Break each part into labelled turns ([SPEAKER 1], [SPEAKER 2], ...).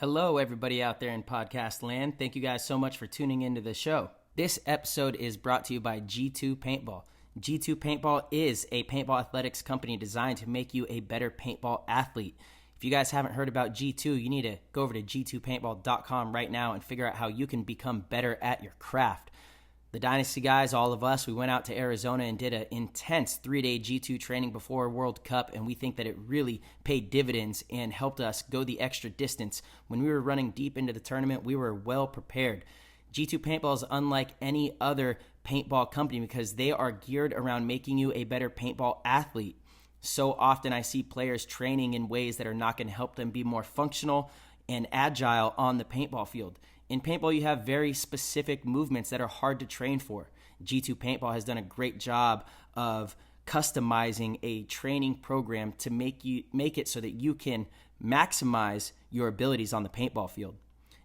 [SPEAKER 1] Hello, everybody out there in podcast land. Thank you guys so much for tuning into the show. This episode is brought to you by G2 Paintball. G2 Paintball is a paintball athletics company designed to make you a better paintball athlete. If you guys haven't heard about G2, you need to go over to g2paintball.com right now and figure out how you can become better at your craft. The Dynasty guys, all of us, we went out to Arizona and did an intense 3-day G2 training before World Cup, and we think that it really paid dividends and helped us go the extra distance. When we were running deep into the tournament, we were well prepared. G2 Paintball is unlike any other paintball company because they are geared around making you a better paintball athlete. So often I see players training in ways that are not going to help them be more functional and agile on the paintball field. In paintball, you have very specific movements that are hard to train for. G2 Paintball has done a great job of customizing a training program to make it so that you can maximize your abilities on the paintball field.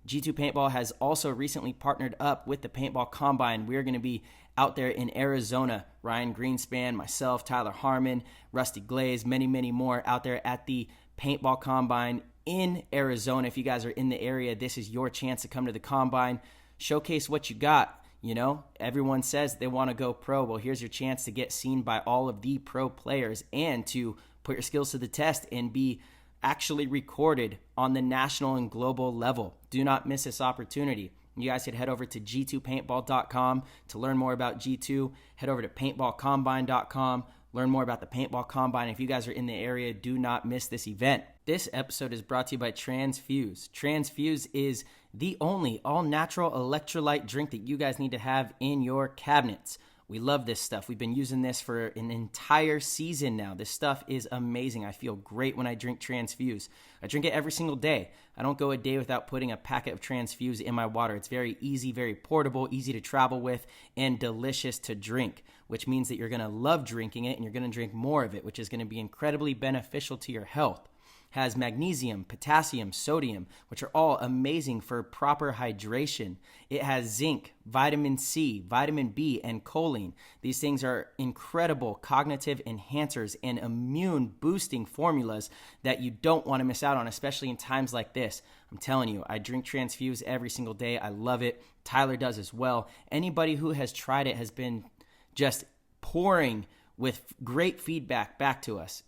[SPEAKER 1] G2 Paintball has also recently partnered up with the Paintball Combine. We're going to be out there in Arizona. Ryan Greenspan, myself, Tyler Harmon, Rusty Glaze, many, many more out there at the Paintball Combine in Arizona. If you guys are in the area, this is your chance to come to the Combine, showcase what you got. You know, everyone says they want to go pro. Well, here's your chance to get seen by all of the pro players and to put your skills to the test and be actually recorded on the national and global level. Do not miss this opportunity. You guys can head over to g2paintball.com to learn more about G2. Head over to paintballcombine.com. Learn more about the Paintball Combine. If you guys are in the area, do not miss this event. This episode is brought to you by Transfuse. Transfuse is the only all-natural electrolyte drink that you guys need to have in your cabinets. We love this stuff. We've been using this for an entire season now. This stuff is amazing. I feel great when I drink Transfuse. I drink it every single day. I don't go a day without putting a packet of Transfuse in my water. It's very easy, very portable, easy to travel with, and delicious to drink, which means that you're going to love drinking it and you're going to drink more of it, which is going to be incredibly beneficial to your health. Has magnesium, potassium, sodium, which are all amazing for proper hydration. It has zinc, vitamin C, vitamin B, and choline. These things are incredible cognitive enhancers and immune boosting formulas that you don't want to miss out on, especially in times like this. I'm telling you, I drink Transfuse every single day. I love it. Tyler does as well. Anybody who has tried it has been just pouring with great feedback back to us.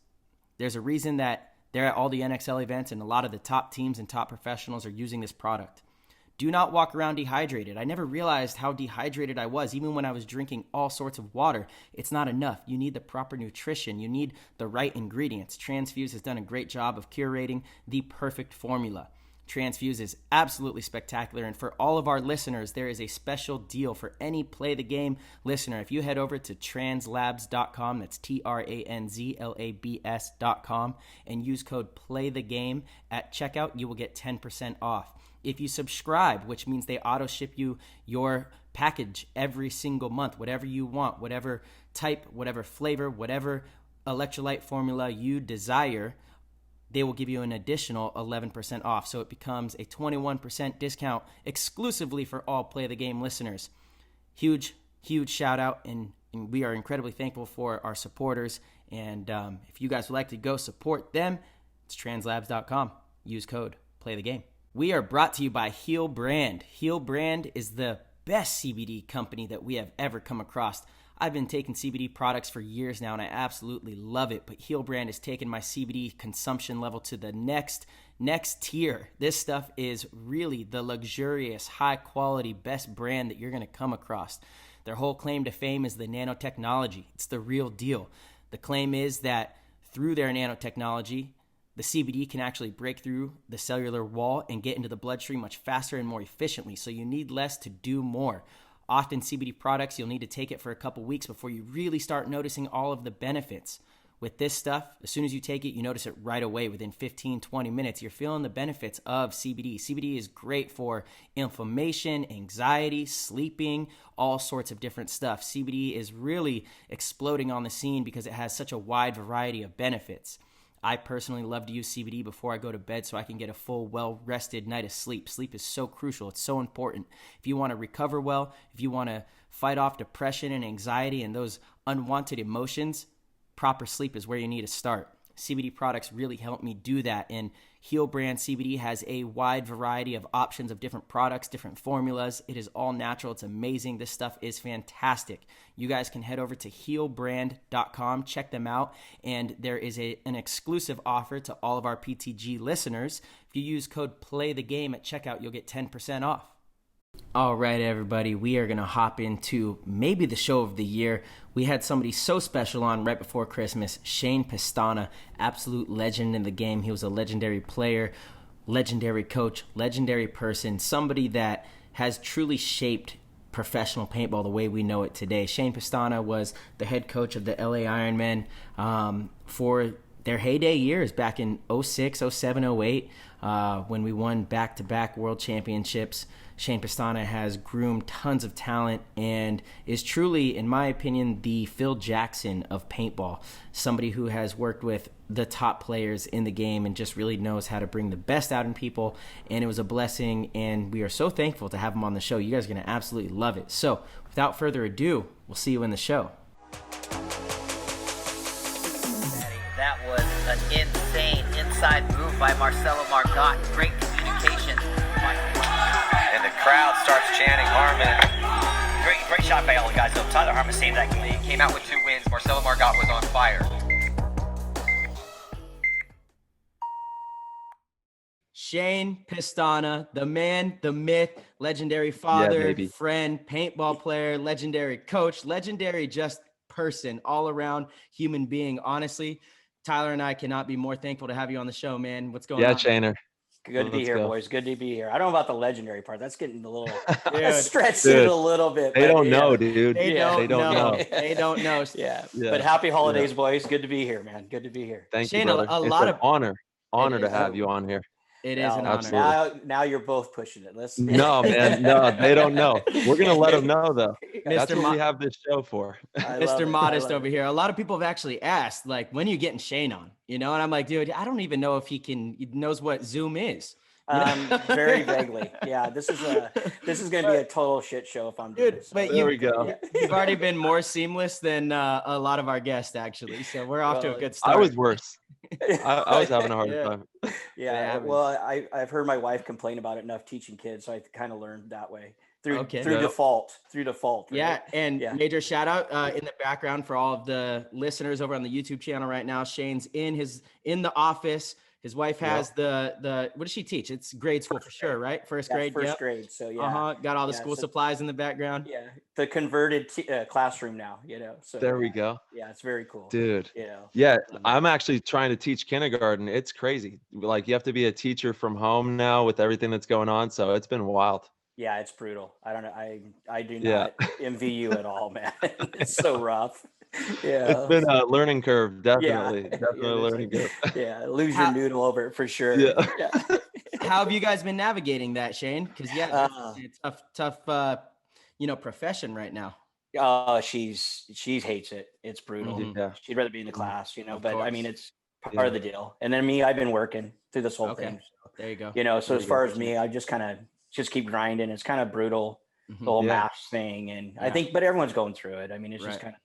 [SPEAKER 1] There's a reason that they're at all the NXL events, and a lot of the top teams and top professionals are using this product. Do not walk around dehydrated. I never realized how dehydrated I was, even when I was drinking all sorts of water. It's not enough. You need the proper nutrition. You need the right ingredients. Transfuse has done a great job of curating the perfect formula. Transfuse is absolutely spectacular, and for all of our listeners, there is a special deal for any Play the Game listener. If you head over to translabs.com, that's tranzlabs.com, and use code PLAYTHEGAME at checkout, you will get 10% off. If you subscribe, which means they auto ship you your package every single month, whatever you want, whatever type, whatever flavor, whatever electrolyte formula you desire, they will give you an additional 11% off. So it becomes a 21% discount exclusively for all Play the Game listeners. Huge, huge shout out. And we are incredibly thankful for our supporters. And if you guys would like to go support them, it's translabs.com. Use code PLAYTHEGAME. We are brought to you by Heal Brand. Heal Brand is the best CBD company that we have ever come across. I've been taking CBD products for years now, and I absolutely love it. But Heal Brand has taken my CBD consumption level to the next tier. This stuff is really the luxurious, high-quality, best brand that you're going to come across. Their whole claim to fame is the nanotechnology. It's the real deal. The claim is that through their nanotechnology, the CBD can actually break through the cellular wall and get into the bloodstream much faster and more efficiently. So you need less to do more. Often CBD products, you'll need to take it for a couple weeks before you really start noticing all of the benefits. With this stuff, as soon as you take it, you notice it right away. Within 15, 20 minutes, you're feeling the benefits of CBD. CBD is great for inflammation, anxiety, sleeping, all sorts of different stuff. CBD is really exploding on the scene because it has such a wide variety of benefits. I personally love to use CBD before I go to bed so I can get a full, well-rested night of sleep. Sleep is so crucial. It's so important. If you want to recover well, if you want to fight off depression and anxiety and those unwanted emotions, proper sleep is where you need to start. CBD products really help me do that. And Heal brand CBD has a wide variety of options of different products, different formulas. It is all natural. It's amazing. This stuff is fantastic. You guys can head over to healbrand.com, check them out. And there is an exclusive offer to all of our PTG listeners. If you use code PLAYTHEGAME at checkout, you'll get 10% off. All right, everybody, we are going to hop into maybe the show of the year. We had somebody so special on right before Christmas, Shane Pestana, absolute legend in the game. He was a legendary player, legendary coach, legendary person, somebody that has truly shaped professional paintball the way we know it today. Shane Pestana was the head coach of the LA Ironmen for their heyday years back in 06, 07, 08, when we won back-to-back world championships. Shane Pestana has groomed tons of talent and is truly, in my opinion, the Phil Jackson of paintball. Somebody who has worked with the top players in the game and just really knows how to bring the best out in people. And it was a blessing, and we are so thankful to have him on the show. You guys are going to absolutely love it. So without further ado, we'll see you in the show.
[SPEAKER 2] That was an insane inside move by Marcelo Margot. Great communication.
[SPEAKER 3] And the crowd starts chanting Harmon.
[SPEAKER 2] Great shot by all the guys. So Tyler Harmon saved that game.
[SPEAKER 3] He came out with 2 wins. Marcelo Margot was on fire.
[SPEAKER 1] Shane Pestana, the man, the myth, legendary father, friend, paintball player, legendary coach, legendary just person, all around human being. Honestly, Tyler and I cannot be more thankful to have you on the show, man. What's going on?
[SPEAKER 4] Yeah, Shaner.
[SPEAKER 2] Good to be here, boys. Good to be here. I don't know about the legendary part. That's getting a little stretched it a little bit.
[SPEAKER 4] They don't know, dude.
[SPEAKER 1] They don't know. They don't know.
[SPEAKER 2] Yeah. But happy holidays, boys. Good to be here, man. Good to be here.
[SPEAKER 4] Thank
[SPEAKER 1] Shane,
[SPEAKER 4] you, brother.
[SPEAKER 1] a lot of
[SPEAKER 4] honor to have you on here.
[SPEAKER 1] It is an honor.
[SPEAKER 2] Now you're both pushing it.
[SPEAKER 4] No, man. No, they don't know. We're going to let them know, though. That's what we have this show for.
[SPEAKER 1] Mr. Modest over here. A lot of people have actually asked, like, when are you getting Shane on? You know, and I'm like, dude, I don't even know if he knows what Zoom is.
[SPEAKER 2] Very vaguely. Yeah, this is going to be a total shit show if I'm doing this.
[SPEAKER 1] But
[SPEAKER 4] there we go.
[SPEAKER 1] You've already been more seamless than a lot of our guests, actually. So we're off to a good start.
[SPEAKER 4] I was worse. I was having a hard time.
[SPEAKER 2] Yeah. Well, I've heard my wife complain about it enough teaching kids, so I kind of learned that way through default. Right?
[SPEAKER 1] Yeah. And major shout out in the background for all of the listeners over on the YouTube channel right now. Shane's in the office. His wife has the what does she teach? It's grade school for sure, right? First grade.
[SPEAKER 2] First grade. So
[SPEAKER 1] got all the school supplies in the background.
[SPEAKER 2] Yeah, the converted classroom now. You know. So
[SPEAKER 4] there we go.
[SPEAKER 2] Yeah, it's very cool,
[SPEAKER 4] dude.
[SPEAKER 2] You know.
[SPEAKER 4] Yeah, I'm actually trying to teach kindergarten. It's crazy. Like you have to be a teacher from home now with everything that's going on. So it's been wild.
[SPEAKER 2] Yeah, it's brutal. I don't know. I do not envy you at all, man. It's so rough. Yeah,
[SPEAKER 4] it's been a learning curve, definitely a learning curve.
[SPEAKER 2] Yeah, lose your noodle over it for sure.
[SPEAKER 4] Yeah.
[SPEAKER 1] How have you guys been navigating that, Shane? Because it's a tough profession right now.
[SPEAKER 2] She hates it. It's brutal.
[SPEAKER 4] Mm-hmm. Yeah.
[SPEAKER 2] She'd rather be in the class, but I mean, it's part of the deal. And then me, I've been working through this whole thing. So,
[SPEAKER 1] there you go.
[SPEAKER 2] So as far as me, I just kind of keep grinding. It's kind of brutal, the whole mask thing, and I think, but everyone's going through it. I mean, it's just kind of.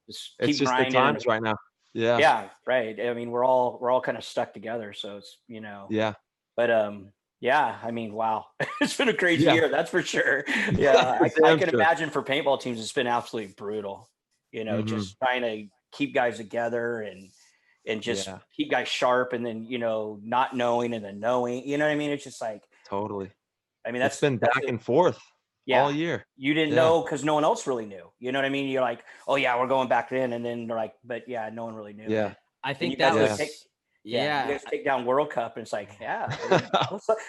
[SPEAKER 4] It's just the times right now.
[SPEAKER 2] Yeah, right. I mean, we're all kind of stuck together, so it's but I mean, wow. It's been a crazy year, that's for sure. I can imagine for paintball teams it's been absolutely brutal, just trying to keep guys together and just keep guys sharp, and then not knowing and then knowing, you know what I mean? It's just like
[SPEAKER 4] totally.
[SPEAKER 2] I mean,
[SPEAKER 4] that's been back and forth all year.
[SPEAKER 2] You didn't know because no one else really knew. You know what I mean? You're like, oh yeah, we're going back in, and then they're like, but no one really knew.
[SPEAKER 4] Yeah,
[SPEAKER 1] I think that was
[SPEAKER 2] you guys take down World Cup, and it's like,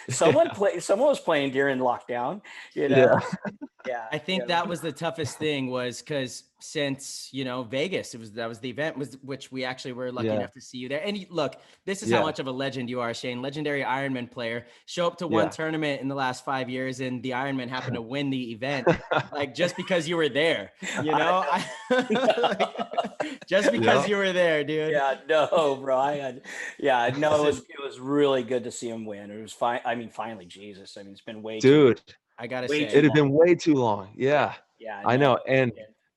[SPEAKER 2] someone was playing during lockdown.
[SPEAKER 1] I think that was the toughest thing, was because since Vegas, that was the event which we actually were lucky enough to see you there. And look, this is how much of a legend you are, Shane. Legendary Ironman player. Show up to one tournament in the last 5 years, and the Ironman happened to win the event, like just because you were there. Just because you were there, dude.
[SPEAKER 2] Yeah, no, bro. It was really good to see him win. It was fine. I mean, finally, Jesus. I mean, it's been way
[SPEAKER 4] too
[SPEAKER 1] I gotta say,
[SPEAKER 4] it had been way too long. I know. And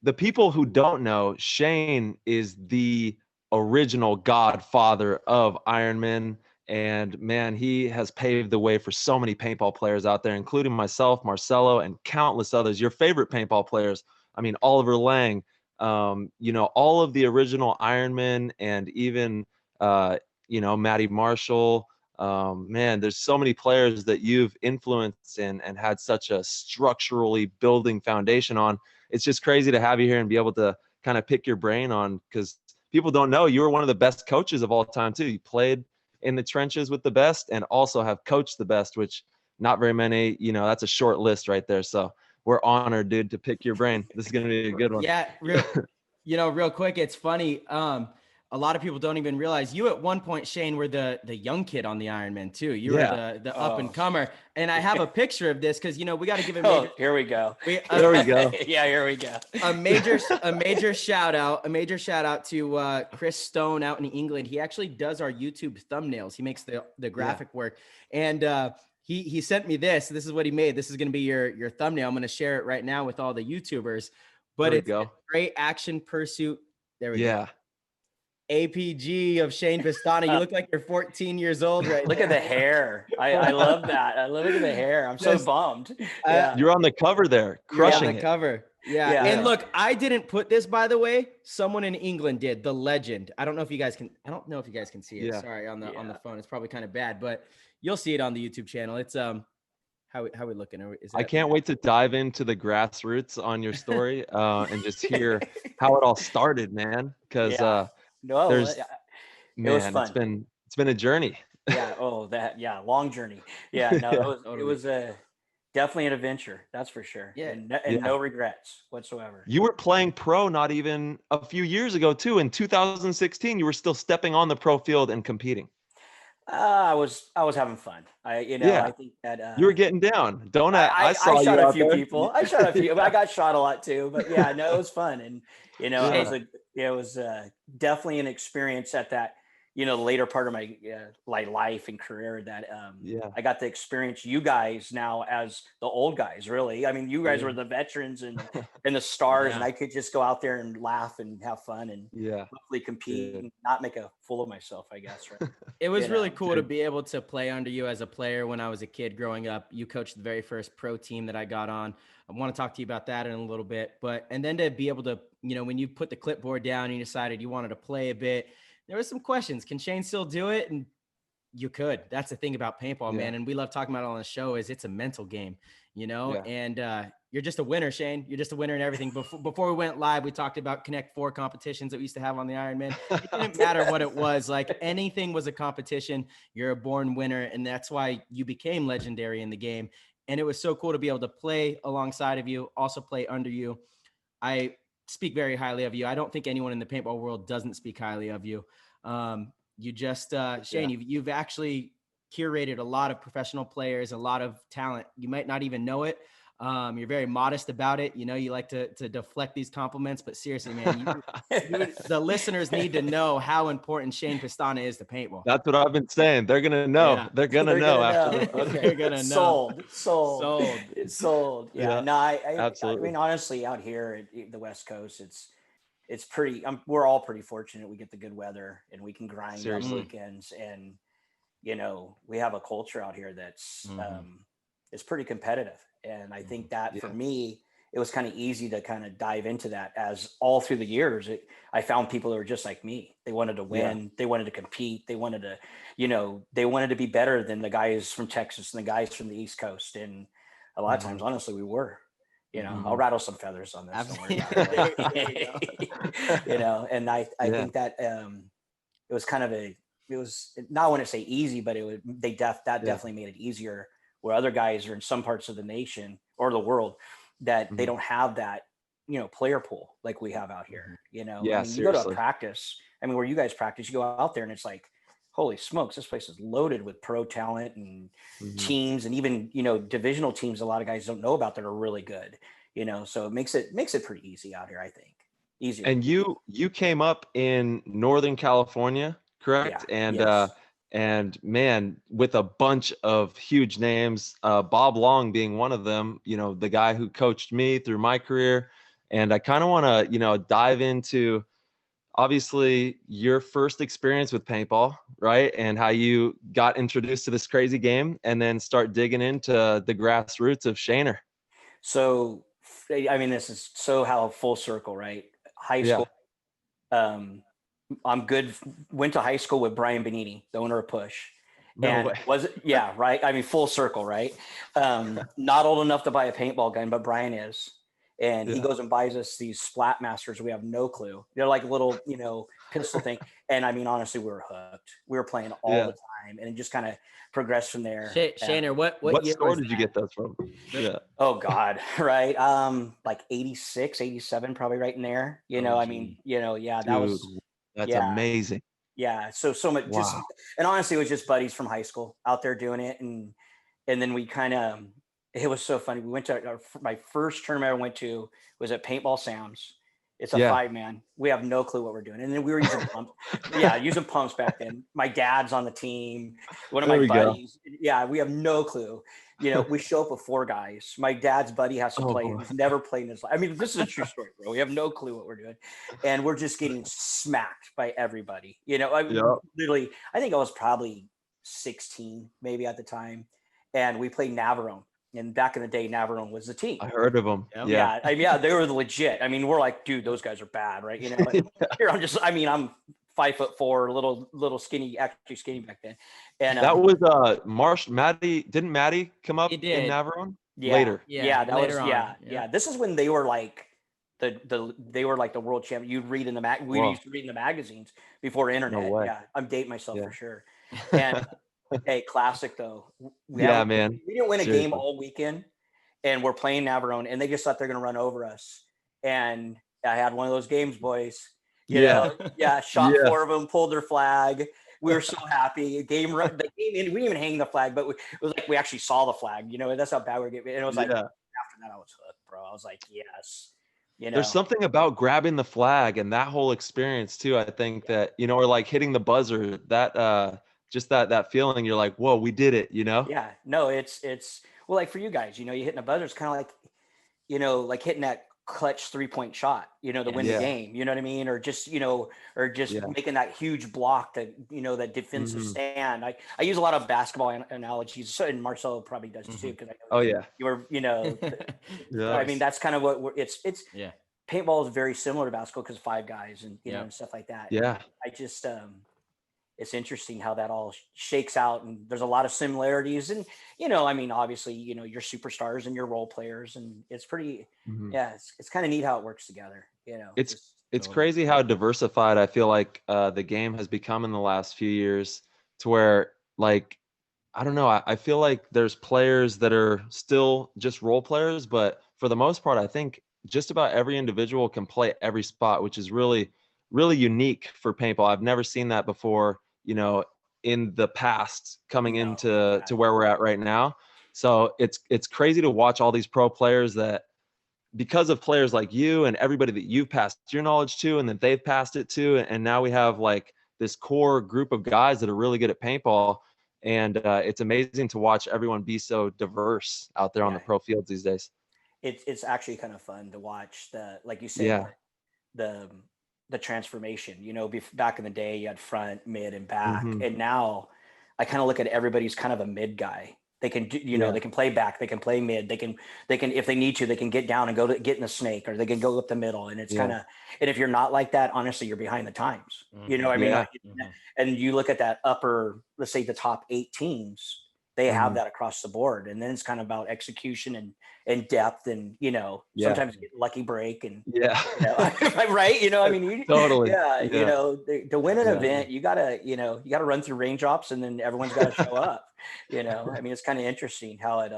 [SPEAKER 4] the people who don't know, Shane is the original godfather of Ironman. And man, he has paved the way for so many paintball players out there, including myself, Marcelo, and countless others. Your favorite paintball players, I mean, Oliver Lang, all of the original Ironmen, and even, Matty Marshall. Man, there's so many players that you've influenced and had such a structurally building foundation on. It's just crazy to have you here and be able to kind of pick your brain on, because people don't know you were one of the best coaches of all time too. You played in the trenches with the best and also have coached the best, which not very many, that's a short list right there. So we're honored, dude, to pick your brain. This is going to be a good one.
[SPEAKER 1] Yeah. Real quick. It's funny. A lot of people don't even realize you at one point, Shane, were the young kid on the Ironman too. You were the up and comer. And I have a picture of this because, we got to give it.
[SPEAKER 2] Here we go.
[SPEAKER 4] There we go.
[SPEAKER 2] Yeah, here we go.
[SPEAKER 1] A major shout out to Chris Stone out in England. He actually does our YouTube thumbnails. He makes the graphic work. And he sent me this. This is what he made. This is going to be your thumbnail. I'm going to share it right now with all the YouTubers. But it's a great action pursuit. There we go. APG of Shane Pestana. You look like you're 14 years old right
[SPEAKER 2] Look
[SPEAKER 1] now.
[SPEAKER 2] at the hair. I love that. I love the hair. I'm so bummed.
[SPEAKER 4] You're on the cover there, crushing
[SPEAKER 1] on the cover. Yeah. And look, I didn't put this, by the way. Someone in England did. The legend. I don't know if you guys can see it. Sorry, on the phone. It's probably kind of bad, but you'll see it on the YouTube channel. It's how we looking?
[SPEAKER 4] I can't wait to dive into the grassroots on your story and just hear how it all started, man. Because
[SPEAKER 2] it was fun.
[SPEAKER 4] It's been a journey.
[SPEAKER 2] Long journey. It was definitely an adventure, that's for sure. And no regrets whatsoever.
[SPEAKER 4] You were playing pro not even a few years ago too. In 2016, you were still stepping on the pro field and competing.
[SPEAKER 2] I was having fun. I think that
[SPEAKER 4] you were getting down. I
[SPEAKER 2] shot a few people. I shot a few. I got shot a lot too. But it was fun, and it was definitely an experience at that later part of my life and career that I got to experience you guys now as the old guys. Really, I mean, you guys were the veterans and the stars, and I could just go out there and laugh and have fun and hopefully compete and not make a fool of myself, I guess. Right?
[SPEAKER 1] It was really cool to be able to play under you as a player when I was a kid growing up. You coached the very first pro team that I got on. I want to talk to you about that in a little bit, and then to be able to, when you put the clipboard down and you decided you wanted to play a bit, there were some questions. Can Shane still do it? And you could. That's the thing about paintball, man. And we love talking about it on the show is it's a mental game, and you're just a winner, Shane. You're just a winner in everything. Before we went live, we talked about Connect 4 competitions that we used to have on the Ironman. It didn't matter what it was. Like anything was a competition. You're a born winner. And that's why you became legendary in the game. And it was so cool to be able to play alongside of you, also play under you. I speak very highly of you. I don't think anyone in the paintball world doesn't speak highly of you. You just, Shane, you've actually curated a lot of professional players, a lot of talent. You might not even know it. You're very modest about it. You like to deflect these compliments, but seriously, man, the listeners need to know how important Shane Pestana is to paintball.
[SPEAKER 4] That's what I've been saying. They're going to know. Yeah. They're going to know after.
[SPEAKER 2] Okay. They're going to know. Sold. It's sold. Yeah. No, absolutely. I mean, honestly, out here at the West Coast, it's pretty, we're all pretty fortunate. We get the good weather and we can grind on weekends, and, we have a culture out here that's, it's pretty competitive. And I think that for me, it was kind of easy to kind of dive into that, as all through the years, I found people that were just like me. They wanted to win. They wanted to compete. They wanted to, they wanted to be better than the guys from Texas and the guys from the East Coast. And a lot of times, honestly, we were, I'll rattle some feathers on this. Don't worry about it. And I think that it was kind of it was not, I want to say easy, but definitely made it easier, where other guys are in some parts of the nation or the world that they don't have that, player pool like we have out here, you go to a practice. I mean, where you guys practice, you go out there and it's like, holy smokes, this place is loaded with pro talent and teams, and even, divisional teams a lot of guys don't know about that are really good, so it makes it pretty easy out here, I think. Easier.
[SPEAKER 4] And you came up in Northern California, correct?
[SPEAKER 2] Yeah.
[SPEAKER 4] And man, with a bunch of huge names, Bob Long being one of them, the guy who coached me through my career. And I kind of want to, dive into obviously your first experience with paintball, right? And how you got introduced to this crazy game and then start digging into the grassroots of Shaner.
[SPEAKER 2] So, I mean, this is so how full circle, right? High school. I'm good. Went to high school with Brian Benini, the owner of Push.
[SPEAKER 4] No way.
[SPEAKER 2] Yeah, right. I mean, full circle, right? Not old enough to buy a paintball gun, but Brian is. And he goes and buys us these Splat Masters. We have no clue. They're like little, pistol thing. And I mean, honestly, we were hooked. We were playing all the time, and it just kind of progressed from there.
[SPEAKER 1] Shaner, what year
[SPEAKER 4] store did you get those from? Yeah.
[SPEAKER 2] Oh God, right. Like 86, 87, probably right in there. I mean, that was.
[SPEAKER 4] That's amazing.
[SPEAKER 2] Yeah. So much.
[SPEAKER 4] Wow.
[SPEAKER 2] And honestly, it was just buddies from high school out there doing it, and then we kind of. It was so funny. We went to my first tournament I went to was at Paintball Sam's. It's a 5-man. We have no clue what we're doing. And then we were using pumps. Using pumps back then. My dad's on the team. One of my buddies. Go. Yeah, we have no clue. We show up with 4 guys. My dad's buddy has to play. He's never played in his life. I mean, this is a true story, bro. We have no clue what we're doing. And we're just getting smacked by everybody. Literally, I think I was probably 16 maybe at the time. And we played Navarone. And back in the day, Navarone was the team.
[SPEAKER 4] I heard of them.
[SPEAKER 2] Yeah. I mean, they were legit. I mean, we're like, dude, those guys are bad, right? Here I'm 5'4", little skinny, actually skinny back then. And
[SPEAKER 4] that was Maddie. Didn't Maddie come up in Navarone later?
[SPEAKER 2] Yeah, that later was yeah. This is when they were like they were like the world champion. You'd read in the we used to read in the magazines before internet.
[SPEAKER 4] No way.
[SPEAKER 2] Yeah, I'm dating myself for sure. And hey, classic though.
[SPEAKER 4] Man.
[SPEAKER 2] We didn't win a game all weekend, and we're playing Navarone, and they just thought they're going to run over us. And I had one of those games, boys. Shot 4 of them, pulled their flag. We were so happy. The game in. We didn't even hang the flag, but it was like we actually saw the flag. That's how bad we were getting. And it was like after that, I was hooked, bro. I was like, yes.
[SPEAKER 4] There's something about grabbing the flag and that whole experience too. I think that or like hitting the buzzer. That just that feeling. You're like, whoa, we did it.
[SPEAKER 2] Yeah. No, it's well, like for you guys, you hitting a buzzer. It's kind of like like hitting that clutch 3-point shot, to win the game, you know what I mean? Or just, making that huge block that, that defensive stand. I use a lot of basketball analogies, and Marcelo probably does too. Cause I know you were, I mean, that's kind of what it's paintball is very similar to basketball because 5 guys and, and stuff like that.
[SPEAKER 4] Yeah.
[SPEAKER 2] I just, it's interesting how that all shakes out, and there's a lot of similarities. And, I mean, obviously, your superstars and your role players, and it's pretty, it's kind of neat how it works together.
[SPEAKER 4] It's crazy how diversified I feel like the game has become in the last few years, to where like, I don't know. I feel like there's players that are still just role players, but for the most part, I think just about every individual can play every spot, which is really, really unique for paintball. I've never seen that before, in the past coming into where we're at right now. So it's crazy to watch all these pro players that, because of players like you and everybody that you've passed your knowledge to and that they've passed it to. And now we have like this core group of guys that are really good at paintball. And it's amazing to watch everyone be so diverse out there on the pro fields these days.
[SPEAKER 2] It's actually kind of fun to watch like you said, the transformation, back in the day you had front, mid, and back. And now I kind of look at everybody's kind of a mid guy. They can do, they can play back, they can play mid, they can, if they need to, they can get down and get in the snake, or they can go up the middle. And it's kind of, and if you're not like that, honestly, you're behind the times, I mean? And you look at that upper, let's say the top 8 teams, they have that across the board. And then it's kind of about execution and depth and, sometimes get lucky break and, right. I mean,
[SPEAKER 4] totally.
[SPEAKER 2] To win an event, you gotta run through raindrops, and then everyone's got to show up, I mean, it's kind of interesting how it,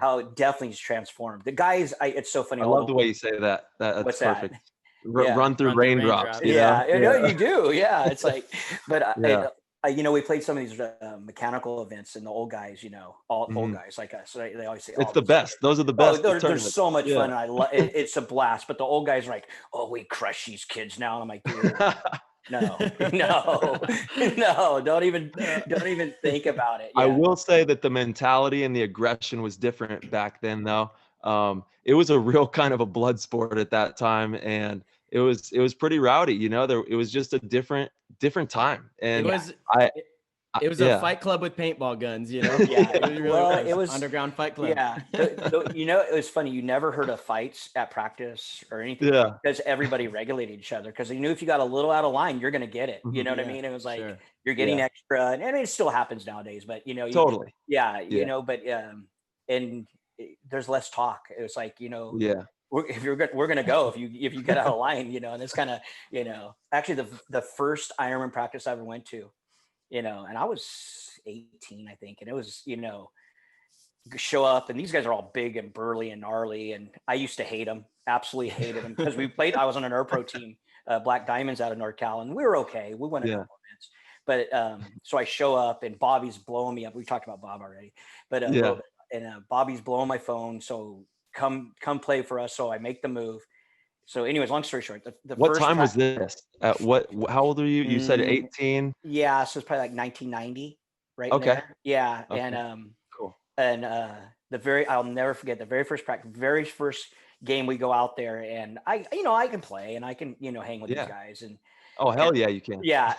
[SPEAKER 2] how it definitely has transformed. The guys, it's so funny.
[SPEAKER 4] I love the way you say that. That's
[SPEAKER 2] what's
[SPEAKER 4] perfect.
[SPEAKER 2] That?
[SPEAKER 4] Run through raindrops.
[SPEAKER 2] You do. Yeah. It's like, but we played some of these mechanical events, and the old guys, old guys like us, right? They always say,
[SPEAKER 4] it's the best. Those are the best.
[SPEAKER 2] They're so much fun. And I love it. It's a blast. But the old guys are like, oh, we crush these kids now. And I'm like, dude, no, don't even think about it.
[SPEAKER 4] I will say that the mentality and the aggression was different back then, though. It was a real kind of a blood sport at that time, and it was pretty rowdy, you know. It was just a different time. And
[SPEAKER 1] it was a fight club with paintball guns, you know.
[SPEAKER 2] Yeah,
[SPEAKER 1] it was underground fight club.
[SPEAKER 2] Yeah, you know, it was funny. You never heard of fights at practice or anything, because everybody regulated each other, because you knew if you got a little out of line, you're going to get it. You know what I mean? It was like you're getting extra, and I mean, it still happens nowadays, but you know,
[SPEAKER 4] totally.
[SPEAKER 2] You know, but and there's less talk. It was like, you know, we're going to go if you get out of line, you know. And it's kind of, you know, actually the first Ironman practice I ever went to, you know, and I was 18, I think. And it was, you know, show up, and these guys are all big and burly and gnarly. And I used to hate them, absolutely hated them, because I was on an pro team, Black Diamonds out of NorCal, and we were okay. We won a couple events. But so I show up, and Bobby's blowing me up. We talked about Bob already, but Bobby's blowing my phone. So come play for us. So I make the move. So anyways, long story short,
[SPEAKER 4] what time was this? How old are you? You said 18.
[SPEAKER 2] Yeah. So it's probably like 1990, right?
[SPEAKER 4] Okay.
[SPEAKER 2] There. Yeah. Okay. And,
[SPEAKER 4] cool.
[SPEAKER 2] And I'll never forget the very first practice, very first game we go out there, and I can play, and I can, you know, hang with these guys, and
[SPEAKER 4] hell yeah, you can.
[SPEAKER 2] Yeah.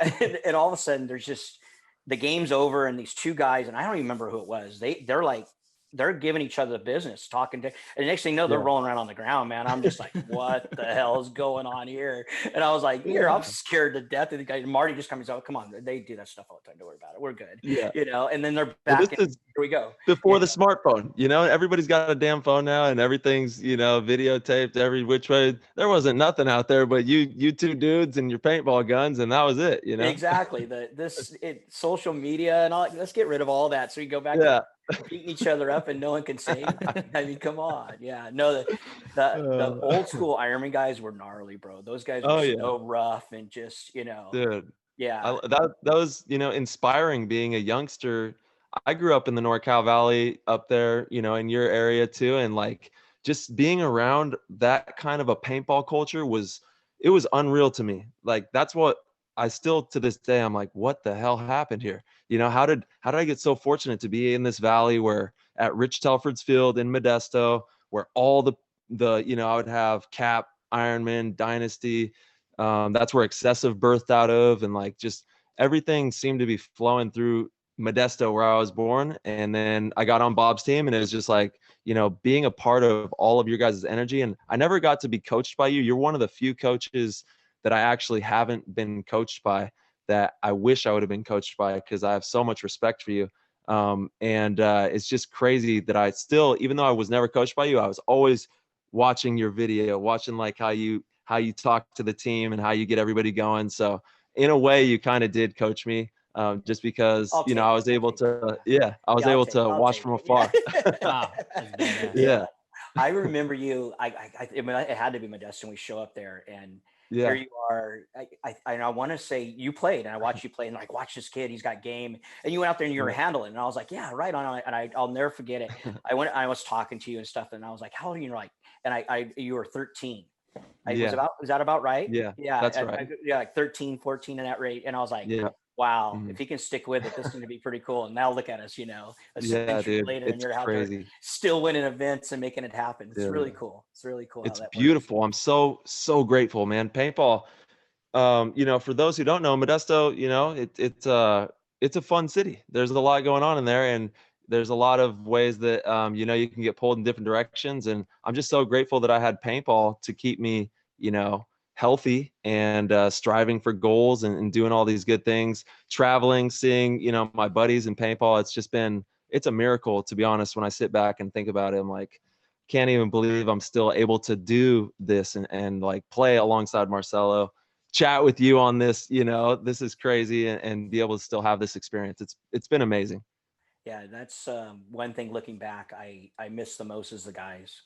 [SPEAKER 2] And all of a sudden there's just, the game's over, and these two guys, and I don't even remember who it was. They're like, they're giving each other the business, talking to, and the next thing you know, they're rolling around on the ground, man. I'm just like, what the hell is going on here? And I was like, I'm scared to death of the guy. Marty just comes out, come on, they do that stuff all the time. Don't worry about it. We're good. Yeah. You know, and then they're back. Here we go.
[SPEAKER 4] Before the smartphone, you know, everybody's got a damn phone now, and everything's, you know, videotaped every which way. There wasn't nothing out there but you two dudes and your paintball guns, and that was it, you know?
[SPEAKER 2] Exactly. Social media and all, let's get rid of all that. So you go back to beating each other up and no one can say anything. I mean, come on. Yeah. No, the old school Ironman guys were gnarly, bro. Those guys were so rough, and just, you know.
[SPEAKER 4] Dude.
[SPEAKER 2] Yeah.
[SPEAKER 4] That was, you know, inspiring being a youngster. I grew up in the NorCal Valley up there, you know, in your area too. And like, just being around that kind of a paintball culture was unreal to me. Like, that's what I still, to this day, I'm like, what the hell happened here? You know, how did I get so fortunate to be in this valley, where at Rich Telford's field in Modesto, where all the, you know, I would have Cap, Ironman, Dynasty, that's where Excessive birthed out of, and like, just everything seemed to be flowing through Modesto, where I was born. And then I got on Bob's team, and it was just like, you know, being a part of all of your guys' energy. And I never got to be coached by you. You're one of the few coaches that I actually haven't been coached by, that I wish I would have been coached by, because I have so much respect for you. It's just crazy that I still, even though I was never coached by you, I was always watching your video, watching like how you talk to the team and how you get everybody going. So in a way, you kind of did coach me, just because, you know, I was able to watch from afar.
[SPEAKER 1] Wow.
[SPEAKER 2] Yeah. I remember you. I mean, it had to be Modesto. We show up there, and here you are. I want to say you played, and I watched you play, and like, watch this kid, he's got game. And you went out there and you were handling, and I was like, yeah, right on. And I'll never forget it. I was talking to you and stuff, and I was like, how old are you? Like, and you were 13. Was that about right?
[SPEAKER 4] Yeah, that's right.
[SPEAKER 2] Like 13, 14 in that rate. And I was like, wow, if he can stick with it, this is going to be pretty cool. And now look at us, you know, a century later, and you're out there still winning events and making it happen. It's really cool. It's really cool.
[SPEAKER 4] It's beautiful. I'm so grateful, man. Paintball, you know, for those who don't know, Modesto, you know, it's a fun city. There's a lot going on in there, and there's a lot of ways that, you know, you can get pulled in different directions. And I'm just so grateful that I had paintball to keep me, you know, healthy and striving for goals and doing all these good things, traveling, seeing, you know, my buddies in paintball. It's a miracle, to be honest. When I sit back and think about it, I'm like, can't even believe I'm still able to do this and like play alongside Marcelo, chat with you on this, you know, this is crazy, and be able to still have this experience. It's been amazing.
[SPEAKER 2] Yeah, that's one thing looking back, I miss the most is the guys.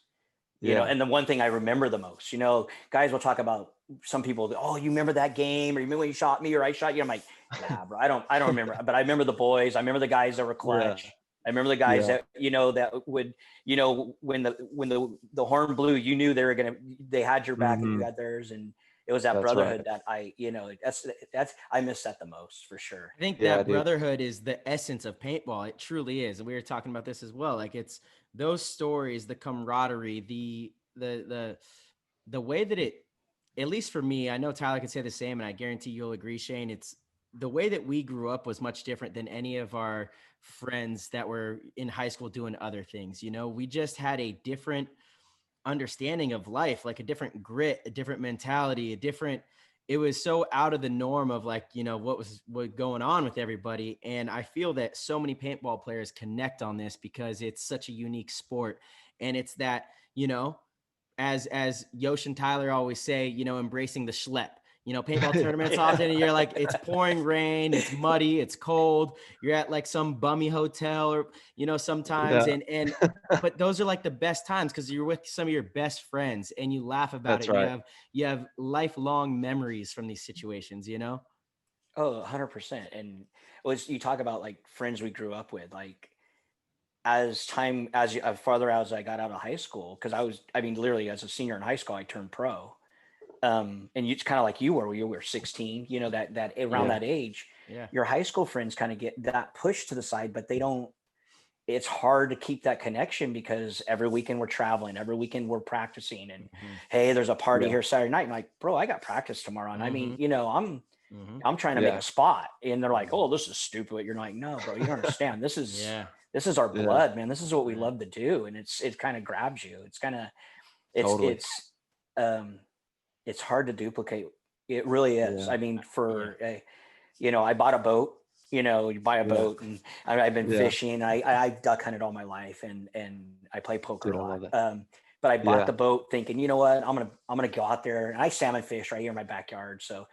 [SPEAKER 2] You know, and the one thing I remember the most, you know, guys will talk about, some people, oh, you remember that game, or you remember when you shot me, or I shot you? I'm like, nah, bro, I don't remember. But I remember the boys. I remember the guys that were clutch. I remember the guys that, you know, that would, you know, when the horn blew, you knew they had your back and you got theirs. And it was that brotherhood that I miss that the most, for sure.
[SPEAKER 1] I think that brotherhood is the essence of paintball. It truly is. And we were talking about this as well. Like, it's those stories, the camaraderie, the way that at least for me, I know Tyler could say the same, and I guarantee you'll agree, Shane. It's the way that we grew up was much different than any of our friends that were in high school doing other things. You know, we just had a different understanding of life, like a different grit, a different mentality, it was so out of the norm of like, you know, what going on with everybody. And I feel that so many paintball players connect on this because it's such a unique sport. And it's that, you know, as Yosh and Tyler always say, you know, embracing the schlep. You know, paintball tournaments often you're like, it's pouring rain, it's muddy, it's cold. You're at like some bummy hotel or, you know, sometimes. And but those are like the best times because you're with some of your best friends and you laugh about
[SPEAKER 4] That's
[SPEAKER 1] it.
[SPEAKER 4] right.
[SPEAKER 1] You have lifelong memories from these situations, you know?
[SPEAKER 2] Oh, 100%. And you talk about like friends we grew up with, like as farther as I got out of high school, because literally as a senior in high school, I turned pro. And you kind of like you were 16, you know, that around that age, your high school friends kind of get that pushed to the side, but it's hard to keep that connection because every weekend we're traveling, every weekend we're practicing, and hey, there's a party here Saturday night. I'm like, bro, I got practice tomorrow. And I mean, you know, I'm trying to make a spot, and they're like, oh, this is stupid. You're like, no, bro, you don't understand. This is our blood, man. This is what we love to do. And it kind of grabs you. It's kind of, it's hard to duplicate. It really is. I mean, you know, I bought a boat, you know, you buy a boat, and I've been fishing. I duck hunted all my life, and I play poker a lot. But I bought the boat thinking, you know what, I'm going to go out there, and I salmon fish right here in my backyard. So,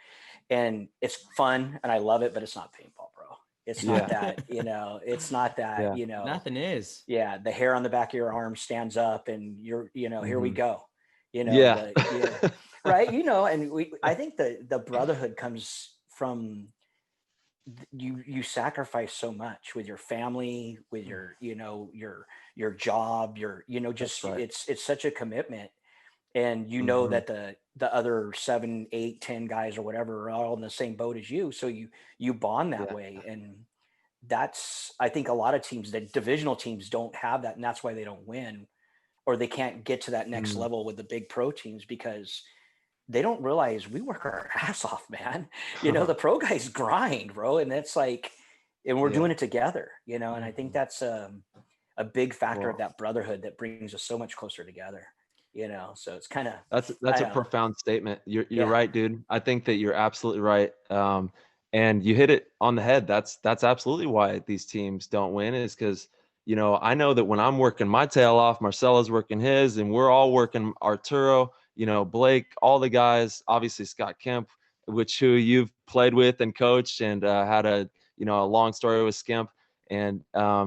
[SPEAKER 2] and it's fun and I love it, but it's not paintball, bro. It's not that, you know, it's not that, you know,
[SPEAKER 1] nothing is.
[SPEAKER 2] Yeah. The hair on the back of your arm stands up and you're, you know, here we go, you know, right. You know, and I think the brotherhood comes from you sacrifice so much with your family, with your, you know, your job, you know, just, it's such a commitment. And you know that the other 7, 8, 10 guys or whatever are all in the same boat as you. So you bond that way. And I think a lot of teams, the divisional teams don't have that. And that's why they don't win, or they can't get to that next level with the big pro teams, because they don't realize we work our ass off, man. You know, the pro guys grind, bro. And that's like, and we're doing it together, you know? And I think that's a big factor of that brotherhood that brings us so much closer together. You know, so it's kind of
[SPEAKER 4] that's a profound statement. You're right, dude. I think that you're absolutely right. And you hit it on the head. That's absolutely why these teams don't win, is because, you know, I know that when I'm working my tail off, Marcelo's working his, and we're all working Arturo, you know, Blake, all the guys, obviously Scott Kemp, who you've played with and coached, and had a long story with Skimp. And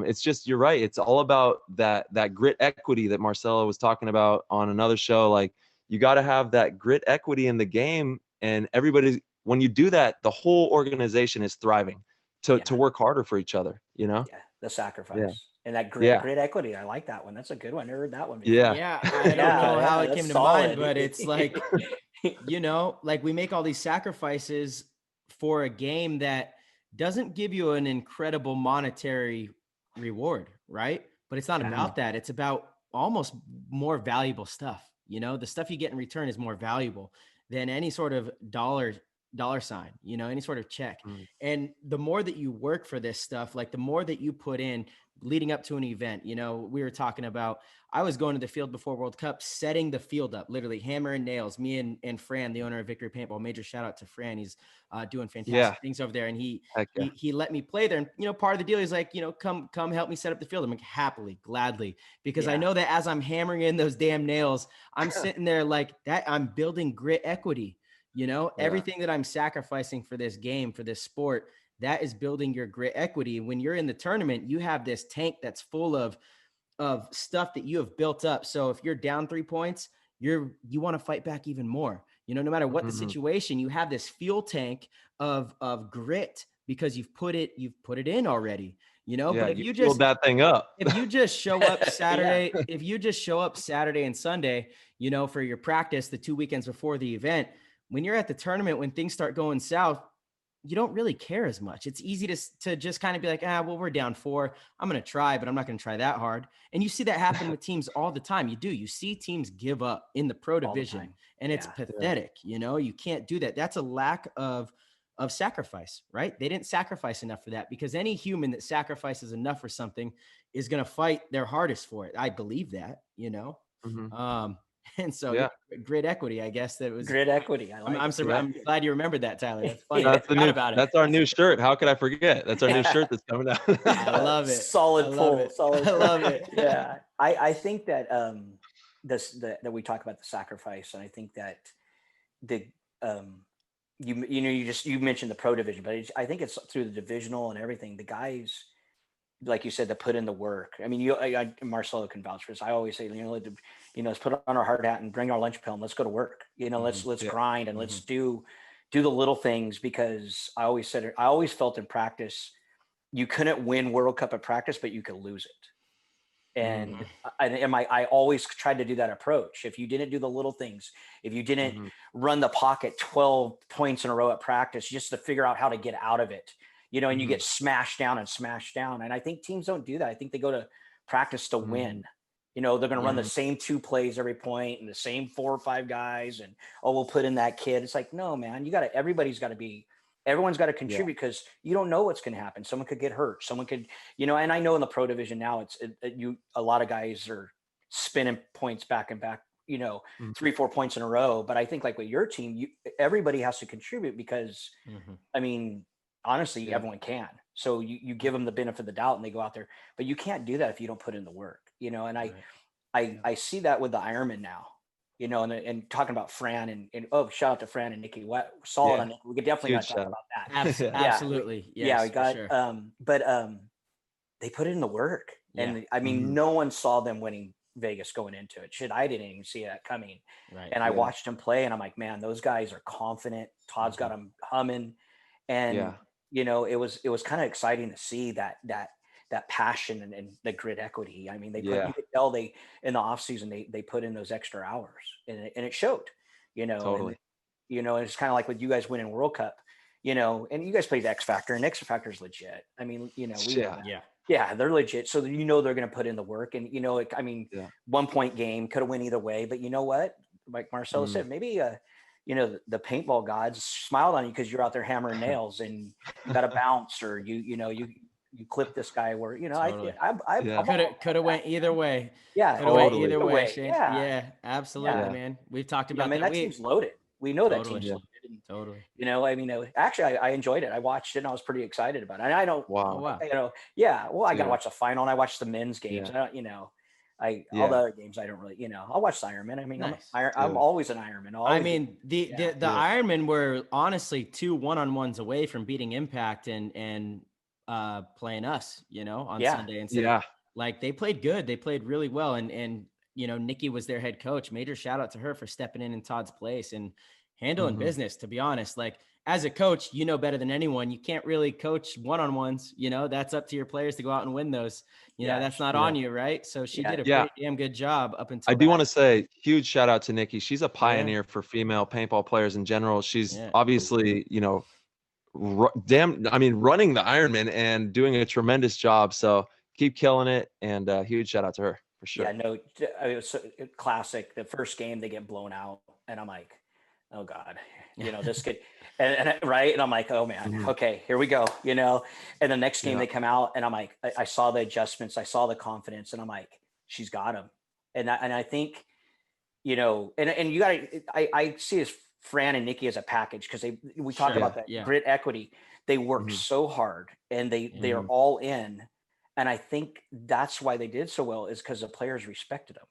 [SPEAKER 4] it's just, you're right. It's all about that grit equity that Marcelo was talking about on another show. Like, you got to have that grit equity in the game, and everybody, when you do that, the whole organization is thriving to work harder for each other, you know?
[SPEAKER 2] Yeah. The sacrifice and that grit equity. I like that one. That's a good one. I never heard that one before.
[SPEAKER 1] Yeah. I don't know how it came to mind, but it's like, you know, like we make all these sacrifices for a game that doesn't give you an incredible monetary reward, right? But it's not about that. It's about almost more valuable stuff. You know, the stuff you get in return is more valuable than any sort of dollar sign, you know, any sort of check. And the more that you work for this stuff, like the more that you put in leading up to an event, you know, we were talking about, I was going to the field before World Cup, setting the field up, literally hammer and nails. Me and Fran, the owner of Victory Paintball, major shout out to Fran. He's doing fantastic things over there. And he let me play there. And, you know, part of the deal is like, you know, come help me set up the field. I'm like, happily, gladly, because I know that as I'm hammering in those damn nails, I'm sitting there like that. I'm building grit equity. You know, everything that I'm sacrificing for this game, for this sport, that is building your grit equity. When you're in the tournament, you have this tank that's full of stuff that you have built up. So if you're down 3 points, you want to fight back even more. You know, no matter what the situation, you have this fuel tank of grit because you've put it in already. You know, but if you just
[SPEAKER 4] build that thing up,
[SPEAKER 1] if you just show up Saturday, if you just show up Saturday and Sunday, you know, for your practice, the 2 weekends before the event, when you're at the tournament, when things start going south, you don't really care as much. It's easy to just kind of be like, well, we're down 4. I'm going to try, but I'm not going to try that hard. And you see that happen with teams all the time. You see teams give up in the pro division, and it's pathetic. You know, you can't do that. That's a lack of sacrifice, right? They didn't sacrifice enough for that, because any human that sacrifices enough for something is going to fight their hardest for it. I believe that, you know? And so grid equity, I guess that was
[SPEAKER 2] grid equity.
[SPEAKER 1] I'm glad you remembered that, Tyler. That's funny.
[SPEAKER 4] That's our new shirt. How could I forget? That's our new shirt that's coming out.
[SPEAKER 1] I love it.
[SPEAKER 2] Solid pull.
[SPEAKER 1] I love it.
[SPEAKER 2] Yeah. I think that that we talk about the sacrifice, and I think that the you mentioned the pro division, but I think it's through the divisional and everything. The guys, like you said, to put in the work. I mean, Marcelo can vouch for this. I always say, let's put on our hard hat and bring our lunch pill and let's go to work. Let's grind and let's do the little things, because I always felt in practice, you couldn't win World Cup at practice, but you could lose it. And I always tried to do that approach. If you didn't do the little things, if you didn't run the pocket 12 points in a row at practice, just to figure out how to get out of it, and you get smashed down. And I think teams don't do that. I think they go to practice to win. They're going to run the same 2 plays every point and the same 4 or 5 guys. And, we'll put in that kid. It's like, no, man, everyone's got to contribute, because you don't know what's going to happen. Someone could get hurt. Someone could, and I know in the pro division now, a lot of guys are spinning points back and back, 3-4 points in a row. But I think, like with your team, everybody has to contribute, because I mean, honestly, everyone can. So you give them the benefit of the doubt and they go out there, but you can't do that if you don't put in the work, and I see that with the Ironman now, and talking about Fran and shout out to Fran and Nikki. Solid on it. We could definitely not talk about that.
[SPEAKER 1] Absolutely. Yes,
[SPEAKER 2] we got,
[SPEAKER 1] sure.
[SPEAKER 2] But they put in the work, and I mean, no one saw them winning Vegas going into it. I didn't even see that coming. Right. And I watched them play, and I'm like, man, those guys are confident. Todd's got them humming. And, it was kind of exciting to see that passion and the grid equity. I mean, you could tell in the off season, they put in those extra hours, and it showed,
[SPEAKER 4] Totally.
[SPEAKER 2] And it's kind of like with you guys winning World Cup, and you guys played X Factor, and X Factor is legit. I mean, they're legit. So they're going to put in the work, and, 1 point game could have went either way, but you know what, like Marcelo said, maybe, the paintball gods smiled on you because you're out there hammering nails and you got to bounce, or you clip this guy where,
[SPEAKER 1] totally.
[SPEAKER 2] I
[SPEAKER 1] could have went either way.
[SPEAKER 2] Yeah.
[SPEAKER 1] Went either way. Shane.
[SPEAKER 2] Yeah,
[SPEAKER 1] absolutely, man. We've talked about
[SPEAKER 2] that. That team's loaded. We know that team's loaded.
[SPEAKER 1] Totally.
[SPEAKER 2] Actually, I enjoyed it. I watched it and I was pretty excited about it. And I don't,
[SPEAKER 1] wow.
[SPEAKER 2] I got to watch the final, and I watched the men's games. I don't, all the other games I don't really, I'll watch the Ironman. I mean, nice. I'm always an Ironman.
[SPEAKER 1] The Ironmen were honestly 2 1-on-1s away from beating Impact and playing us, on Sunday. And like, they played good. They played really well. And Nikki was their head coach. Major shout out to her for stepping in Todd's place and handling business, to be honest. Like, as a coach, better than anyone, you can't really coach 1-on-1s, that's up to your players to go out and win those. That's not on you, right? So she did a pretty damn good job up until
[SPEAKER 4] I do want to say huge shout out to Nikki. She's a pioneer for female paintball players in general. She's obviously, running the Ironman and doing a tremendous job. So keep killing it, and huge shout out to her for sure.
[SPEAKER 2] Yeah, no, it was classic. The first game they get blown out, and I'm like, oh God, this could, and right. And I'm like, oh man, okay, here we go, and the next game they come out, and I'm like, I saw the adjustments, I saw the confidence, and I'm like, she's got him. And I think, and you got to, I see as Fran and Nikki as a package, because we talk about that grit equity. They work so hard, and they are all in. And I think that's why they did so well, is because the players respected them.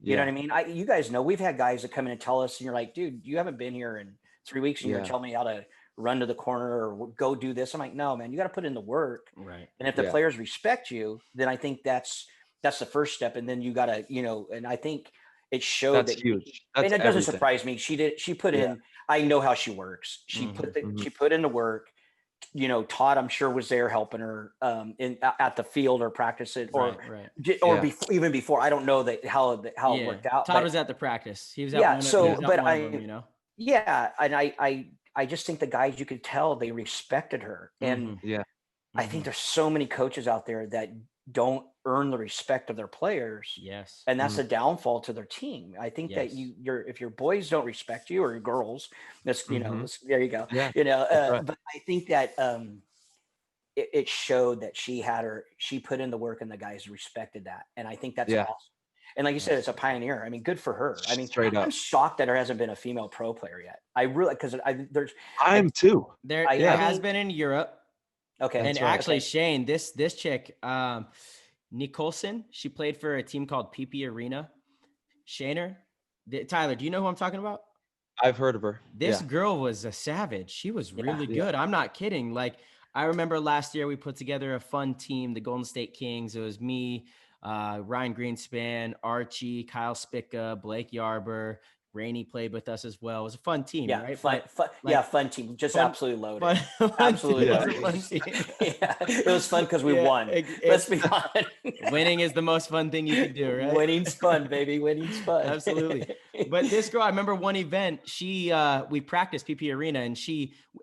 [SPEAKER 2] You know what I mean? You guys know, we've had guys that come in and tell us, and you're like, dude, you haven't been here in 3 weeks, and you're telling me how to run to the corner or go do this. I'm like, no, man, you got to put in the work.
[SPEAKER 1] Right.
[SPEAKER 2] And if the players respect you, then I think that's the first step. And then you got to, and I think it showed
[SPEAKER 4] that's huge. That's
[SPEAKER 2] and it doesn't surprise me. She put in, I know how she works. She she put in the work. Todd, I'm sure, was there helping her at the field or practice it, or even before. I don't know how it worked out.
[SPEAKER 1] Todd was at the practice. He was at one of them,
[SPEAKER 2] and I just think the guys, you could tell they respected her. And I think there's so many coaches out there that don't earn the respect of their players.
[SPEAKER 1] Yes.
[SPEAKER 2] And that's a downfall to their team. I think that if your boys don't respect you, or your girls, that's, there you go.
[SPEAKER 4] Yeah.
[SPEAKER 2] But I think that it showed that she put in the work and the guys respected that. And I think that's awesome. And like you said, it's a pioneer. I mean, good for her. I mean, I'm shocked that there hasn't been a female pro player yet. I really, because
[SPEAKER 4] I'm too.
[SPEAKER 1] There has been in Europe.
[SPEAKER 2] Okay.
[SPEAKER 1] And actually, Shane, this chick, Nicholson, she played for a team called PP Arena. Shaner, Tyler, do you know who I'm talking about?
[SPEAKER 4] I've heard of her.
[SPEAKER 1] This girl was a savage. She was really good. I'm not kidding. Like, I remember last year we put together a fun team, the Golden State Kings. It was me, Ryan Greenspan, Archie, Kyle Spica, Blake Yarber. Rainey played with us as well. It was a fun team, right?
[SPEAKER 2] Fun team. Just absolutely loaded. Absolutely loaded. It was fun because we won. Let's be honest.
[SPEAKER 1] Winning is the most fun thing you can do, right?
[SPEAKER 2] Winning's fun, baby. Winning's fun.
[SPEAKER 1] Absolutely. But this girl, I remember one event, we practiced PP Arena, and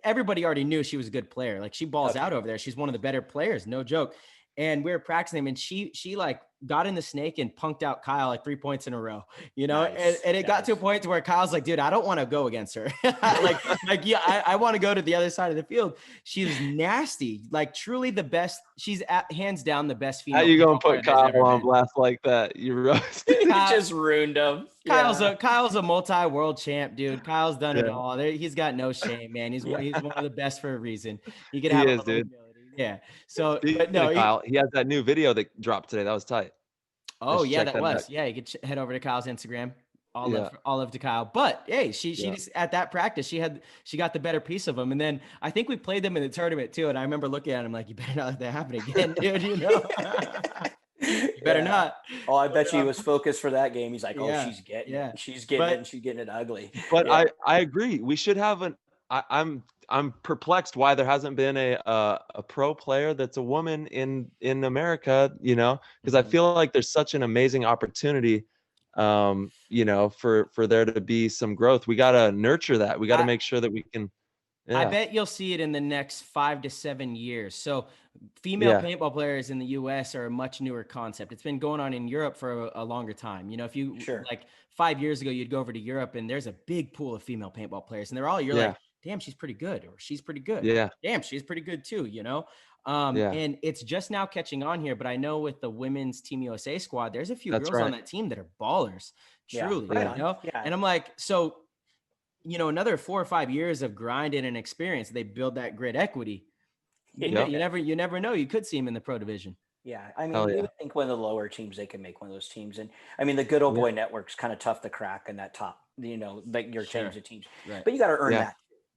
[SPEAKER 1] everybody already knew she was a good player. Like, she balls out over there. She's one of the better players, no joke. And we were practicing, and she like got in the snake and punked out Kyle like 3 points in a row, nice. and it got to a point to where Kyle's like, dude, I don't want to go against her. I want to go to the other side of the field. She was nasty, like truly the best. She's hands down the best female.
[SPEAKER 4] How you gonna put Kyle on blast like that? You roasted.
[SPEAKER 2] You just ruined him.
[SPEAKER 1] Kyle's a multi-world champ, dude. Kyle's done it all. He's got no shame, man. He's one of the best for a reason. You could have a little humility. Yeah. So, but no,
[SPEAKER 4] Kyle, he has that new video that dropped today. That was tight.
[SPEAKER 1] Oh yeah, that was. Yeah, you could head over to Kyle's Instagram. All love to Kyle. But hey, she just at that practice, she got the better piece of him. And then I think we played them in the tournament too. And I remember looking at him like, you better not let that happen again, dude. You better not.
[SPEAKER 2] Oh, I bet you he was focused for that game. He's like, she's getting it. She's getting it ugly.
[SPEAKER 4] But I agree. We should have I'm perplexed why there hasn't been a pro player that's a woman in America, because I feel like there's such an amazing opportunity, for there to be some growth. We got to nurture that. We got to make sure that we can. Yeah.
[SPEAKER 1] I bet you'll see it in the next 5 to 7 years. So female paintball players in the US are a much newer concept. It's been going on in Europe for a longer time. If you like 5 years ago, you'd go over to Europe and there's a big pool of female paintball players, and you're like, damn, she's pretty good, or she's pretty good.
[SPEAKER 4] Yeah.
[SPEAKER 1] Damn, she's pretty good too, And it's just now catching on here. But I know with the women's Team USA squad, there's a few girls on that team that are ballers, truly, And I'm like, so, another 4 or 5 years of grinding and experience, they build that grit equity. You never know. You could see them in the pro division.
[SPEAKER 2] Yeah. I mean, you would think one of the lower teams, they can make one of those teams. And I mean, the good old boy network's kind of tough to crack in that top, like your change of teams, but you got to earn that.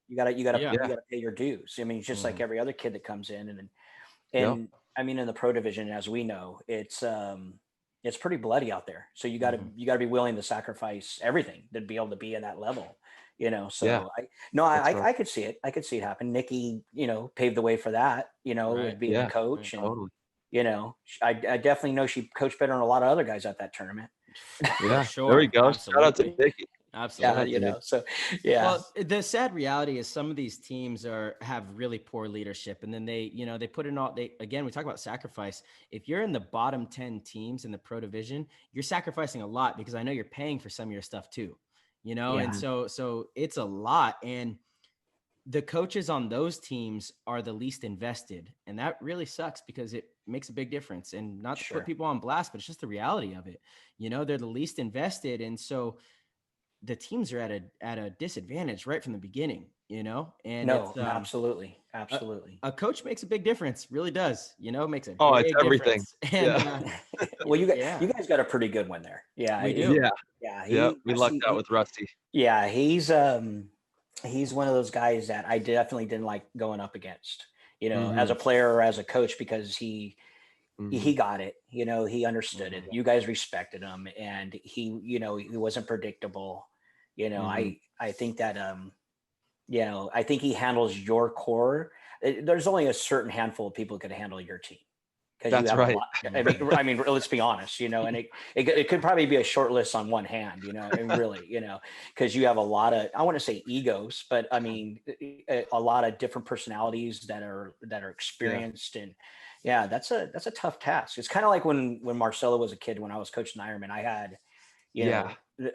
[SPEAKER 2] You gotta pay your dues. I mean, it's just like every other kid that comes in, and I mean, in the pro division, as we know, it's pretty bloody out there. So you gotta be willing to sacrifice everything to be able to be in that level, So I could see it. I could see it happen. Nikki, paved the way for that, with being a coach, and
[SPEAKER 4] totally.
[SPEAKER 2] I definitely know she coached better than a lot of other guys at that tournament.
[SPEAKER 4] Yeah, there we go. Absolutely. Shout out to Nikki.
[SPEAKER 1] Absolutely.
[SPEAKER 2] Well,
[SPEAKER 1] the sad reality is some of these teams have really poor leadership, and then they put in we talk about sacrifice. If you're in the bottom 10 teams in the pro division, you're sacrificing a lot, because I know you're paying for some of your stuff too, and so it's a lot. And the coaches on those teams are the least invested, and that really sucks, because it makes a big difference. And not to put people on blast, but it's just the reality of it. They're the least invested, and so the teams are at a disadvantage right from the beginning, and
[SPEAKER 2] absolutely.
[SPEAKER 1] A coach makes a big difference. Really does, makes a
[SPEAKER 4] it's everything.
[SPEAKER 1] And,
[SPEAKER 2] well, you guys got a pretty good one there. Yeah,
[SPEAKER 1] we do.
[SPEAKER 4] We lucked out with Rusty.
[SPEAKER 2] Yeah. He's one of those guys that I definitely didn't like going up against, as a player or as a coach, because he got it, he understood it. You guys respected him, and he wasn't predictable. I think that, I think he handles your core. There's only a certain handful of people who could handle your team.
[SPEAKER 4] That's right.
[SPEAKER 2] I mean, let's be honest, and it could probably be a short list on one hand, and really, because you have a lot of, I want to say egos, but I mean, a lot of different personalities that are experienced. And yeah, that's a tough task. It's kind of like when Marcelo was a kid, when I was coaching Ironman, I had,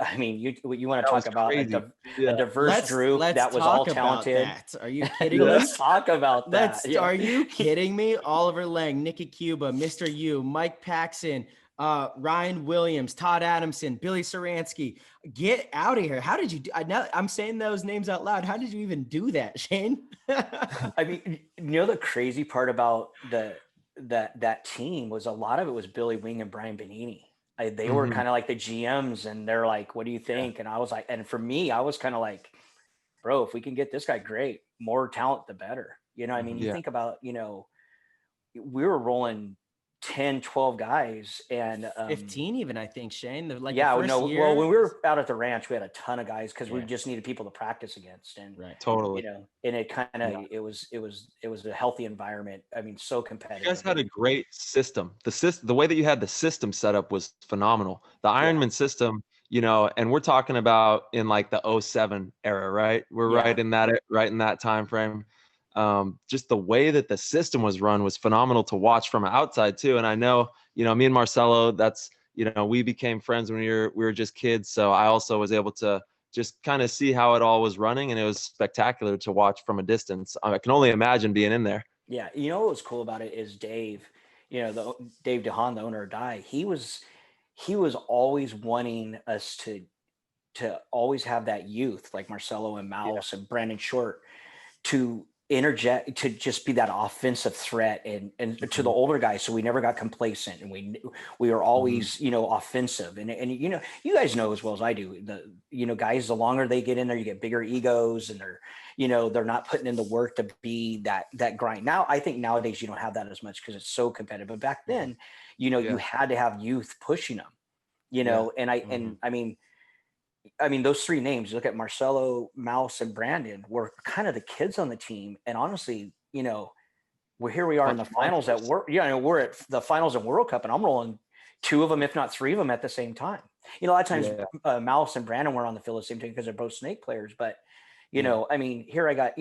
[SPEAKER 2] I mean, you want to talk about a diverse group that was all talented.
[SPEAKER 1] Are you kidding me?
[SPEAKER 2] Let's talk about that.
[SPEAKER 1] Are you kidding me? Oliver Lang, Nikki Cuba, Mr. Yu, Mike Paxson, Ryan Williams, Todd Adamson, Billy Saransky. Get out of here. How did you do? I'm saying those names out loud. How did you even do that, Shane?
[SPEAKER 2] I mean, the crazy part about that team was a lot of it was Billy Wing and Brian Benini. They were kind of like the GMs, and they're like, what do you think? And I was like, and for me, I was kind of like, bro, if we can get this guy, great, more talent, the better. I mean, you think about, we were rolling 10, 12 guys, and
[SPEAKER 1] 15 even, I think, Shane. Year.
[SPEAKER 2] Well, when we were out at the ranch, we had a ton of guys because we just needed people to practice against. And
[SPEAKER 4] totally,
[SPEAKER 2] and it kind of it was a healthy environment. I mean, so competitive.
[SPEAKER 4] You guys had a great system. The way that you had the system set up was phenomenal. The Ironman system, and we're talking about in like the 2007 era, right? We're right in that time frame. Just the way that the system was run was phenomenal to watch from outside too. And I know, me and Marcelo, that's, we became friends when we were just kids. So I also was able to just kind of see how it all was running, and it was spectacular to watch from a distance. I can only imagine being in there.
[SPEAKER 2] Yeah. What was cool about it is Dave, Dave DeHaan, the owner of Die, he was always wanting us to always have that youth like Marcelo and Mouse and Brandon Short to interject, to just be that offensive threat and to the older guys. So we never got complacent, and we were always, offensive. And you guys know as well as I do, guys, the longer they get in there, you get bigger egos, and they're not putting in the work to be that grind. Now, I think nowadays you don't have that as much because it's so competitive. But back then, you had to have youth pushing them, and I mean, those three names, you look at Marcelo, Mouse, and Brandon, were kind of the kids on the team. And honestly, we are in the finals we're at the finals of World Cup, and I'm rolling two of them, if not three of them at the same time. A lot of times Mouse and Brandon were on the field at the same time because they're both snake players. But, I mean, here I got,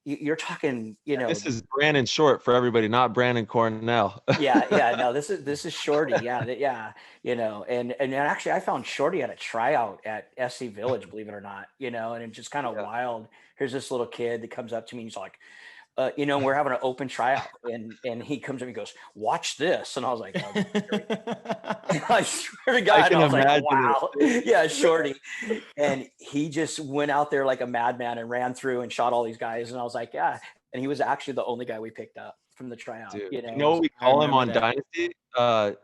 [SPEAKER 2] you're talking,
[SPEAKER 4] this is Brandon Short for everybody, not Brandon Cornell.
[SPEAKER 2] No, this is Shorty. And actually I found Shorty at a tryout at SC Village, believe it or not, and it's just kind of wild. Here's this little kid that comes up to me and he's like, we're having an open tryout, and he comes up and he goes, watch this. And I was like, oh, I swear to God, I was like, wow. Yeah, Shorty. And he just went out there like a madman and ran through and shot all these guys. And I was like, yeah. And he was actually the only guy we picked up from the tryout.
[SPEAKER 4] Dude, you know what we call him on Dynasty?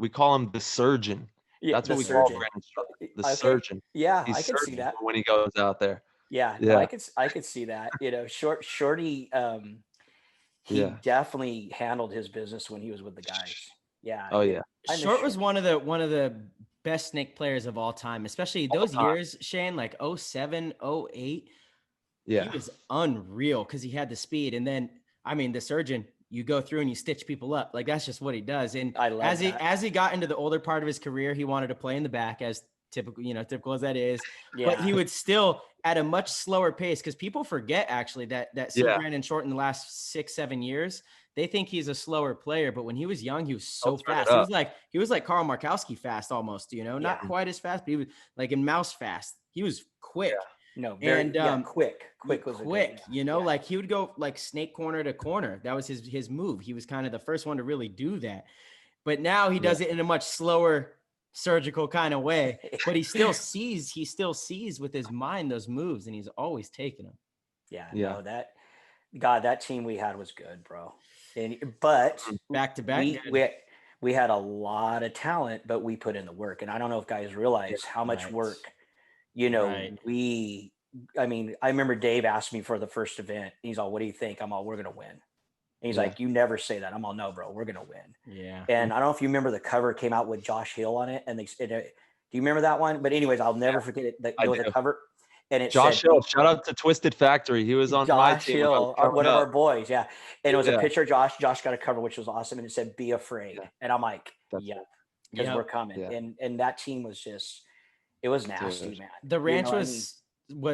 [SPEAKER 4] We call him the surgeon.
[SPEAKER 2] Yeah,
[SPEAKER 4] that's what we call Brandon. The surgeon.
[SPEAKER 2] Yeah,
[SPEAKER 4] He's
[SPEAKER 2] I can see that
[SPEAKER 4] when he goes out there.
[SPEAKER 2] Yeah. No, I could see that. Shorty. He definitely handled his business when he was with the guys. Yeah.
[SPEAKER 4] Oh yeah.
[SPEAKER 1] Short was one of the best snake players of all time, especially those years, Shane, like 07, 08.
[SPEAKER 4] Yeah.
[SPEAKER 1] He was unreal because he had the speed. And then, I mean, the surgeon, you go through and you stitch people up. Like, that's just what he does. And as he got into the older part of his career, he wanted to play in the back, as typical as that is. Yeah. But he would still, at a much slower pace, because people forget actually that Brandon Short in the last 6-7 years, they think he's a slower player, but when he was young, he was so fast. He was like Carl Markowski fast almost, not quite as fast, but he was like in Mouse fast. He was quick.
[SPEAKER 2] Yeah. No, very quick. Quick was
[SPEAKER 1] quick. Like he would go like snake corner to corner. That was his move. He was kind of the first one to really do that. But now he does it in a much slower, surgical kind of way. But he still sees with his mind those moves, and he's always taking them.
[SPEAKER 2] Yeah. No, that team we had was good, bro. But
[SPEAKER 1] back to back,
[SPEAKER 2] we had a lot of talent, but we put in the work. And I don't know if guys realize how much work. I remember Dave asked me for the first event. He's all, what do you think? I'm all, we're going to win. And he's like, you never say that. I'm all, no, bro, we're going to win.
[SPEAKER 1] Yeah.
[SPEAKER 2] And I don't know if you remember the cover came out with Josh Hill on it. And do you remember that one? But anyways, I'll never forget it. The cover. and it
[SPEAKER 4] Josh
[SPEAKER 2] said,
[SPEAKER 4] Hill, shout out to Twisted Factory. He was on my team.
[SPEAKER 2] Hill, one of our boys. Yeah. And it was a picture of Josh. Josh got a cover, which was awesome. And it said, be afraid. Yeah. And I'm like, because we're coming. Yeah. And that team was just, it was nasty, man.
[SPEAKER 1] The ranch was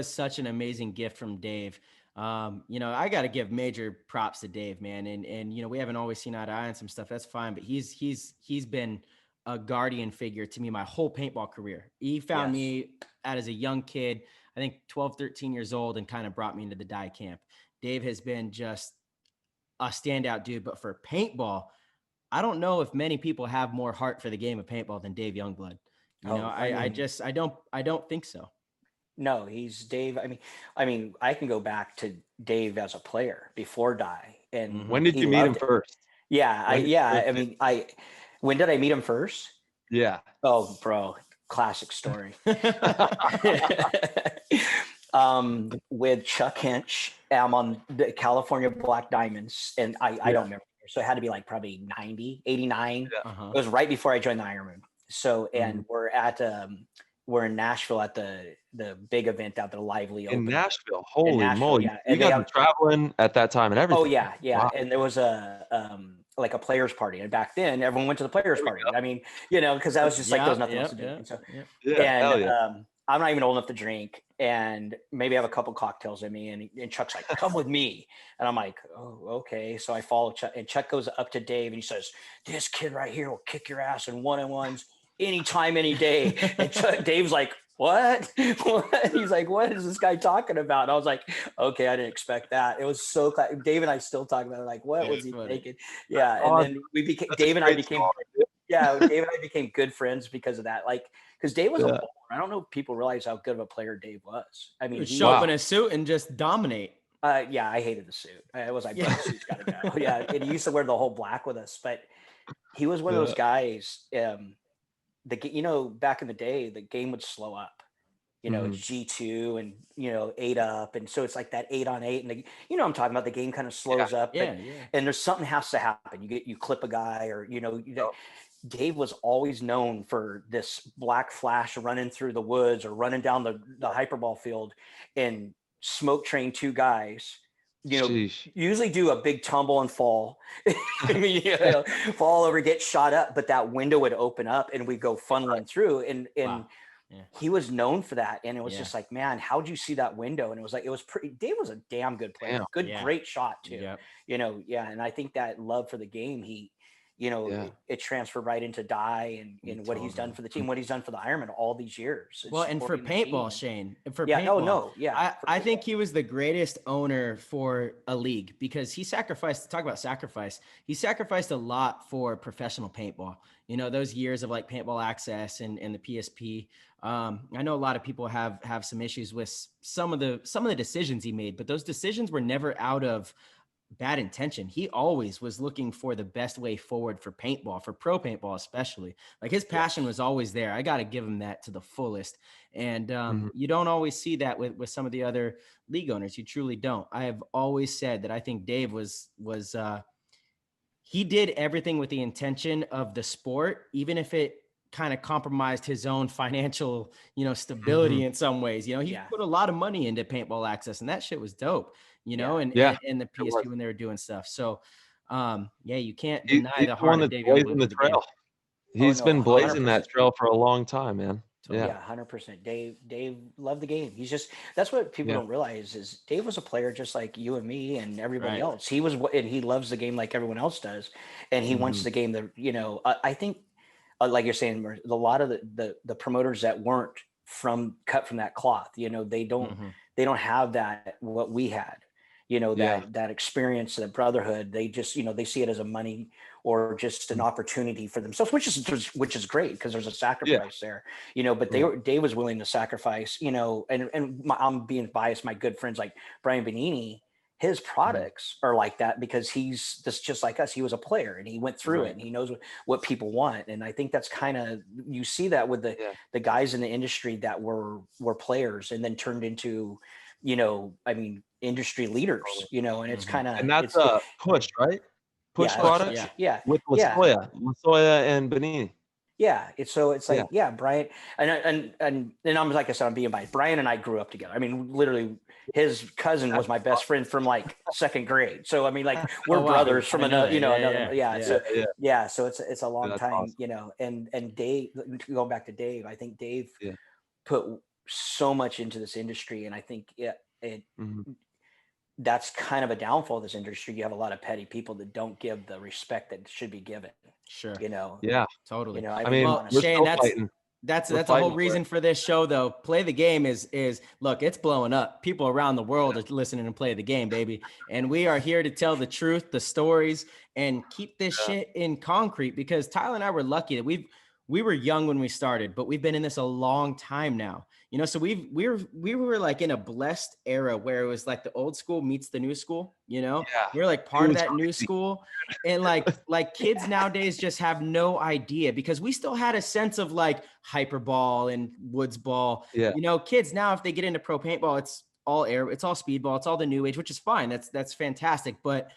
[SPEAKER 1] such an amazing gift from Dave. I got to give major props to Dave, man. And we haven't always seen eye to eye on some stuff. That's fine. But he's been a guardian figure to me my whole paintball career. He found me out as a young kid, I think 12, 13 years old, and kind of brought me into the dye camp. Dave has been just a standout dude. But for paintball, I don't know if many people have more heart for the game of paintball than Dave Youngblood. I don't think so.
[SPEAKER 2] No, he's Dave. I mean, I can go back to Dave as a player before dye. And
[SPEAKER 4] when did you meet him first?
[SPEAKER 2] When did I meet him first?
[SPEAKER 4] Yeah.
[SPEAKER 2] Oh, bro, classic story. With Chuck Hinch, I'm on the California Black Diamonds, and I don't remember. So it had to be like probably 90, 89. Yeah. It was right before I joined the Ironman. So, and we're in Nashville at the big event out there, Lively Open.
[SPEAKER 4] In Nashville, holy moly! Yeah. You got traveling at that time and everything.
[SPEAKER 2] Oh yeah. Wow. And there was a like a players party, and back then everyone went to the players party. I mean, because that was just like there was nothing else to do. And so, I'm not even old enough to drink, and maybe I have a couple cocktails in me. And Chuck's like, "Come with me," and I'm like, "Oh, okay." So I follow Chuck, and Chuck goes up to Dave, and he says, "This kid right here will kick your ass in 1-on-1s anytime, any day." And Dave's like, "What?" He's like, "What is this guy talking about?" And I was like, "Okay, I didn't expect that." It was so Dave and I still talk about it. Like, what was he thinking? Yeah, and then Dave and I became good friends because of that. Like, because Dave was a baller. I don't know if people realize how good of a player Dave was. I mean,
[SPEAKER 1] show up in a suit and just dominate.
[SPEAKER 2] Yeah, I hated the suit. I was like, "Bro, the suit's gotta go." Yeah, and he used to wear the whole black with us, but he was one of those guys. Back in the day, the game would slow up. It's G2 and 8 up, and so it's like that 8-on-8, and I'm talking about. The game kind of slows up, and there's something has to happen. You clip a guy, or Dave was always known for this black flash running through the woods or running down the hyperball field and smoke train two guys. Usually do a big tumble and fall. Fall over, get shot up, but that window would open up and we go funneling through. And he was known for that. And it was just like, man, how'd you see that window? And it was pretty. Dave was a damn good player, great shot too. And I think that love for the game, it transferred right into dye and what he's done for the team, what he's done for the Ironman all these years.
[SPEAKER 1] And for paintball, Shane, I think he was the greatest owner for a league because he sacrificed he sacrificed a lot for professional paintball. Those years of like Paintball Access and the PSP. I know a lot of people have some issues with some of the decisions he made, but those decisions were never out of bad intention. He always was looking for the best way forward for paintball, for pro paintball especially. Like his passion was always there. I got to give him that to the fullest. And you don't always see that with some of the other league owners. You truly don't. I have always said that I think Dave was he did everything with the intention of the sport, even if it kind of compromised his own financial, stability in some ways. He put a lot of money into Paintball Access, and that shit was dope. And the PSP when they were doing stuff. So, you can't deny the heart of Dave Youngblood
[SPEAKER 4] the trail. He's been blazing 100%. That trail for a long time, man.
[SPEAKER 2] Yeah, 100%. Dave loved the game. That's what people don't realize is Dave was a player just like you and me and everybody else. He loves the game like everyone else does, and he wants the game that I think, like you're saying, a lot of the promoters that weren't cut from that cloth, they don't have that what we had. That experience, that brotherhood, they just, they see it as a money or just an opportunity for themselves, which is great because there's a sacrifice there, but Dave was willing to sacrifice, and I'm being biased. My good friends like Brian Benini, his products are like that because he's just like us. He was a player and he went through it and he knows what people want. And I think that's kind of, you see that with the guys in the industry that were players and then turned into, industry leaders, and it's kind of,
[SPEAKER 4] and that's Push, right? Push product.
[SPEAKER 2] Yeah.
[SPEAKER 4] With Lasoya and Benini.
[SPEAKER 2] Yeah. It's like, yeah, Brian and I'm like I said, I'm being biased. Brian and I grew up together. I mean, literally his cousin was my best friend from like second grade. So, I mean, like we're brothers from another, So it's a long time, awesome. And Dave, going back to Dave, I think Dave put so much into this industry. And I think that's kind of a downfall of this industry. You have a lot of petty people that don't give the respect that should be given.
[SPEAKER 1] Sure.
[SPEAKER 2] Yeah,
[SPEAKER 1] totally.
[SPEAKER 2] I mean,
[SPEAKER 1] well, Shane, that's a whole reason for this show, though. Play the Game is look, it's blowing up. People around the world are listening and Play the Game, baby. And we are here to tell the truth, the stories, and keep this shit in concrete, because Tyler and I were lucky that we were young when we started, but we've been in this a long time now. So we were like in a blessed era where it was like the old school meets the new school, we're like part of that new school. And like kids nowadays just have no idea, because we still had a sense of like hyperball and Woodsball. Kids now, if they get into pro paintball, it's all air, it's all speedball, it's all the new age, which is fine. That's fantastic. But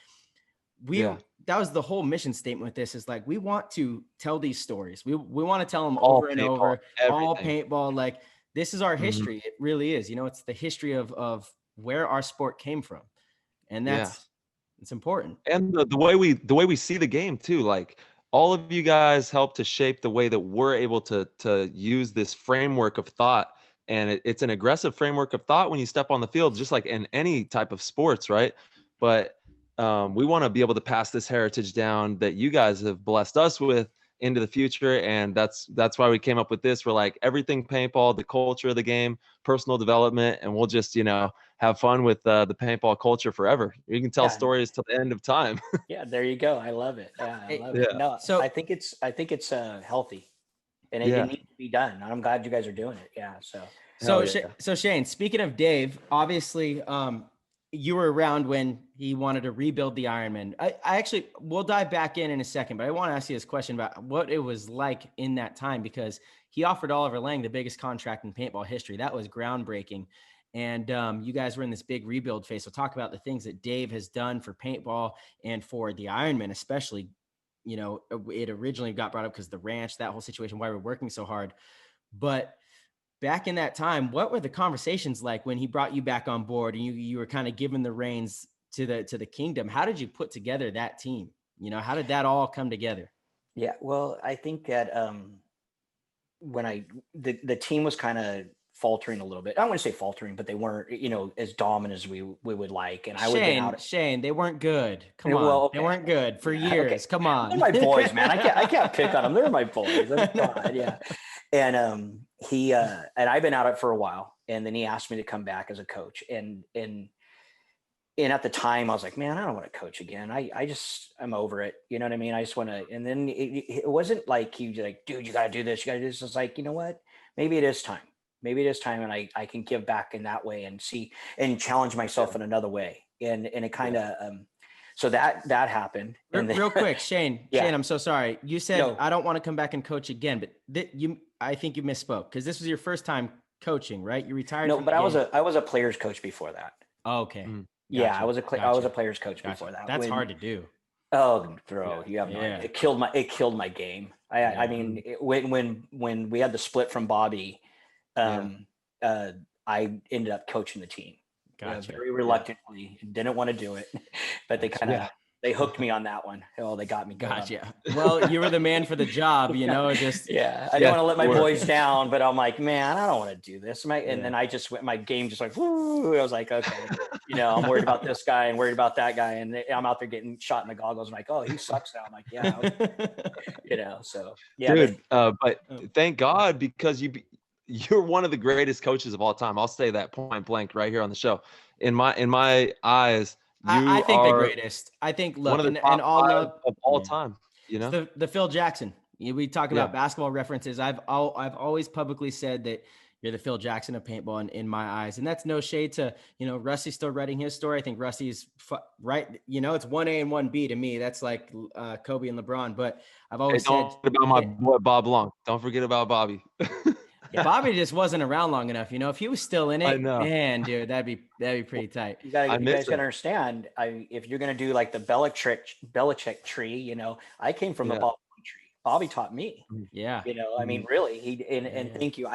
[SPEAKER 1] that was the whole mission statement with this, is like, we want to tell these stories. We want to tell them all over and over, everything. All paintball. Like, this is our history. It really is. It's the history of where our sport came from. And it's important. And
[SPEAKER 4] the way we see the game too, like all of you guys help to shape the way that we're able to use this framework of thought. And it's an aggressive framework of thought when you step on the field, just like in any type of sports, right? But we want to be able to pass this heritage down that you guys have blessed us with into the future. And that's why we came up with this. We're like, everything paintball, the culture of the game, personal development, and we'll just, have fun with the paintball culture forever. You can tell stories till the end of time.
[SPEAKER 2] Yeah, there you go. I love it. Yeah, I love it. No, so I think it's healthy, and it needs to be done. And I'm glad you guys are doing it. Yeah.
[SPEAKER 1] So Shane, speaking of Dave, obviously, you were around when he wanted to rebuild the Ironman. I actually, we'll dive back in a second, but I want to ask you this question about what it was like in that time, because he offered Oliver Lang the biggest contract in paintball history. That was groundbreaking. And you guys were in this big rebuild phase. So talk about the things that Dave has done for paintball and for the Ironman, especially. It originally got brought up because the ranch, that whole situation, why we're working so hard. But back in that time, what were the conversations like when he brought you back on board and you were kind of given the reins to the kingdom? How did you put together that team? How did that all come together?
[SPEAKER 2] Yeah, well, I think that when the team was kind of faltering a little bit. I don't want to say faltering, but they weren't, as dominant as we would like. And
[SPEAKER 1] Shane, they weren't good. Come on, okay. They weren't good for years. Okay. Come on,
[SPEAKER 2] they're my boys, man. I can't pick on them. They're my boys. That's fine. Yeah. And he and I've been at it for a while, and then he asked me to come back as a coach. And at the time I was like, man, I don't want to coach again. I'm over it. You know what I mean? I just want to. And then it wasn't like he was like, dude, you got to do this. You got to do this. It's like, you know what? Maybe it is time. And I can give back in that way and see and challenge myself in another way. And it kind of, so that happened. And
[SPEAKER 1] real quick, Shane, I'm so sorry. You said, I don't want to come back and coach again, but I think you misspoke, because this was your first time coaching, right? You retired.
[SPEAKER 2] No, but I was a player's coach before that.
[SPEAKER 1] Oh, okay.
[SPEAKER 2] Gotcha. Yeah. I was a player's coach before that.
[SPEAKER 1] That's hard to do.
[SPEAKER 2] Oh, bro, you have no idea. It killed my game. I mean, when we had the split from Bobby, I ended up coaching the team.
[SPEAKER 1] Gotcha.
[SPEAKER 2] Very reluctantly, didn't want to do it, but they kind of they hooked me on that one. Oh, they got me.
[SPEAKER 1] Gotcha. Well, you were the man for the job, just
[SPEAKER 2] I didn't want to let my boys down, but I'm like, man, I don't want to do this. And then I just went, my game just like, whoo. I was like, okay, I'm worried about this guy and worried about that guy, and I'm out there getting shot in the goggles. I'm like, oh, he sucks now. I'm like, yeah, so yeah,
[SPEAKER 4] dude. But thank God, because you're one of the greatest coaches of all time. I'll say that point blank right here on the show. In my eyes,
[SPEAKER 1] I think the greatest. I think
[SPEAKER 4] one of the top five of all time.
[SPEAKER 1] The Phil Jackson. We talk about basketball references. I've always publicly said that you're the Phil Jackson of paintball in my eyes, and that's no shade to Rusty's still writing his story. I think Rusty's right. It's 1A and 1B to me. That's like Kobe and LeBron. But I've always said
[SPEAKER 4] about my boy Bob Long. Don't forget about Bobby.
[SPEAKER 1] Yeah, Bobby just wasn't around long enough. If he was still in it, man, dude, that'd be pretty tight.
[SPEAKER 2] You guys gotta understand. If you're gonna do like the Belichick tree, I came from the Bob Long tree. Bobby taught me.
[SPEAKER 1] Yeah.
[SPEAKER 2] You know, I mean, really, and thank you.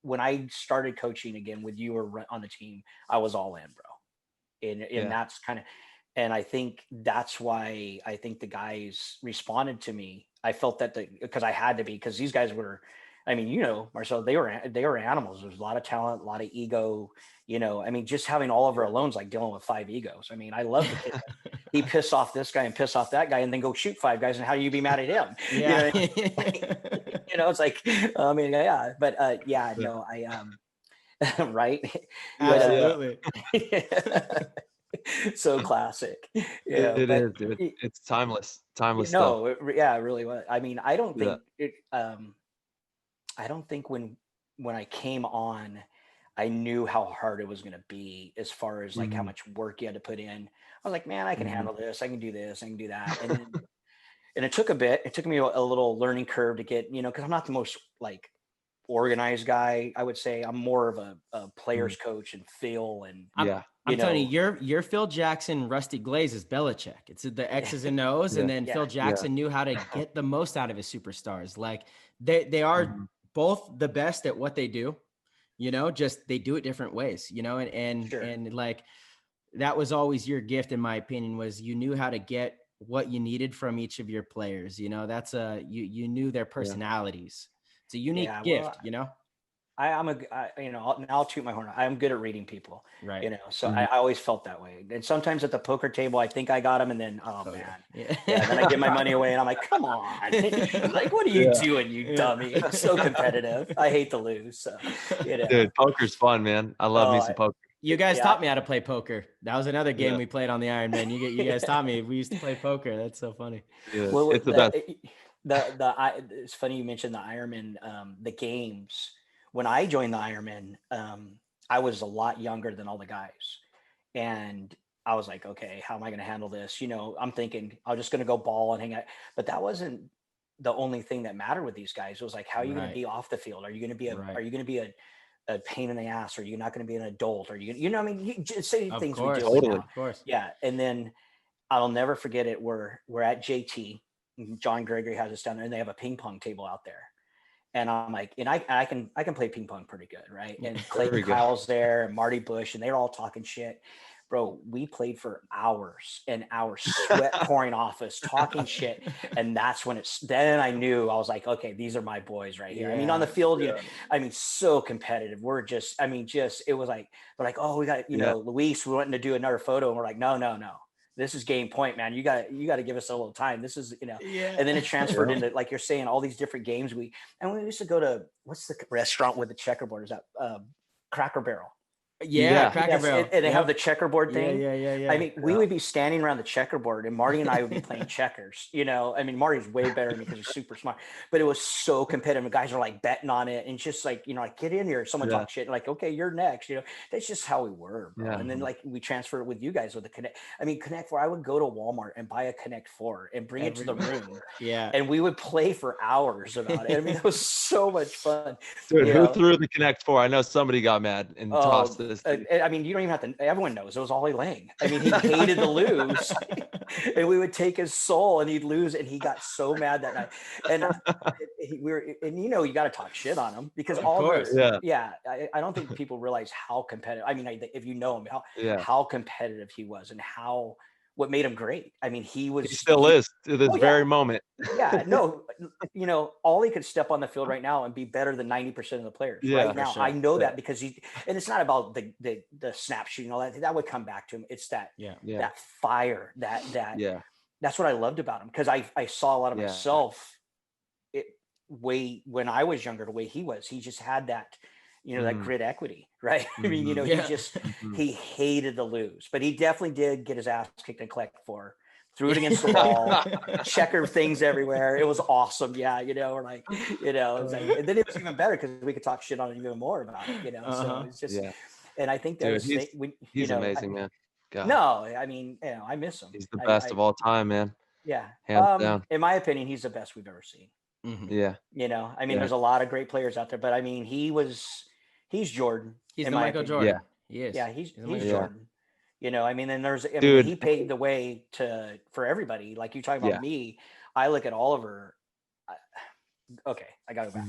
[SPEAKER 2] When I started coaching again with you or on the team, I was all in, bro. And that's kind of, and I think that's why I think the guys responded to me. I felt that because I had to be, because these guys were, I mean, you know, Marcel, they were animals. There's a lot of talent, a lot of ego, you know. I mean, just having all of our alone's like dealing with 5 egos. I mean, I love the kid. He pissed off this guy and piss off that guy and then go shoot 5 guys. And how do you be mad at him?
[SPEAKER 1] Yeah.
[SPEAKER 2] You know, it's like, I mean, yeah, but no, right.
[SPEAKER 1] Absolutely.
[SPEAKER 2] So classic. Yeah,
[SPEAKER 4] it is, dude. It's timeless stuff.
[SPEAKER 2] Yeah, it really was. I mean, I don't think I don't think when I came on, I knew how hard it was going to be as far as like how much work you had to put in. I was like, man, I can handle this. I can do this. I can do that. And then, and it took a bit. It took me a little learning curve to get, you know, because I'm not the most like organized guy. I would say I'm more of a player's coach and feel. And
[SPEAKER 1] I'm telling you, your Phil Jackson Rusty Glaze is Belichick. It's the X's and O's, and then Phil Jackson knew how to get the most out of his superstars. Like they are both the best at what they do, you know, just they do it different ways, you know, and like that was always your gift, in my opinion, was you knew how to get what you needed from each of your players. You know, that's you knew their personalities. It's a unique gift, you know.
[SPEAKER 2] you know, I'll toot my horn. I'm good at reading people,
[SPEAKER 1] right?
[SPEAKER 2] You know, so I always felt that way. And sometimes at the poker table, I think I got him, and then then I give my money away, and I'm like, come on, like, what are you doing, you dummy? It's so competitive. I hate to lose. So, you know.
[SPEAKER 4] Dude, poker's fun, man. I love me some poker.
[SPEAKER 1] You guys taught me how to play poker. That was another game we played on the Ironman. You guys taught me. We used to play poker. That's so funny.
[SPEAKER 4] Yeah, well, it's the best.
[SPEAKER 2] It's funny you mentioned the Ironman, the games. When I joined the Ironman, I was a lot younger than all the guys. And I was like, okay, how am I going to handle this? You know, I'm thinking I'm just going to go ball and hang out. But that wasn't the only thing that mattered with these guys. It was like, how are you going to be off the field? Are you going to be are you going to be a pain in the ass? Are you not going to be an adult? Are you know, I mean, you just say things we do.
[SPEAKER 4] Totally.
[SPEAKER 1] Of course.
[SPEAKER 2] Yeah. And then I'll never forget it. We're at JT. John Gregory has us down there, and they have a ping pong table out there. And I'm like, and I can play ping pong pretty good, right? And Clayton Kyle's there, and Marty Bush, and they're all talking shit. Bro, we played for hours and hours, sweat pouring off us, talking shit. And that's when then I knew, I was like, okay, these are my boys right here. I mean, on the field, you know, I mean, so competitive. We're just, I mean, it was like, they're like, oh, we got, you know, Luis, we wanted to do another photo. And we're like, no. This is game point, man. You got to give us a little time. This is, you know, and then it transferred into, like you're saying, all these different games. We used to go to, what's the restaurant with the checkerboard? Is that Cracker Barrel?
[SPEAKER 1] Cracker Barrel.
[SPEAKER 2] And they have the checkerboard thing.
[SPEAKER 1] Yeah.
[SPEAKER 2] I mean, we would be standing around the checkerboard, and Marty and I would be playing checkers. You know, I mean, Marty's way better than me because he's super smart. But it was so competitive. The guys are like betting on it, and it's just like, you know, like, get in here. Someone talk shit, like, okay, you're next. You know, that's just how we were, bro. And then like we transferred it with you guys with the Connect. I mean, Connect 4. I would go to Walmart and buy a Connect 4 and bring it to the room.
[SPEAKER 1] And
[SPEAKER 2] we would play for hours about it. I mean, it was so much fun.
[SPEAKER 4] Dude, who threw the Connect 4? I know somebody got mad and tossed this.
[SPEAKER 2] I mean, you don't even have to, everyone knows it was Ollie Lang. I mean, he hated to lose, and we would take his soul and he'd lose, and he got so mad that night. And and you know, you got to talk shit on him because I don't think people realize how competitive. I mean, if you know him, how competitive he was, and what made him great. I mean, he
[SPEAKER 4] still is to this very moment.
[SPEAKER 2] You know, Ollie could step on the field right now and be better than 90% of the players right now. Sure. I know that because and it's not about the snap shooting, all that would come back to him. It's that fire, that's what I loved about him. Because I saw a lot of myself when I was younger, the way he just had that, you know, that grit equity, right? I mean, you know, he hated to lose, but he definitely did get his ass kicked in Collect 4, threw it against the wall, checker things everywhere. It was awesome. Yeah. You know, or like, you know, it was like, and then it was even better because we could talk shit on it even more about it, you know? So it's just, and I think that
[SPEAKER 4] he's amazing, man. God.
[SPEAKER 2] No, I mean, you know, I miss him.
[SPEAKER 4] He's the best of all time, man.
[SPEAKER 2] Yeah.
[SPEAKER 4] Hands down.
[SPEAKER 2] In my opinion, he's the best we've ever seen.
[SPEAKER 4] Yeah.
[SPEAKER 2] You know, I mean, there's a lot of great players out there, but I mean, he's Jordan.
[SPEAKER 1] He's the Michael Jordan.
[SPEAKER 2] Yeah.
[SPEAKER 1] He is.
[SPEAKER 2] Yeah, he's Jordan. You know, I mean, and he paved the way for everybody. Like you talking about me, I look at Oliver okay, I got to go back.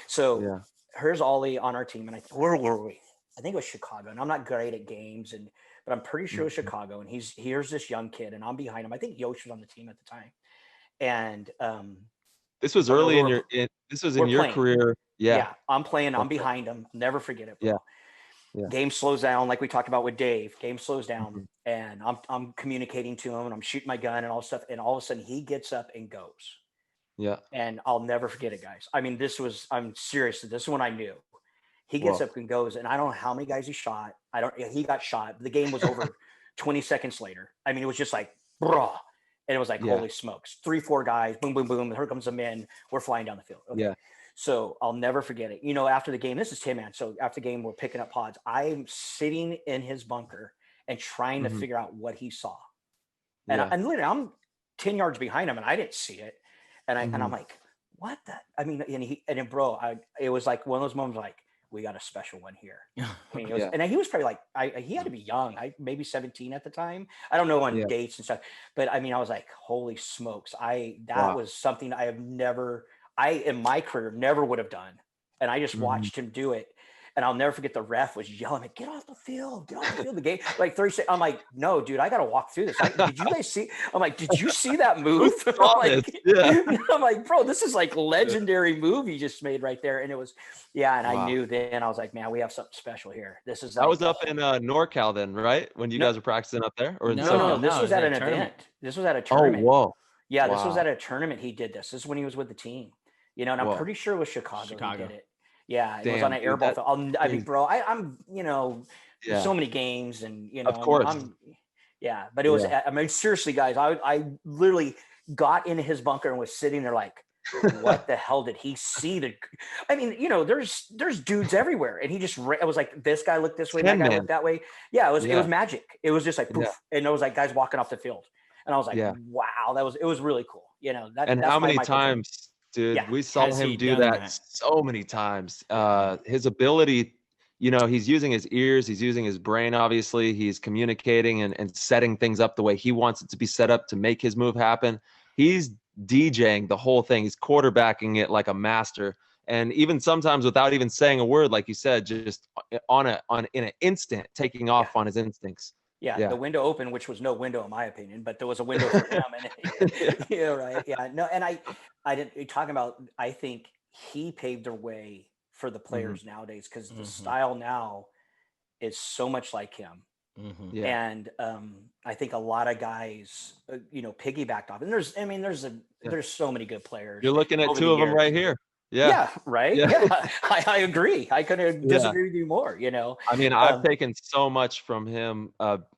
[SPEAKER 2] So here's Ollie on our team, and where were we? I think it was Chicago, and I'm not great at games, but I'm pretty sure it was Chicago. And here's this young kid, and I'm behind him. I think Yosh was on the team at the time, and
[SPEAKER 4] this was early in your career.
[SPEAKER 2] Yeah, I'm playing. I'm behind him. I'll never forget it, bro. Yeah. Game slows down, like we talked about with Dave. Game slows down, and I'm communicating to him, and I'm shooting my gun and all stuff, and all of a sudden he gets up and goes.
[SPEAKER 4] Yeah.
[SPEAKER 2] And I'll never forget it, guys. I mean, I'm serious. This is when I knew. He gets up and goes, and I don't know how many guys he shot. He got shot. The game was over 20 seconds later. I mean, it was just like, bro. And it was like, holy smokes. 3-4 guys, boom, boom, boom. Here comes the men. We're flying down the field. Okay. Yeah. So I'll never forget it. After the game, this is Tim, man. So after the game, we're picking up pods. I'm sitting in his bunker and trying to figure out what he saw. And and literally, I'm 10 yards behind him, and I didn't see it. And I'm like, what the? I mean, and then, bro, it was like one of those moments like, we got a special one here. And he was probably like, he had to be young, maybe 17 at the time. I don't know on dates and stuff, but I mean, I was like, holy smokes. That was something I have never, in my career, never would have done. And I just watched him do it. And I'll never forget the ref was yelling, get off the field, the game. Like 30 seconds. I'm like, no, dude, I got to walk through this. Did you guys see? I'm like, did you see that move? I'm like, bro, this is like legendary move you just made right there. And it was, and I knew then, I was like, man, we have something special here. This is like,
[SPEAKER 4] I was up in NorCal then, right? When you guys were practicing up there? Or
[SPEAKER 2] no, this was at an event. This was at a tournament.
[SPEAKER 4] Oh, whoa.
[SPEAKER 2] Yeah, this was at a tournament. He did this. This is when he was with the team, and I'm pretty sure it was Chicago. He did it. Yeah, it was on an airball field. I mean, bro, I'm so many games, and
[SPEAKER 4] of course,
[SPEAKER 2] but it was. I mean, seriously, guys, I literally got into his bunker and was sitting there like, what the hell did he see? I mean, there's dudes everywhere, and he just. It was like this guy looked this way, that guy looked that way. Yeah, it was magic. It was just like poof, and it was like guys walking off the field, and I was like, wow, it was really cool.
[SPEAKER 4] And how many times? Dude, we saw him do that so many times. His ability, he's using his ears, he's using his brain, obviously. He's communicating and setting things up the way he wants it to be set up to make his move happen. He's DJing the whole thing. He's quarterbacking it like a master. And even sometimes without even saying a word, like you said, just in an instant, taking off on his instincts.
[SPEAKER 2] Yeah, the window open, which was no window in my opinion, but there was a window for him. And, right. Yeah, no, and I didn't talking about. I think he paved the way for the players nowadays because the style now is so much like him. And I think a lot of guys, piggybacked off. And there's so many good players.
[SPEAKER 4] You're looking at two of them right here.
[SPEAKER 2] Yeah. Right. Yeah. I agree. I couldn't disagree with you more,
[SPEAKER 4] I mean, I've taken so much from him.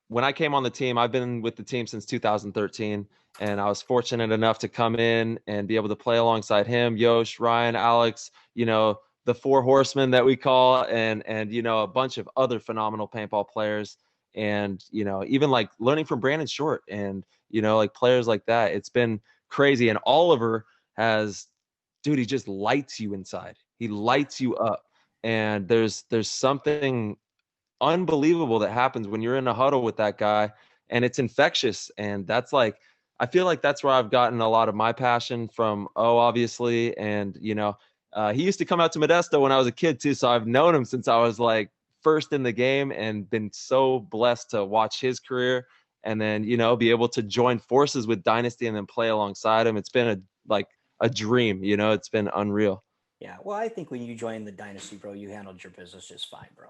[SPEAKER 4] When I came on the team, I've been with the team since 2013, and I was fortunate enough to come in and be able to play alongside him, Yosh, Ryan, Alex, the four horsemen that we call, and a bunch of other phenomenal paintball players. And, even like learning from Brandon Short and, like players like that, it's been crazy. And Oliver dude, he just lights you inside. He lights you up. And there's something unbelievable that happens when you're in a huddle with that guy, and it's infectious. And that's like, I feel like that's where I've gotten a lot of my passion from, obviously. And, he used to come out to Modesto when I was a kid too. So I've known him since I was like first in the game, and been so blessed to watch his career and then, be able to join forces with Dynasty and then play alongside him. It's been a dream, it's been unreal.
[SPEAKER 2] Yeah. Well, I think when you joined the Dynasty, bro, you handled your business just fine, bro.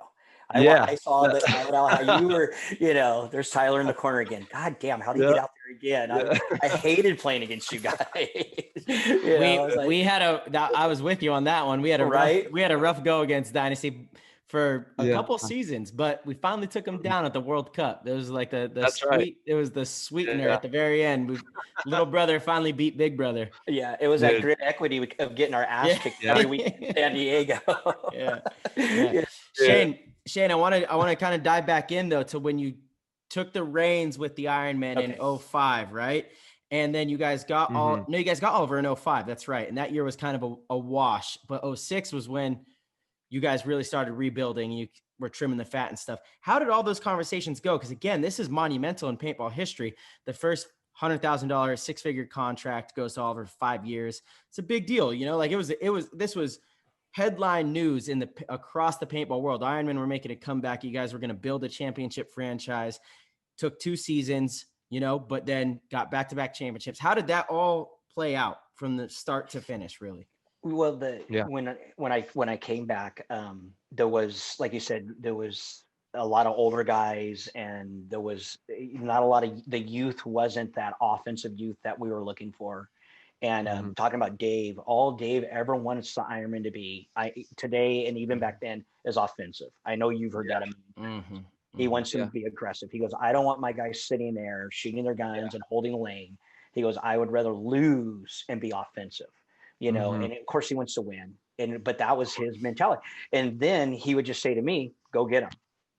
[SPEAKER 2] I saw that how you were, there's Tyler in the corner again. God damn, how did he get out there again? I hated playing against you guys.
[SPEAKER 1] I was with you on that one. We had a rough go against Dynasty for a couple seasons, but we finally took them down at the World Cup. It was like it was the sweetener at the very end. Little brother finally beat big brother.
[SPEAKER 2] Yeah, it was that grit equity of getting our ass kicked every week in San Diego.
[SPEAKER 1] Shane, I want to kind of dive back in though to when you took the reins with the Ironman in 2005, right? And then you guys got you guys got Oliver in 2005. That's right. And that year was kind of a wash, but 2006 was when you guys really started rebuilding. You were trimming the fat and stuff. How did all those conversations go? Because again, this is monumental in paintball history. The first $100,000 six-figure contract, goes to all over 5 years. It's a big deal, you know, like this was headline news across the paintball world. Ironman were making a comeback. You guys were going to build a championship franchise. Took 2 seasons, you know, but then got back-to-back championships. How did that all play out from the start to finish, really?
[SPEAKER 2] Well, when I came back, there was, like you said, there was a lot of older guys, and there was not a lot of the youth wasn't that offensive youth that we were looking for. And talking about Dave, all Dave ever wants the Ironman to be today, and even back then, is offensive. I know you've heard that. He wants them to be aggressive. He goes, I don't want my guys sitting there shooting their guns and holding a lane. He goes, I would rather lose and be offensive, you know, and of course he wants to win. But that was his mentality. And then he would just say to me, go get him.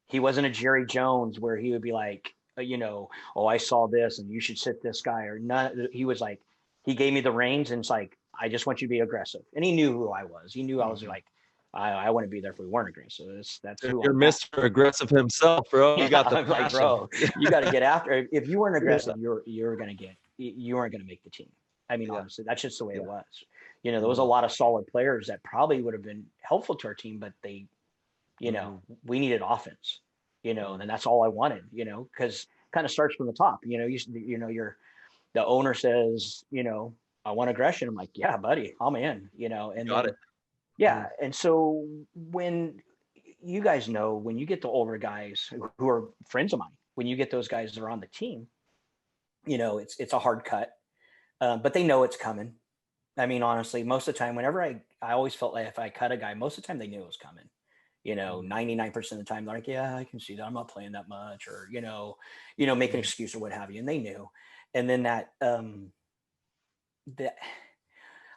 [SPEAKER 2] He wasn't a Jerry Jones where he would be like, you know, oh, I saw this and you should sit this guy or none. He was like, he gave me the reins and it's like, I just want you to be aggressive. And he knew who I was. He knew I was like, I wouldn't be there if we weren't aggressive. That's who
[SPEAKER 4] you're Mr. Aggressive himself, bro. You got the passion.
[SPEAKER 2] Like, bro, you got to get after it. If you weren't aggressive, you weren't going to make the team. I mean, honestly, that's just the way it was. You know, there was a lot of solid players that probably would have been helpful to our team, but they, you know, we needed offense, you know, and that's all I wanted, you know, because kind of starts from the top, you know, the owner says, you know, I want aggression. I'm like, yeah, buddy, I'm in, you know, and
[SPEAKER 4] got it.
[SPEAKER 2] Yeah. And so when you guys know, when you get the older guys who are friends of mine, when you get those guys that are on the team, you know, it's a hard cut, but they know it's coming. I mean, honestly, most of the time, whenever I always felt like if I cut a guy, most of the time they knew it was coming, you know, 99% of the time, they're like, yeah, I can see that. I'm not playing that much, or, you know, make an excuse or what have you. And they knew. And then that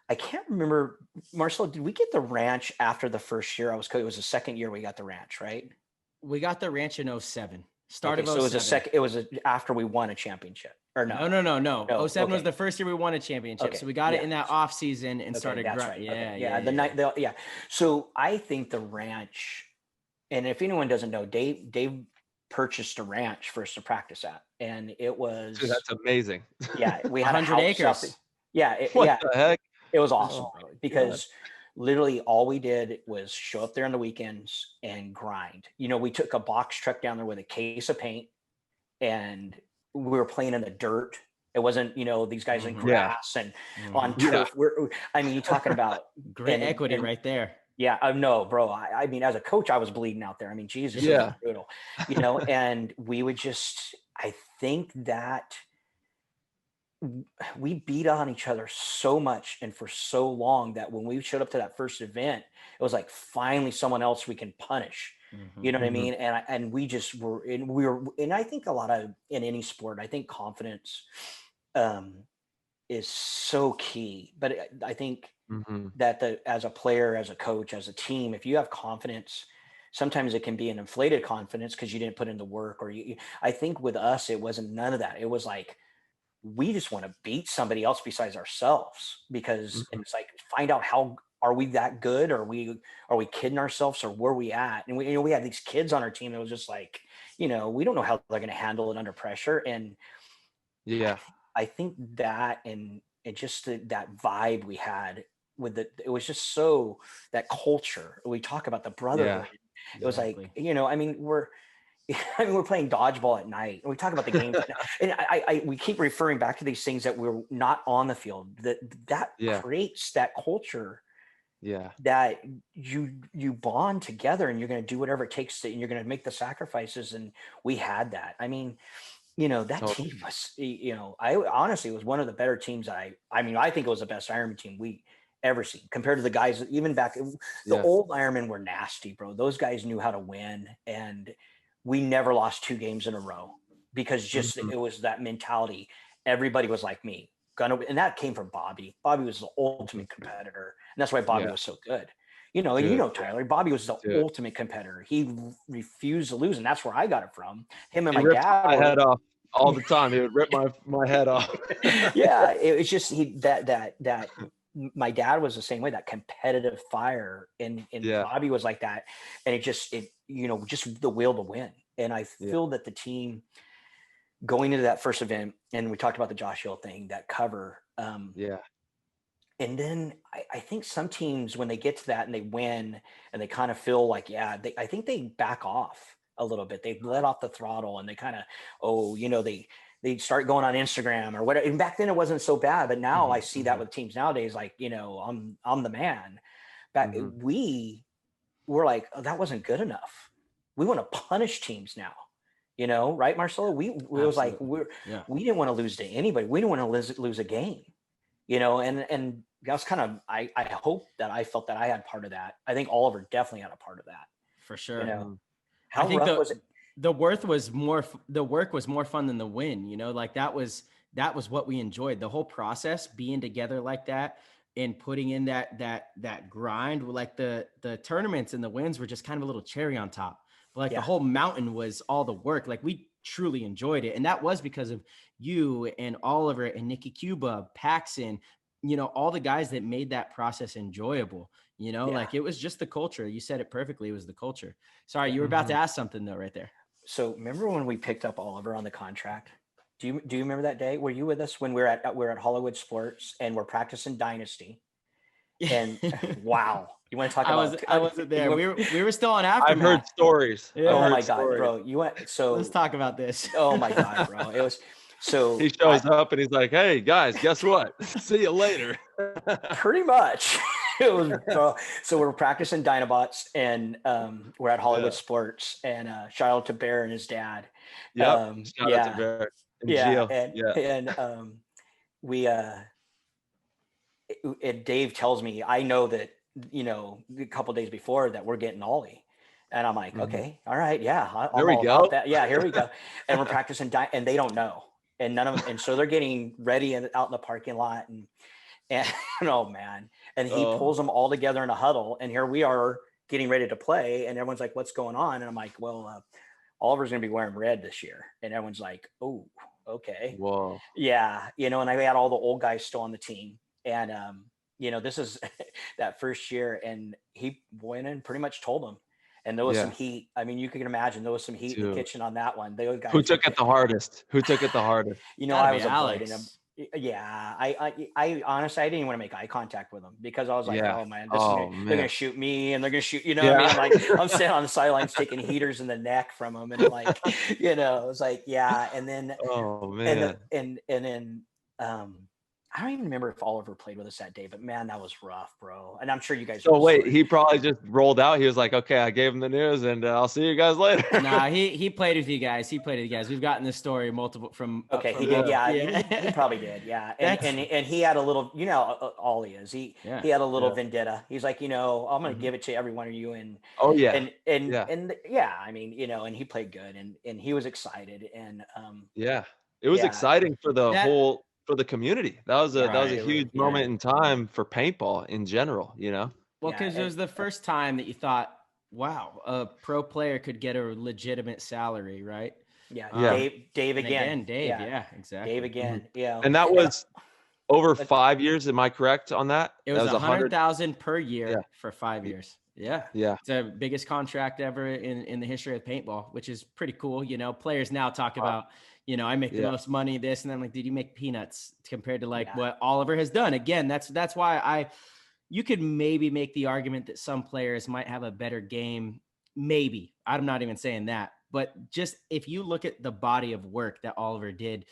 [SPEAKER 2] I can't remember, Marcelo, did we get the ranch after the first year? It was the second year we got the ranch, right?
[SPEAKER 1] We got the ranch in 07. Start of 07.
[SPEAKER 2] So it was after we won a championship, or no?
[SPEAKER 1] No. 07 was the first year we won a championship. Okay. So we got it in that off season and started.
[SPEAKER 2] That's right. Yeah. So I think the ranch, and if anyone doesn't know, Dave purchased a ranch for us to practice at, and it was.
[SPEAKER 4] Dude, that's amazing.
[SPEAKER 2] Yeah, we had
[SPEAKER 1] 100 acres.
[SPEAKER 4] What the heck?
[SPEAKER 2] It was awesome because literally all we did was show up there on the weekends and grind. You know, we took a box truck down there with a case of paint, and we were playing in the dirt. It wasn't, you know, these guys in grass and on turf. You're talking about
[SPEAKER 1] great equity right there.
[SPEAKER 2] Yeah, no, bro. I mean, as a coach, I was bleeding out there. I mean, Jesus, it was brutal, you know. And we would I think that we beat on each other so much and for so long that when we showed up to that first event, it was like finally someone else we can punish. You know what I mean? And we just were, and I think a lot of in any sport, I think confidence is so key. But I think that as a player, as a coach, as a team, if you have confidence, sometimes it can be an inflated confidence because you didn't put in the work. Or I think with us, it wasn't none of that. It was like, we just want to beat somebody else besides ourselves, because it's like, find out how are we that good? Are we kidding ourselves, or where are we at? And we had these kids on our team that was just like, you know, we don't know how they're going to handle it under pressure. And I think that, and just that vibe we had with it was just so, that culture. We talk about the brotherhood. It was like, you know, I mean, we're playing dodgeball at night, and we talk about the games, and we keep referring back to these things that we're not on the field. That creates that culture. That you bond together, and you're going to do whatever it takes and you're going to make the sacrifices. And we had that. I mean, you know, that team was, you know, I honestly, it was one of the better teams. I think it was the best Ironman team we ever seen, compared to the guys even back. The old Ironmen were nasty, bro. Those guys knew how to win, and we never lost 2 games in a row because just it was that mentality. Everybody was like me. And that came from Bobby. Bobby was the ultimate competitor. And that's why Bobby was so good. You know, and you know, Tyler, Bobby was the ultimate competitor. He refused to lose. And that's where I got it from. Him and my dad.
[SPEAKER 4] My head off all the time. He would rip my head off.
[SPEAKER 2] It was just that my dad was the same way, that competitive fire. And Bobby was like that. And it you know, just the will to win. And I feel that the team, going into that first event, and we talked about the Josh Hill thing, that cover. And then I think some teams, when they get to that and they win and they kind of feel like, I think they back off a little bit. They let off the throttle and they kind of, they start going on Instagram or whatever. And back then it wasn't so bad, but now I see that with teams nowadays, like, I'm the man. But we were like, oh, that wasn't good enough. We want to punish teams now, right, Marcelo? We was like, we didn't want to lose to anybody. We didn't want to lose a game, and that was kind of, I hope that I felt that I had part of that. I think Oliver definitely had a part of that.
[SPEAKER 1] For sure.
[SPEAKER 2] How rough was it?
[SPEAKER 1] The work was more fun than the win, like that was what we enjoyed. The whole process, being together like that and putting in that grind, like the tournaments and the wins were just kind of a little cherry on top. But like the whole mountain was all the work. Like we truly enjoyed it. And that was because of you and Oliver and Nikki Cuba, Paxson, all the guys that made that process enjoyable, like it was just the culture. You said it perfectly. It was the culture. Sorry, you were about to ask something though, right there.
[SPEAKER 2] So remember when we picked up Oliver on the contract? Do you remember that day? Were you with us when we're at Hollywood Sports and we're practicing Dynasty? And wow, you want to talk about?
[SPEAKER 1] I wasn't there. We were still on Aftermath.
[SPEAKER 4] I've heard stories.
[SPEAKER 2] Yeah. Oh my God, bro! You went so.
[SPEAKER 1] Let's talk about this.
[SPEAKER 2] Oh my God, bro! It was so.
[SPEAKER 4] He shows up and he's like, "Hey guys, guess what? See you later."
[SPEAKER 2] Pretty much. It was, so we're practicing Dinobots and we're at Hollywood Sports, and shout out to Bear and his dad.
[SPEAKER 4] Shout out to Bear and Gio.
[SPEAKER 2] And we Dave tells me, I know that a couple of days before that we're getting Ollie, and I'm like, okay, all right,
[SPEAKER 4] Here we go.
[SPEAKER 2] Here we go. And we're practicing, and they don't know, and none of them, and so they're getting ready out in the parking lot, and oh man. And he pulls them all together in a huddle, and here we are getting ready to play, and everyone's like, what's going on? And I'm like, well, Oliver's going to be wearing red this year. And everyone's like, oh, okay.
[SPEAKER 4] Whoa.
[SPEAKER 2] Yeah. And I had all the old guys still on the team. And, this is that first year, and he went in and pretty much told them. And there was some heat. I mean, you can imagine there was some heat in the kitchen on that one.
[SPEAKER 4] Who took it the hardest? I
[SPEAKER 2] was avoiding him. Yeah, I honestly, I didn't want to make eye contact with them because I was like, oh man, they're gonna shoot me, and they're gonna shoot, I mean, like I'm sitting on the sidelines taking heaters in the neck from them, and like, it was like, and then, and then, I don't even remember if Oliver played with us that day, but man, that was rough, bro. And I'm sure you guys.
[SPEAKER 4] So wait, he probably just rolled out. He was like, okay, I gave him the news, and I'll see you guys later.
[SPEAKER 1] Nah, he played with you guys. We've gotten this story multiple from.
[SPEAKER 2] Okay, he did. Yeah, he probably did. Yeah, and he had a little, Ollie is. He had a little vendetta. He's like, I'm going to give it to every one of you, and and I mean, and he played good, and he was excited, and
[SPEAKER 4] it was exciting for the whole. For the community. That was a huge moment in time for paintball in general,
[SPEAKER 1] Well, because it was the first time that you thought, wow, a pro player could get a legitimate salary, right?
[SPEAKER 2] Dave again.
[SPEAKER 1] Dave, exactly.
[SPEAKER 2] Dave again,
[SPEAKER 4] And that was over 5 years, am I correct on that?
[SPEAKER 1] It was 100,000 per year for 5 years. Yeah. It's the biggest contract ever in the history of paintball, which is pretty cool. Players now talk about, I make the most money, this, and I'm like, dude, you make peanuts compared to what Oliver has done. Again, that's why you could maybe make the argument that some players might have a better game. Maybe. I'm not even saying that, but just if you look at the body of work that Oliver did,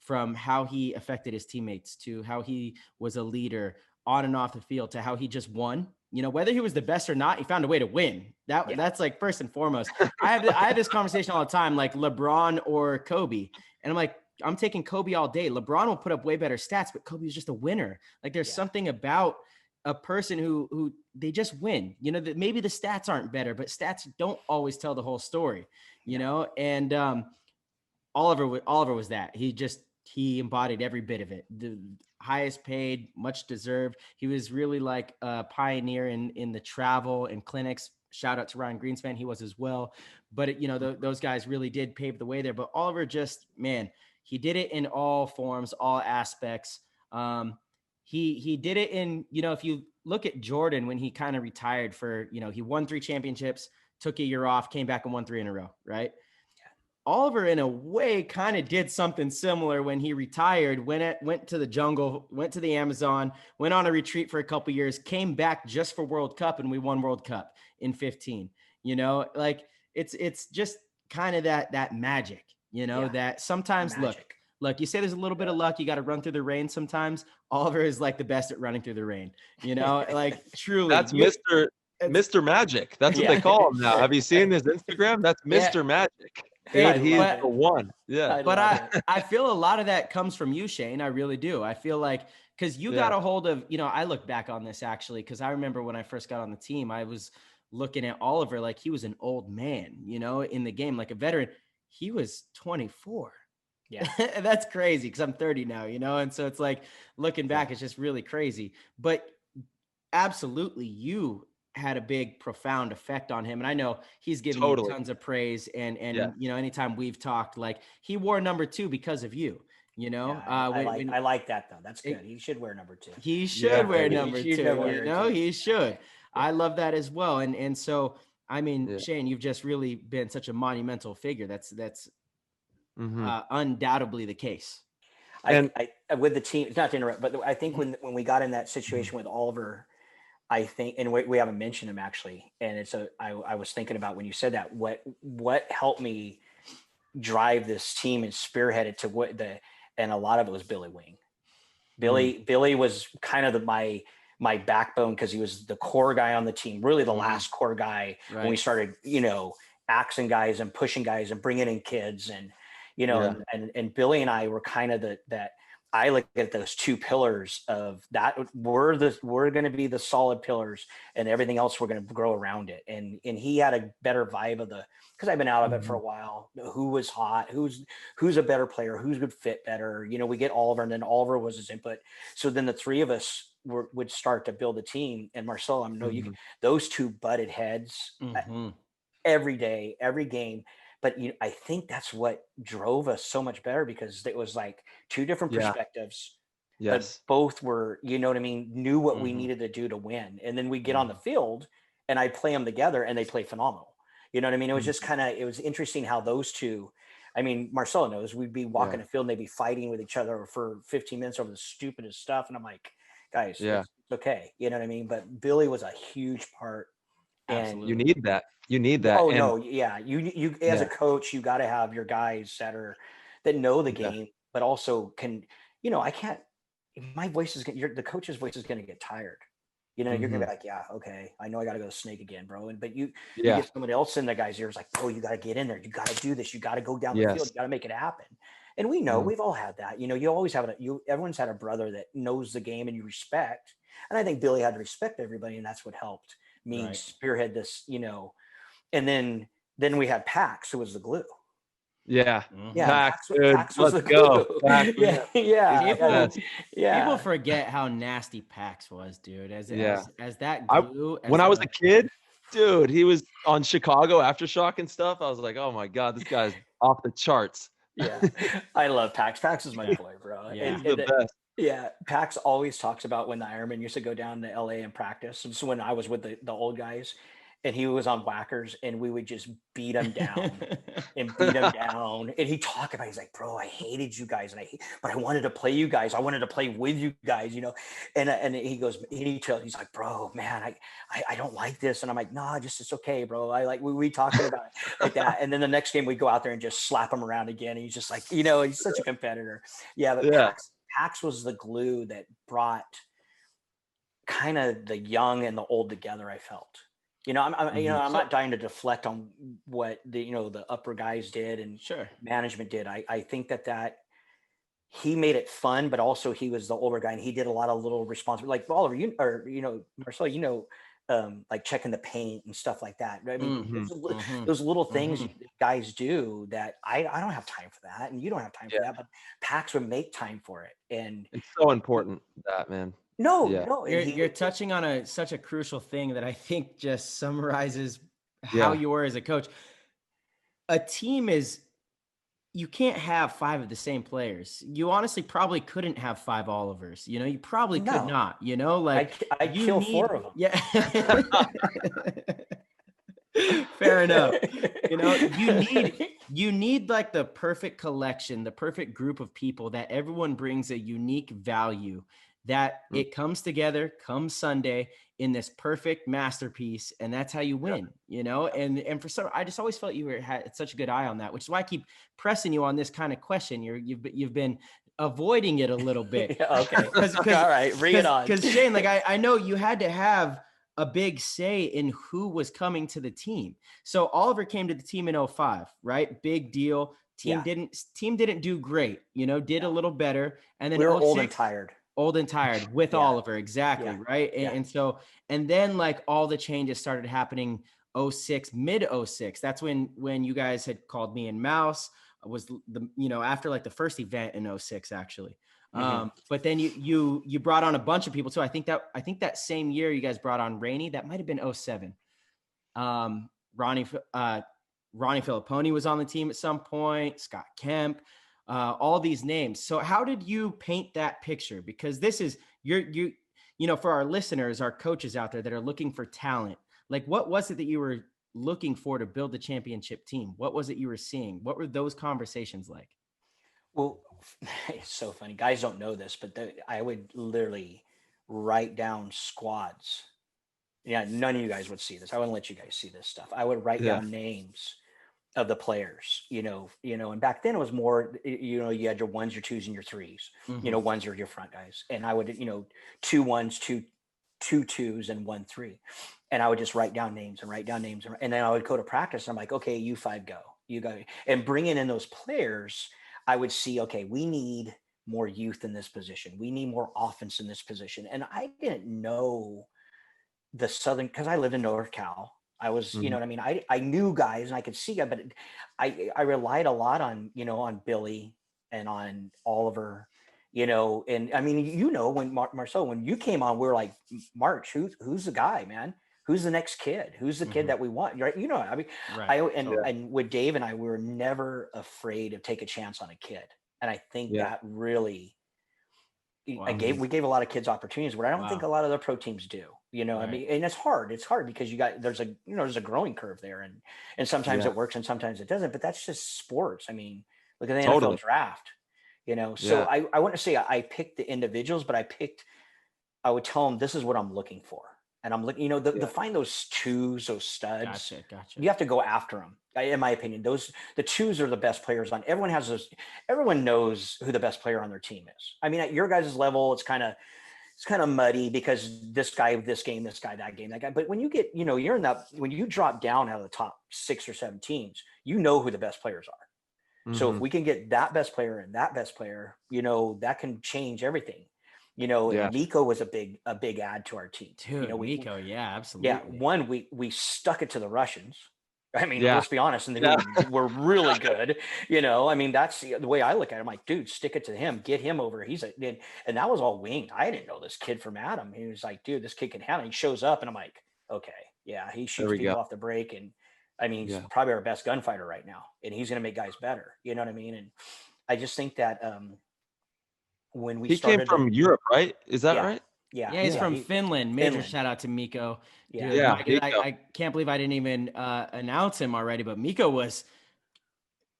[SPEAKER 1] from how he affected his teammates to how he was a leader on and off the field to how he just won, whether he was the best or not, he found a way to win. That's like first and foremost. I have this conversation all the time, like LeBron or Kobe. And I'm like, I'm taking Kobe all day. LeBron will put up way better stats, but Kobe was just a winner. Like there's something about a person who they just win, that maybe the stats aren't better, but stats don't always tell the whole story, and Oliver was that. He embodied every bit of it. The highest paid, much deserved. He was really like a pioneer in the travel and clinics. Shout out to Ryan Greenspan. He was as well. But, those guys really did pave the way there. But Oliver he did it in all forms, all aspects. He did it in, if you look at Jordan, when he kind of retired for, he won 3 championships, took a year off, came back and won 3 in a row. Right. Oliver, in a way, kind of did something similar when he retired, went to the jungle, went to the Amazon, went on a retreat for a couple years, came back just for World Cup, and we won World Cup in 15. You know, like it's just kind of that magic, you know, that sometimes look, you say there's a little bit of luck. You got to run through the rain sometimes. Oliver is like the best at running through the rain, you know, like truly.
[SPEAKER 4] That's Mr. Magic. That's what they call him now. Have you seen his Instagram? That's Mr. Magic. Dude, he's the one. Yeah.
[SPEAKER 1] But I feel a lot of that comes from you, Shane. I really do. I feel like, because you got a hold of, you know, I look back on this actually, because I remember when I first got on the team, I was looking at Oliver like he was an old man, you know, in the game, like a veteran. He was 24. Yeah. That's crazy because I'm 30 now, you know? And so it's like looking back, it's just really crazy. But absolutely, you had a big, profound effect on him. And I know he's given you tons of praise. And you know, anytime we've talked, like he wore number 2 because of you, you know?
[SPEAKER 2] I like that though. That's good. He should wear number 2.
[SPEAKER 1] He should wear number 2, you know? He should. I love that as well. And so, I mean, Shane, you've just really been such a monumental figure. That's undoubtedly the case.
[SPEAKER 2] I with the team, not to interrupt, but I think when we got in that situation with Oliver, I think, and we haven't mentioned him actually. And I was thinking about when you said that, what helped me drive this team and spearhead it to and a lot of it was Billy Wing. Billy was kind of my backbone because he was the core guy on the team, really the last core guy when we started, you know, axing guys and pushing guys and bringing in kids and, you know, and Billy and I were kind of that I look at those 2 pillars of that. We're going to be the solid pillars and everything else we're going to grow around it. And he had a better vibe of because I've been out of it for a while, who was hot, who's a better player, who's would fit better. You know, we get Oliver, and then Oliver was his input. So then the 3 of us would start to build a team. And Marcelo, I know you can, those 2 butted heads every day, every game. But I think that's what drove us so much better because it was like 2 different perspectives. Yes. But both were, you know what I mean, knew what we needed to do to win. And then we get on the field and I play them together and they play phenomenal. You know what I mean? It was just it was interesting how those 2, I mean, Marcelo knows we'd be walking the field and they'd be fighting with each other for 15 minutes over the stupidest stuff. And I'm like, guys, it's okay. You know what I mean? But Billy was a huge part. And
[SPEAKER 4] you need that. You need that.
[SPEAKER 2] Oh, no. Yeah. You as a coach, you got to have your guys that know the game, but also can, you know, my voice the coach's voice is going to get tired. You know, you're going to be like, yeah, okay. I know I got to go snake again, bro. But you get somebody else in the guy's ears like, oh, you got to get in there. You got to do this. You got to go down the field. You got to make it happen. And we know we've all had that. You know, you always have everyone's had a brother that knows the game and you respect. And I think Billy had to respect everybody. And that's what helped me spearhead this, you know. And then we had Pax, who was the glue.
[SPEAKER 4] Yeah.
[SPEAKER 2] Pax was the glue.
[SPEAKER 4] Pax,
[SPEAKER 1] People forget how nasty Pax was, dude. As that glue.
[SPEAKER 4] When I was a kid, dude, he was on Chicago Aftershock and stuff. I was like, oh my God, this guy's off the charts.
[SPEAKER 2] Yeah. I love Pax. Pax is my boy, bro.
[SPEAKER 4] He's the best.
[SPEAKER 2] Yeah, Pax always talks about when the Ironman used to go down to LA and practice. And so when I was with the old guys, and he was on whackers, and we would just beat him down and beat him down. And he talked about, he's like, bro, I hated you guys, but I wanted to play you guys. I wanted to play with you guys, you know. And he goes, he's like, bro, man, I don't like this. And I'm like, nah, it's okay, bro. We talking about it like that. And then the next game we go out there and just slap him around again. And he's just like, you know, he's such a competitor. Yeah, but Pax was the glue that brought kind of the young and the old together, I felt. You know, I'm not dying to deflect on what the upper guys did and management did. I think that he made it fun, but also he was the older guy and he did a lot of little responsibilities, like Oliver, Marcelo, like checking the paint and stuff like that. I mean, those little things guys do that I don't have time for that, and you don't have time for that, but Pax would make time for it, and
[SPEAKER 4] it's so important that, man.
[SPEAKER 2] No,
[SPEAKER 1] you're touching on such a crucial thing that I think just summarizes how you were as a coach. A team you can't have 5 of the same players. You honestly probably couldn't have 5 Olivers. You know, you probably could not. You know, like
[SPEAKER 2] I'd kill 4 of them.
[SPEAKER 1] Yeah. Fair enough. You know, you need like the perfect collection, the perfect group of people that everyone brings a unique value, that it comes together come Sunday in this perfect masterpiece. And that's how you win, you know? And for some, I just always felt you had such a good eye on that, which is why I keep pressing you on this kind of question. You've been avoiding it a little bit.
[SPEAKER 2] Okay. All right. Bring it on.
[SPEAKER 1] Because Shane, like I know you had to have a big say in who was coming to the team. So Oliver came to the team in 2005, right? Big deal. Team didn't do great, you know, did a little better. And then
[SPEAKER 2] we were old and tired
[SPEAKER 1] with Oliver. Exactly. Right. And so, and then like all the changes started happening 2006, mid 2006. That's when you guys had called me and Mouse was after like the first event in 2006, actually. But then you brought on a bunch of people too. I think that same year you guys brought on Rainey. That might've been 2007. Ronnie Filipponi was on the team at some point, Scott Kemp, all these names. So how did you paint that picture? Because this is for our listeners, our coaches out there that are looking for talent, like what was it that you were looking for to build the championship team? What was it you were seeing? What were those conversations like?
[SPEAKER 2] Well, it's so funny. Guys don't know this, but I would literally write down squads. Yeah, none of you guys would see this. I wouldn't let you guys see this stuff. I would write down names of the players, and back then it was more, you had your ones, your twos, and your threes. Ones are your front guys. And I would, 2 1s, 2 2s, and 1 3. And I would just write down names. And then I would go to practice. And I'm like, okay, you 5 go. You go. And bringing in those players, I would see, okay, we need more youth in this position. We need more offense in this position. And I didn't know the Southern, because I lived in NorCal. I was, you know what I mean? I knew guys and I could see, but I relied a lot on, on Billy and on Oliver, and I mean, when Marcel, when you came on, we were like, March, who's the guy, man? Who's the next kid? Who's the kid that we want? Right. I mean, and with Dave and I, we were never afraid to take a chance on a kid. And I think that really, we gave a lot of kids opportunities, but I don't think a lot of the pro teams do, I mean, and it's hard because there's a growing curve there, and sometimes it works and sometimes it doesn't, but that's just sports. I mean, look at the NFL draft, so I wouldn't say I picked the individuals, but I would tell them, this is what I'm looking for. And I'm looking, to find those twos, those studs.
[SPEAKER 1] Gotcha.
[SPEAKER 2] You have to go after them. In my opinion, the twos are the best players on. Everyone has those. Everyone knows who the best player on their team is. I mean, at your guys' level, it's kind of muddy because this guy, this game, this guy, that game, that guy. But when you get, you're in that, when you drop down out of the top 6 or 7 teams, you know who the best players are. So if we can get that best player and that best player, that can change everything. Miko was a big add to our team.
[SPEAKER 1] Dude, Miko, absolutely.
[SPEAKER 2] Yeah, one, we stuck it to the Russians. I mean, let's be honest, and they were really good. I mean, that's the way I look at it. I'm like, dude, stick it to him, get him over. And that was all winged. I didn't know this kid from Adam. He was like, dude, this kid can handle it. He shows up, and I'm like, okay, he shoots people off the break, and I mean, he's probably our best gunfighter right now, and he's going to make guys better. You know what I mean? And I just think that when he
[SPEAKER 4] came from Europe, right? Is that right?
[SPEAKER 1] Yeah, he's from Finland. Major shout out to Miko. Dude, I can't believe I didn't even announce him already, but Miko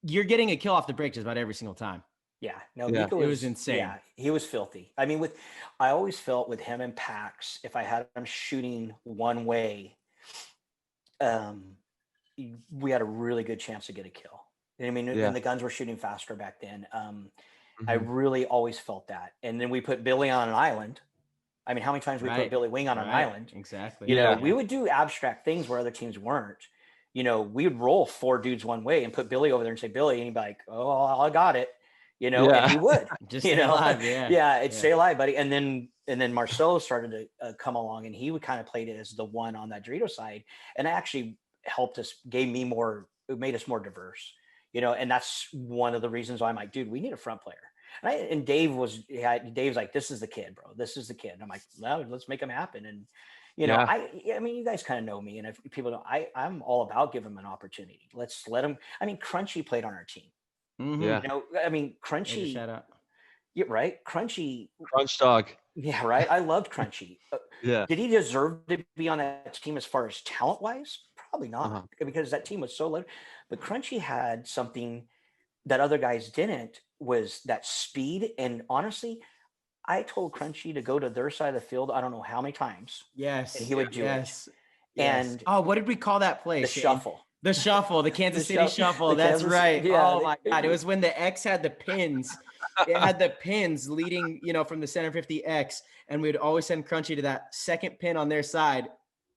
[SPEAKER 1] you're getting a kill off the break just about every single time.
[SPEAKER 2] Yeah, no, Miko
[SPEAKER 1] was insane.
[SPEAKER 2] Yeah, he was filthy. I mean, I always felt with him and Pax, if I had him shooting one way, we had a really good chance to get a kill. I mean, and the guns were shooting faster back then. I really always felt that. And then we put Billy on an island. I mean, how many times we put Billy Wing on an island?
[SPEAKER 1] Exactly.
[SPEAKER 2] We would do abstract things where other teams weren't. We would roll 4 dudes one way and put Billy over there and say, Billy, and he'd be like, oh, I got it. And he would.
[SPEAKER 1] Just stay alive,
[SPEAKER 2] stay alive, buddy. And then Marcelo started to come along, and he would kind of played it as the one on that Dorito side. And it actually helped us, it made us more diverse. And that's one of the reasons why I'm like, dude, we need a front player. And Dave's like, this is the kid, bro. This is the kid. And I'm like, well, let's make him happen. And, I mean, you guys kind of know me. And if people don't, I'm all about giving him an opportunity. Let's let him. I mean, Crunchy played on our team.
[SPEAKER 1] Yeah.
[SPEAKER 2] I mean, Crunchy.
[SPEAKER 1] Shout out.
[SPEAKER 2] Yeah, right. Crunchy.
[SPEAKER 4] Crunch dog.
[SPEAKER 2] Yeah, right. I loved Crunchy. Did he deserve to be on that team as far as talent wise? Probably not, because that team was so low. But Crunchy had something that other guys didn't, was that speed. And honestly, I told Crunchy to go to their side of the field, I don't know how many times.
[SPEAKER 1] Yes.
[SPEAKER 2] And he would do it.
[SPEAKER 1] Yes.
[SPEAKER 2] And
[SPEAKER 1] what did we call that play?
[SPEAKER 2] The shuffle.
[SPEAKER 1] The shuffle, the Kansas City shuffle. That's right.
[SPEAKER 2] Yeah,
[SPEAKER 1] oh my God. It was when the X had the pins. It had the pins leading, from the center 50X. And we'd always send Crunchy to that second pin on their side.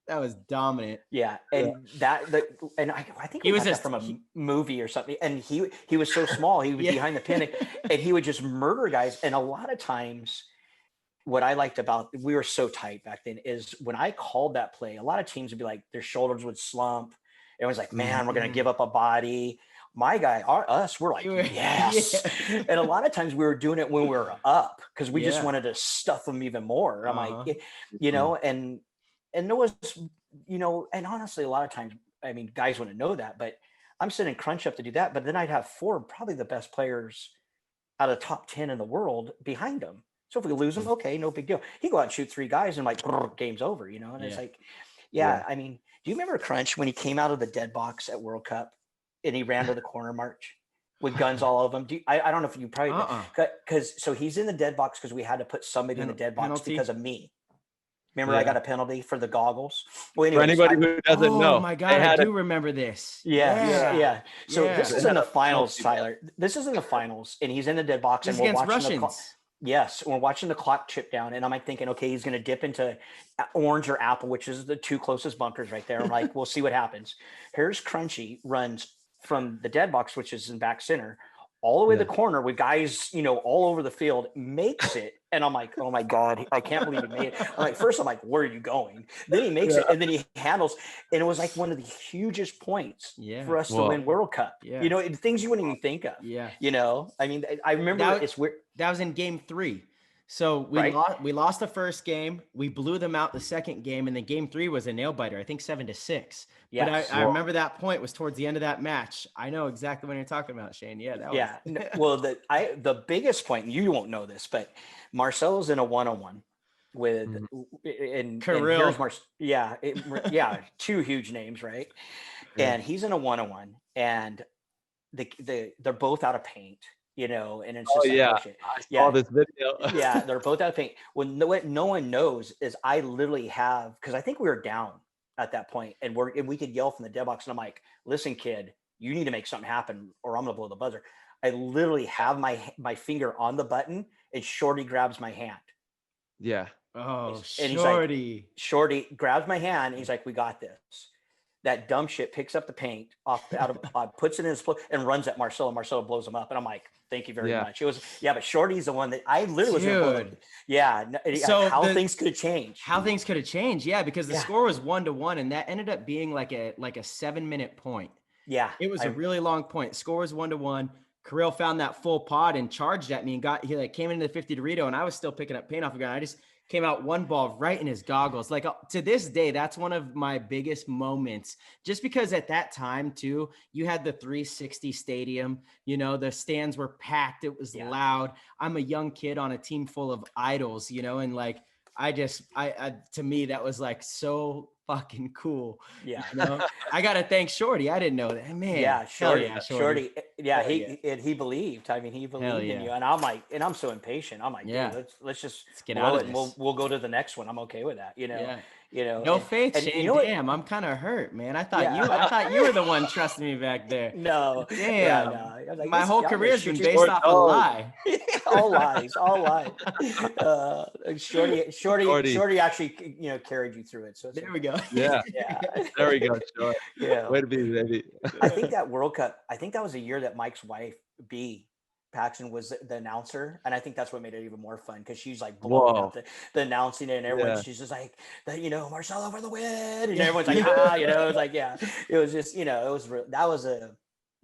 [SPEAKER 1] That was dominant.
[SPEAKER 2] Yeah. And I think he was from a movie or something. And he was so small, he was behind the pin and he would just murder guys. And a lot of times, what I liked about, we were so tight back then, is when I called that play, a lot of teams would be like, their shoulders would slump. It was like, man, we're going to give up a body. My guy, we're like, yes. Yeah. And a lot of times we were doing it when we were up, because we just wanted to stuff them even more. I'm like, and there was, and honestly, a lot of times, I mean, guys wouldn't know that, but I'm sending Crunch up to do that. But then I'd have 4, probably the best players out of the top 10 in the world behind him. So if we lose him, okay, no big deal. He go out and shoot 3 guys and like, game's over, and it's like, I mean, do you remember Crunch when he came out of the dead box at World Cup and he ran to the corner march with guns all over him? I don't know if you probably, so he's in the dead box because we had to put somebody in the dead box because of me. Remember, I got a penalty for the goggles. Well, anyways,
[SPEAKER 4] for anybody who doesn't know.
[SPEAKER 1] Oh my God, I do remember this.
[SPEAKER 2] Yeah. So this is in the finals, Tyler. This is in the finals, and he's in the dead box, and we're watching
[SPEAKER 1] Russians.
[SPEAKER 2] The clock. Yes, we're watching the clock chip down, and I'm like thinking, okay, he's going to dip into orange or apple, which is the 2 closest bunkers right there. I'm like, we'll see what happens. Here's Crunchy, runs from the dead box, which is in back center, all the way to the corner with guys, all over the field, makes it. And I'm like, oh my God, I can't believe he made it. I'm like, first I'm like, where are you going? Then he makes it, and then he handles, and it was like one of the hugest points for us to win World Cup. Yeah. Things you wouldn't even think of.
[SPEAKER 1] Yeah.
[SPEAKER 2] I mean, I remember it's weird.
[SPEAKER 1] That was in game 3. So we lost the first game. We blew them out the second game, and then game 3 was a nail biter. I think 7-6. Yes. But I remember that point was towards the end of that match. I know exactly what you're talking about, Shane. Yeah.
[SPEAKER 2] Well, the biggest point, you won't know this, but Marcelo's in a 1-on-1 with and
[SPEAKER 1] Kirill.
[SPEAKER 2] And 2 huge names, right? Yeah. And he's in a 1-on-1, and they're both out of paint. And it's just
[SPEAKER 4] I saw this video.
[SPEAKER 2] Yeah, they're both out of paint. Well, what no one knows is I literally have, because I think we were down at that point, and we could yell from the dead box, and I'm like, listen, kid, you need to make something happen, or I'm gonna blow the buzzer. I literally have my finger on the button, and Shorty grabs my hand.
[SPEAKER 4] Yeah.
[SPEAKER 1] Oh,
[SPEAKER 2] and
[SPEAKER 1] Shorty.
[SPEAKER 2] Like, Shorty grabs my hand, and he's like, we got this. That dumb shit picks up the paint out of puts it in his and runs at Marcelo. Marcelo blows him up, and I'm like, "Thank you very much." It was but Shorty's the one that I literally was. So how things could have changed.
[SPEAKER 1] How things could have changed, because the score was 1-1, and that ended up being like a 7-minute point.
[SPEAKER 2] Yeah,
[SPEAKER 1] it was a really long point. Score was 1-1. Kirill found that full pod and charged at me, and he came into the 50 Dorito, and I was still picking up paint off the ground. I just came out one ball right in his goggles. Like to this day, that's one of my biggest moments, just because at that time too, you had the 360 stadium, the stands were packed. It was loud. I'm a young kid on a team full of idols, and like, I to me, that was like so fucking cool.
[SPEAKER 2] Yeah.
[SPEAKER 1] I got to thank Shorty. I didn't know that, man.
[SPEAKER 2] Yeah. Shorty. Yeah. He believed. I mean, he believed in you. And I'm like, and I'm so impatient. I'm like, dude, let's
[SPEAKER 1] get out of
[SPEAKER 2] it,
[SPEAKER 1] this.
[SPEAKER 2] And we'll go to the next one. I'm okay with that.
[SPEAKER 1] No faith, Shane. Damn, I'm kind of hurt, man. I thought you were the one trusting me back there.
[SPEAKER 2] No.
[SPEAKER 1] Damn. Like, my whole career's been based off a lie.
[SPEAKER 2] All lies. Shorty actually, carried you through it. So
[SPEAKER 1] there we go.
[SPEAKER 4] Yeah. There we go. Sure.
[SPEAKER 2] Yeah.
[SPEAKER 4] Way to be, baby.
[SPEAKER 2] I think that World Cup, that was a year that Mike's wife, B. Paxton, was the announcer, and I think that's what made it even more fun, because she's like blowing up the announcing it, and everyone she's just like, Marcelo for the win, and everyone's like, it's like, it was just,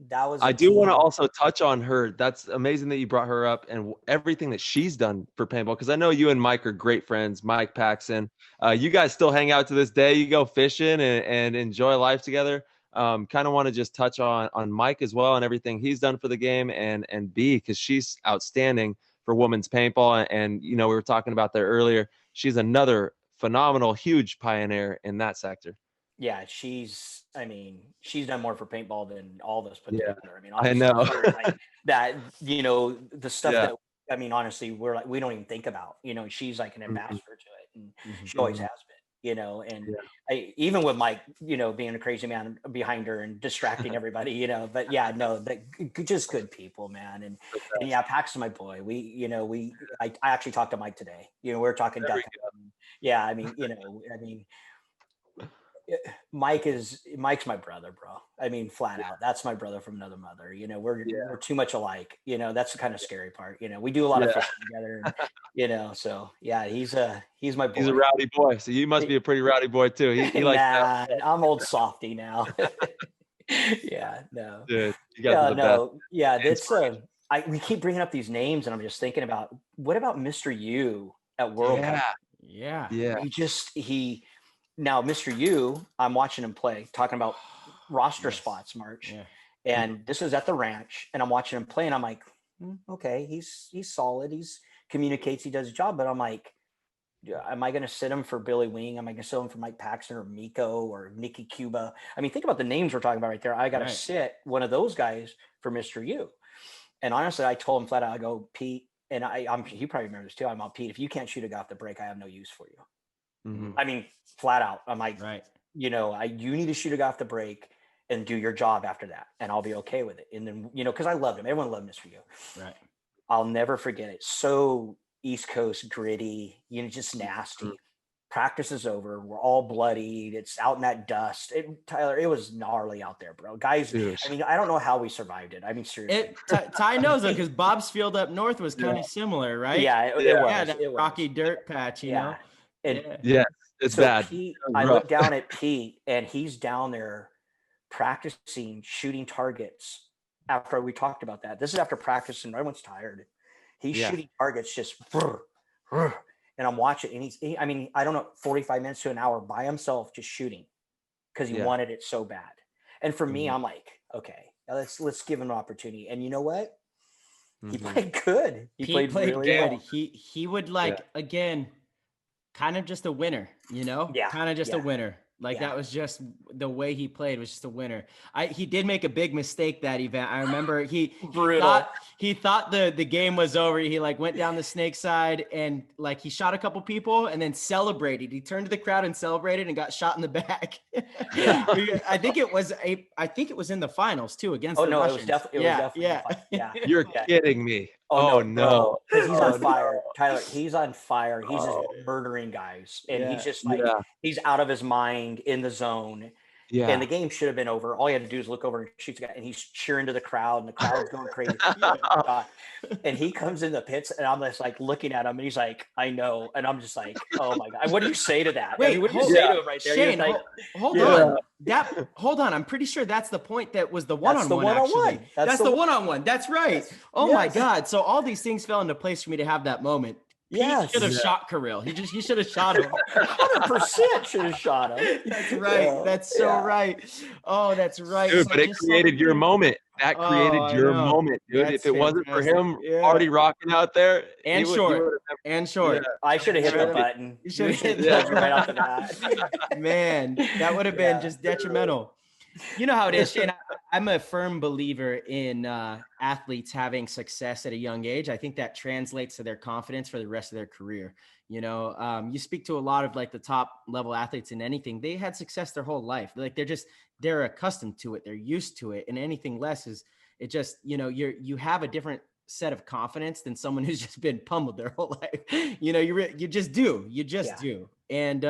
[SPEAKER 2] that was
[SPEAKER 4] I do want to also touch on her. That's amazing that you brought her up and everything that she's done for paintball, because I know you and Mike are great friends. Mike Paxton, you guys still hang out to this day. You go fishing and enjoy life together. Kind of want to just touch on Mike as well and everything he's done for the game, and B, because she's outstanding for women's paintball, and we were talking about that earlier. She's another phenomenal, huge pioneer in that sector.
[SPEAKER 2] Yeah, she's done more for paintball than all of us put together. I mean,
[SPEAKER 4] I know
[SPEAKER 2] like that, the stuff that, I mean, honestly, we don't even think about, she's like an ambassador to it, and she always has been, and even with Mike, being a crazy man behind her and distracting everybody, but yeah, no, just good people, man. And yeah, Paxton's my boy. I actually talked to Mike today, we were talking duck. Yeah. I mean, Mike's my brother, bro. I mean, flat out, that's my brother from another mother. We're too much alike. That's the kind of scary part. We do a lot of fishing together, and, so yeah, he's my boy.
[SPEAKER 4] He's a rowdy boy, so you must be a pretty rowdy boy too. He likes that.
[SPEAKER 2] I'm old softy now. Yeah, no.
[SPEAKER 4] Dude, you guys are the best.
[SPEAKER 2] Yeah, that's we keep bringing up these names, and I'm just thinking about, what about Mr. U at World Cup?
[SPEAKER 1] Yeah.
[SPEAKER 2] Now, Mr. U, I'm watching him play, talking about roster spots, March. Yeah. And this is at the ranch, and I'm watching him play, and I'm like, okay, he's solid. He's communicates, he does his job, but I'm like, am I going to sit him for Billy Wing? Am I going to sit him for Mike Paxton or Miko or Nikki Cuba? I mean, think about the names we're talking about right there. I got to sit one of those guys for Mr. U. And honestly, I told him flat out, I go, Pete, and he probably remembers too. I'm all, Pete, if you can't shoot a guy off the break, I have no use for you. I mean, flat out. I'm like, you need to shoot a guy off the break and do your job after that, and I'll be okay with it. And then, because I loved him. Everyone loved Mr. U. Right. I'll never forget it. So East Coast gritty, just nasty. Practice is over. We're all bloodied. It's out in that dust. Tyler, it was gnarly out there, bro. Guys, I mean, I don't know how we survived it. I mean, seriously.
[SPEAKER 1] Ty knows though, because Bob's Field up north was kind of similar, right?
[SPEAKER 2] Yeah, it was.
[SPEAKER 1] Yeah, that rocky dirt patch, you know?
[SPEAKER 4] It's so bad.
[SPEAKER 2] Pete, I look down at Pete, and he's down there practicing shooting targets after we talked about that. This is after practice, and everyone's tired. He's shooting targets just, and I'm watching, and I mean, I don't know, 45 minutes to an hour by himself just shooting because he wanted it so bad. And for me, I'm like, okay, let's give him an opportunity. And you know what? He played good. He played really good. Well.
[SPEAKER 1] He would again, kind of just a winner, kind of just a winner. That was just the way he played was just a winner. He did make a big mistake that event. I remember he thought the game was over. He went down the snake side and he shot a couple people and then celebrated. He turned to the crowd and celebrated and got shot in the back. I think it was in the finals too against the Russians.
[SPEAKER 2] It was definitely.
[SPEAKER 4] You're kidding me. Oh no.
[SPEAKER 2] He's on fire. Tyler, he's on fire. He's just murdering guys. And he's just he's out of his mind in the zone. Yeah. And the game should have been over. All you had to do is look over and shoot the guy, and he's cheering to the crowd, and the crowd's going crazy. And he comes in the pits, and I'm just looking at him, and he's like, I know. And I'm just like, oh my God. What do you say to that?
[SPEAKER 1] Wait,
[SPEAKER 2] what do you say to him right there?
[SPEAKER 1] Shane, hold on. Hold on. I'm pretty sure that's the point that was the one-on-one. Actually. That's the one-on-one. That's right. Oh my God. So all these things fell into place for me to have that moment. He should have shot Kirill. He should have shot him.
[SPEAKER 2] 100% should have shot him.
[SPEAKER 1] That's right. That's so right. Oh, that's right.
[SPEAKER 4] Dude, but it created your moment. That created your moment, dude. If it wasn't for him already rocking out there.
[SPEAKER 1] And short.
[SPEAKER 2] I should have hit the button.
[SPEAKER 1] You should have hit the
[SPEAKER 2] button right off the bat.
[SPEAKER 1] Man, that would have been just detrimental. You know how it is, Shane. I'm a firm believer in athletes having success at a young age. I think that translates to their confidence for the rest of their career. You speak to a lot of the top level athletes in anything. They had success their whole life. They're accustomed to it. They're used to it. And anything less is it just, you have a different set of confidence than someone who's just been pummeled their whole life. You just do. And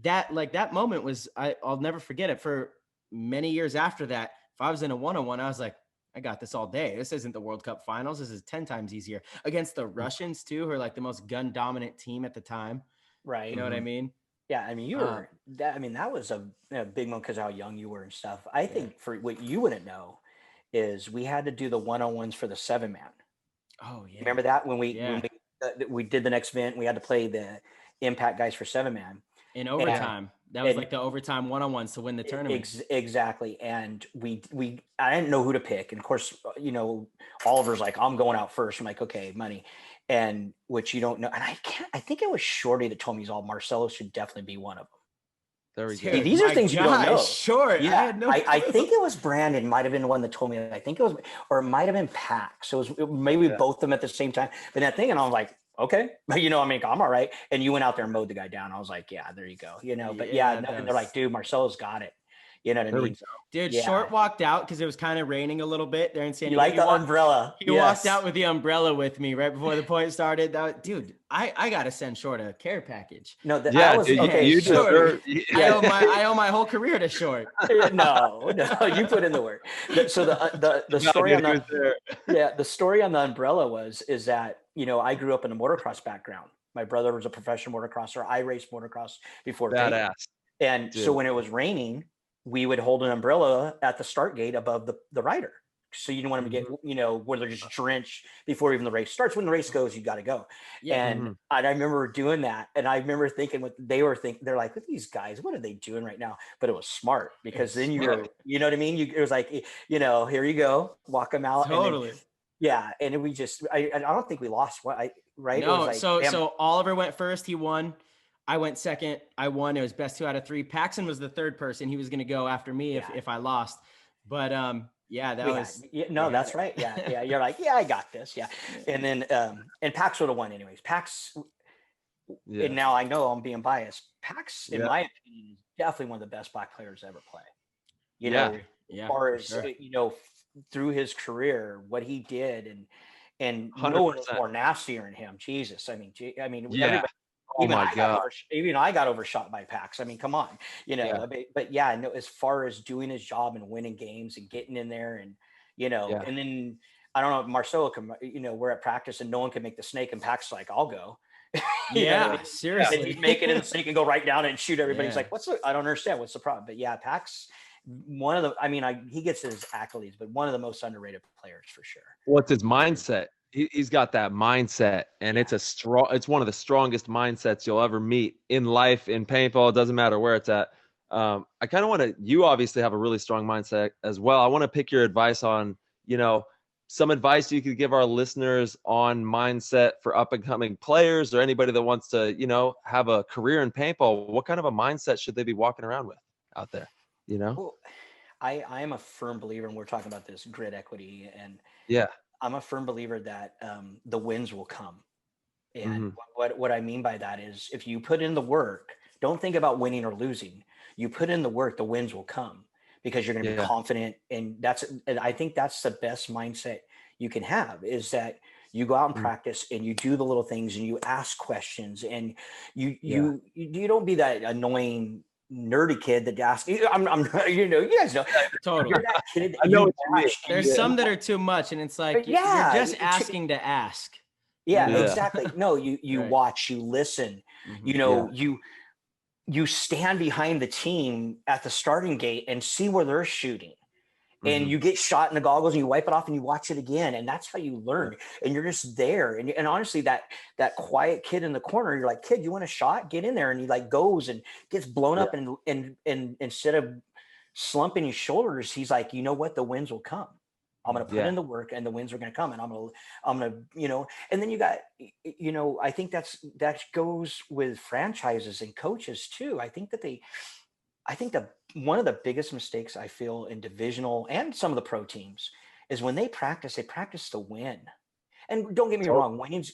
[SPEAKER 1] that moment was, I'll never forget it. For many years after that, if I was in a one-on-one, I was like, I got this all day. This isn't the World Cup finals. This is 10 times easier against the Russians too, who are the most gun dominant team at the time.
[SPEAKER 2] Right.
[SPEAKER 1] You know what I mean?
[SPEAKER 2] Yeah. I mean, you were that. I mean, that was a big moment because how young you were and stuff. I think for what you wouldn't know is we had to do the one-on-ones for the 7-man.
[SPEAKER 1] Oh yeah.
[SPEAKER 2] Remember that when we did the next event, we had to play the impact guys for 7-man
[SPEAKER 1] in overtime. That was the overtime one-on-ones to win the tournament.
[SPEAKER 2] Exactly. And I didn't know who to pick. And of course, Oliver's like, I'm going out first. I'm like, okay, money. And which you don't know. And I think it was Shorty that told me Marcelo should definitely be one of them.
[SPEAKER 4] There we go.
[SPEAKER 2] See, these are things you don't know.
[SPEAKER 1] Sure.
[SPEAKER 2] Yeah. I think it was Brandon might have been the one that told me that. I think it was, or it might have been Pax. So it was maybe both of them at the same time. But that thing, and I was like, okay, you know, I mean, I'm all right. And you went out there and mowed the guy down. I was like, yeah, there you go. You know, but and they're like, dude, Marcelo's got it. You know what I mean?
[SPEAKER 1] Dude, Short walked out because it was kind of raining a little bit there in San Diego.
[SPEAKER 2] You like the umbrella.
[SPEAKER 1] He walked out with the umbrella with me right before the point started. Dude, I got to send Short a care package.
[SPEAKER 2] No, I
[SPEAKER 1] owe my whole career to Short.
[SPEAKER 2] No, you put in the work. So the story on the story on the umbrella is that, you know, I grew up in a motocross background. My brother was a professional motocrosser. I raced motocross before.
[SPEAKER 4] Badass.
[SPEAKER 2] And so when it was raining, we would hold an umbrella at the start gate above the rider. So you don't want them to get, you know, where they're just drenched before even the race starts. When the race goes, you got to go. Yeah. And I remember doing that. And I remember thinking what they were thinking. They're like, look at these guys, what are they doing right now? But it was smart because then you know what I mean? It was like, you know, here you go, walk them out.
[SPEAKER 1] Totally.
[SPEAKER 2] And then, and we just, I don't think we lost right?
[SPEAKER 1] No, like, so Oliver went first, he won. I went second. I won. It was best 2 out of 3. Paxton was the third person. He was going to go after me if I lost. But that's right. Yeah.
[SPEAKER 2] You're like, I got this. Yeah. And then and Pax would have won anyways. Pax. Yeah. And now I know I'm being biased. Pax, in my opinion, is definitely one of the best black players to ever play. You know, as far as you know, through his career, what he did, and 100%. No one was more nastier than him. Jesus, I mean, everybody.
[SPEAKER 4] Oh my God!
[SPEAKER 2] Even I got overshot by Pax. I mean, come on, you know. But no, as far as doing his job and winning games and getting in there, and you know, and then I don't know if Marcelo can, you know, we're at practice and no one can make the snake, and Pax like, I'll go.
[SPEAKER 1] Seriously.
[SPEAKER 2] And he'd make it in the snake and go right down and shoot everybody. He's like, I don't understand what's the problem. But Pax, one of the, he gets his accolades, but one of the most underrated players for sure.
[SPEAKER 4] What's his mindset? He's got that mindset, and it's one of the strongest mindsets you'll ever meet in life, in paintball. It doesn't matter where it's at. I kind of you obviously have a really strong mindset as well. I want to pick your advice on, you know, some advice you could give our listeners on mindset for up and coming players or anybody that wants to, you know, have a career in paintball. What kind of a mindset should they be walking around with out there? You know? Well,
[SPEAKER 2] I am a firm believer, and we're talking about this grid equity, and I'm a firm believer that the wins will come. And what I mean by that is, if you put in the work, don't think about winning or losing. You put in the work, the wins will come because you're going to be confident. And I think that's the best mindset you can have, is that you go out and practice and you do the little things and you ask questions, and you don't be that annoying nerdy kid that asks. I'm you know, you guys know.
[SPEAKER 1] Totally.
[SPEAKER 2] I know
[SPEAKER 1] there's some that are too much, and it's like you're just asking to ask.
[SPEAKER 2] Exactly. No, you watch, you listen. You know, you stand behind the team at the starting gate and see where they're shooting. And you get shot in the goggles and you wipe it off and you watch it again. And that's how you learn. And you're just there. And honestly, that quiet kid in the corner, you're like, kid, you want a shot? Get in there. And he like goes and gets blown up. And instead of slumping his shoulders, he's like, you know what? The wins will come. I'm going to put in the work and the wins are going to come. And I'm going to, you know, and then you got, you know, I think that goes with franchises and coaches too. I think that one of the biggest mistakes I feel in divisional and some of the pro teams is when they practice to win. And don't get me wrong, winning's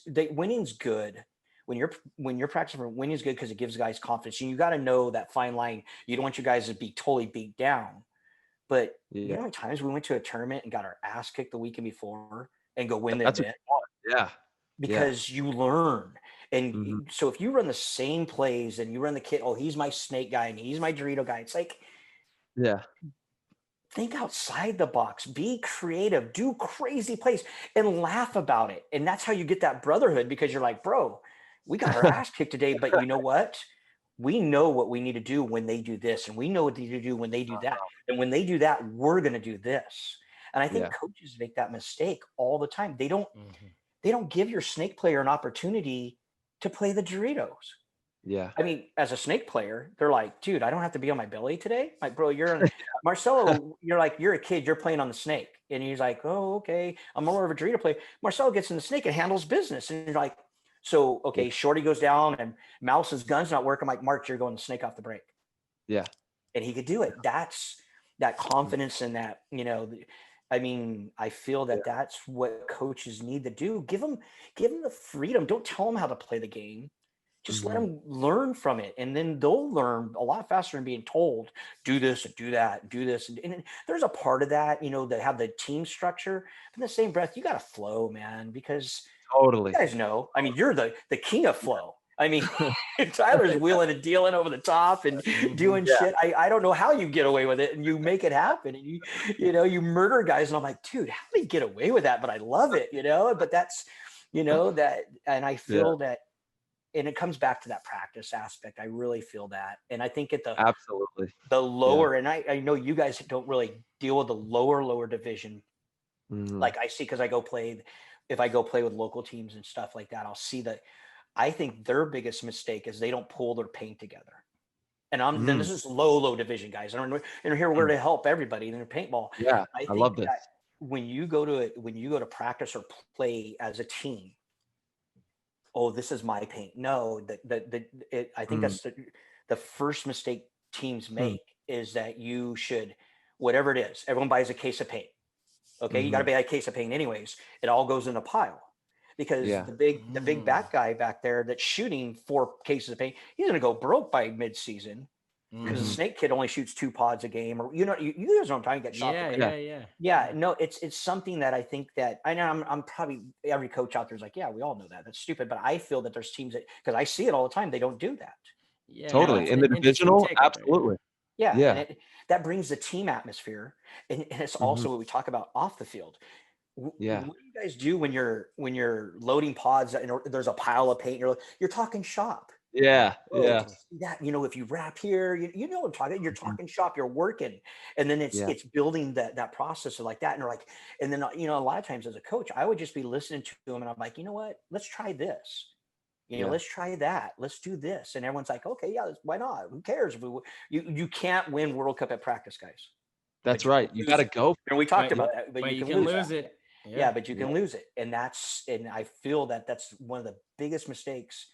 [SPEAKER 2] good. When you're practicing for winning's good because it gives guys confidence. And you got to know that fine line. You don't want your guys to be totally beat down. But you know how many times we went to a tournament and got our ass kicked the weekend before and go win the event? Because you learn. And so if you run the same plays and you run the kid, he's my snake guy and he's my Dorito guy. It's like, think outside the box, be creative, do crazy plays and laugh about it. And that's how you get that brotherhood, because you're like, bro, we got our ass kicked today, but you know what? We know what we need to do when they do this, and we know what they need to do when they do that. And when they do that, we're going to do this. And I think coaches make that mistake all the time. They don't give your snake player an opportunity to play the Doritos.
[SPEAKER 4] Yeah.
[SPEAKER 2] I mean, as a snake player, they're like, dude, I don't have to be on my belly today. Like, bro, Marcelo, you're a kid, you're playing on the snake. And he's like, oh, okay, I'm more of a Dorito player. Marcelo gets in the snake and handles business. And you're like, so, okay, Shorty goes down and Mouse's gun's not working. I'm like, Mark, you're going the snake off the break.
[SPEAKER 4] Yeah.
[SPEAKER 2] And he could do it. That's that confidence in that, I mean, I feel that that's what coaches need to do. Give them the freedom. Don't tell them how to play the game. Just let them learn from it. And then they'll learn a lot faster than being told, do this and do that, and do this. And there's a part of that, that have the team structure. But in the same breath, you got to flow, man, because
[SPEAKER 4] totally,
[SPEAKER 2] you guys know, I mean, you're the king of flow. I mean, Tyler's wheeling and dealing over the top and doing shit. I don't know how you get away with it, and you make it happen. And you murder guys. And I'm like, dude, how do you get away with that? But I love it, But that's, that, and I feel that, and it comes back to that practice aspect. I really feel that. And I think
[SPEAKER 4] absolutely
[SPEAKER 2] the lower, and I know you guys don't really deal with the lower division. Like I see, because if I go play with local teams and stuff like that, I'll see that. I think their biggest mistake is they don't pull their paint together. And then this is low division, guys. I'm here we're to help everybody in their paintball.
[SPEAKER 4] Yeah, I love this.
[SPEAKER 2] When you go to practice or play as a team, oh, this is my paint. No, I think that's the first mistake teams make is that you should, whatever it is, everyone buys a case of paint. Okay, you got to buy a case of paint anyways. It all goes in a pile. Because the big back guy back there that's shooting 4 cases of paint, he's going to go broke by mid-season because the snake kid only shoots 2 pods a game, or you guys know what I'm talking. Get shot. Yeah. No, it's something that I think that I know. I'm probably every coach out there is like, yeah, we all know that. That's stupid. But I feel that there's teams that, because I see it all the time, they don't do that.
[SPEAKER 4] Yeah, totally. In the divisional, absolutely.
[SPEAKER 2] Yeah. And that brings the team atmosphere, and it's also what we talk about off the field.
[SPEAKER 4] Yeah.
[SPEAKER 2] What do you guys do when you're loading pods and there's a pile of paint? You're talking shop.
[SPEAKER 4] Yeah.
[SPEAKER 2] That if you wrap here, you know what I'm talking. You're talking shop. You're working, and then it's building that process like that. And they're like, and then a lot of times as a coach, I would just be listening to them, and I'm like, you know what? Let's try this. Let's try that. Let's do this. And everyone's like, okay, yeah, why not? Who cares? You can't win World Cup at practice, guys.
[SPEAKER 4] That's right. You got to go.
[SPEAKER 2] And we talked about that, but you can lose
[SPEAKER 1] it.
[SPEAKER 2] Yeah, but you can lose it. And I feel that that's one of the biggest mistakes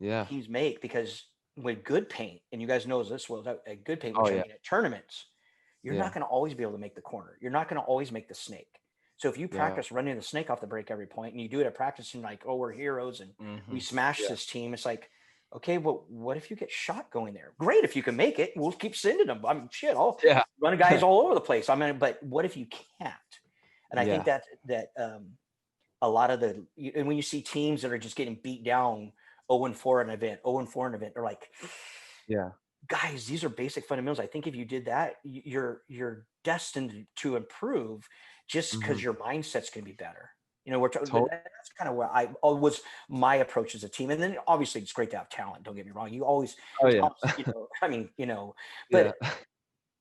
[SPEAKER 2] teams make, because with good paint, and you guys know this well, a good paint, which I mean at tournaments, you're not going to always be able to make the corner. You're not going to always make the snake. So if you practice running the snake off the break every point, and you do it at practice and like, oh, we're heroes and we smash this team, it's like, okay, well, what if you get shot going there? Great. If you can make it, we'll keep sending them. I mean, shit, I'll run guys all over the place. I mean, but what if you can't? And I think that a lot of and when you see teams that are just getting beat down 0-4 an event, they're like, guys, these are basic fundamentals. I think if you did that, you're destined to improve just because your mindset's going to be better. That's kind of where was my approach as a team. And then obviously it's great to have talent. Don't get me wrong. You always, but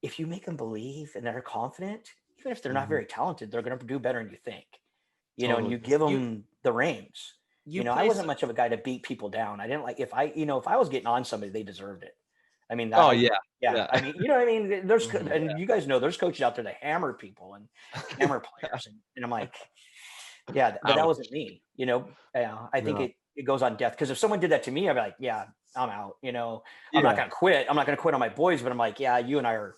[SPEAKER 2] if you make them believe and they're confident, even if they're not very talented, they're going to do better than you think, and you give them the reins. I wasn't much of a guy to beat people down. I didn't like, if I was getting on somebody, they deserved it. I mean, I mean, I mean, there's, and you guys know, there's coaches out there that hammer people and hammer players. And I'm like, but that wasn't me, I think it goes on death. Because if someone did that to me, I'd be like, yeah, I'm out, I'm not going to quit. I'm not going to quit on my boys, but I'm like, yeah, you and I are,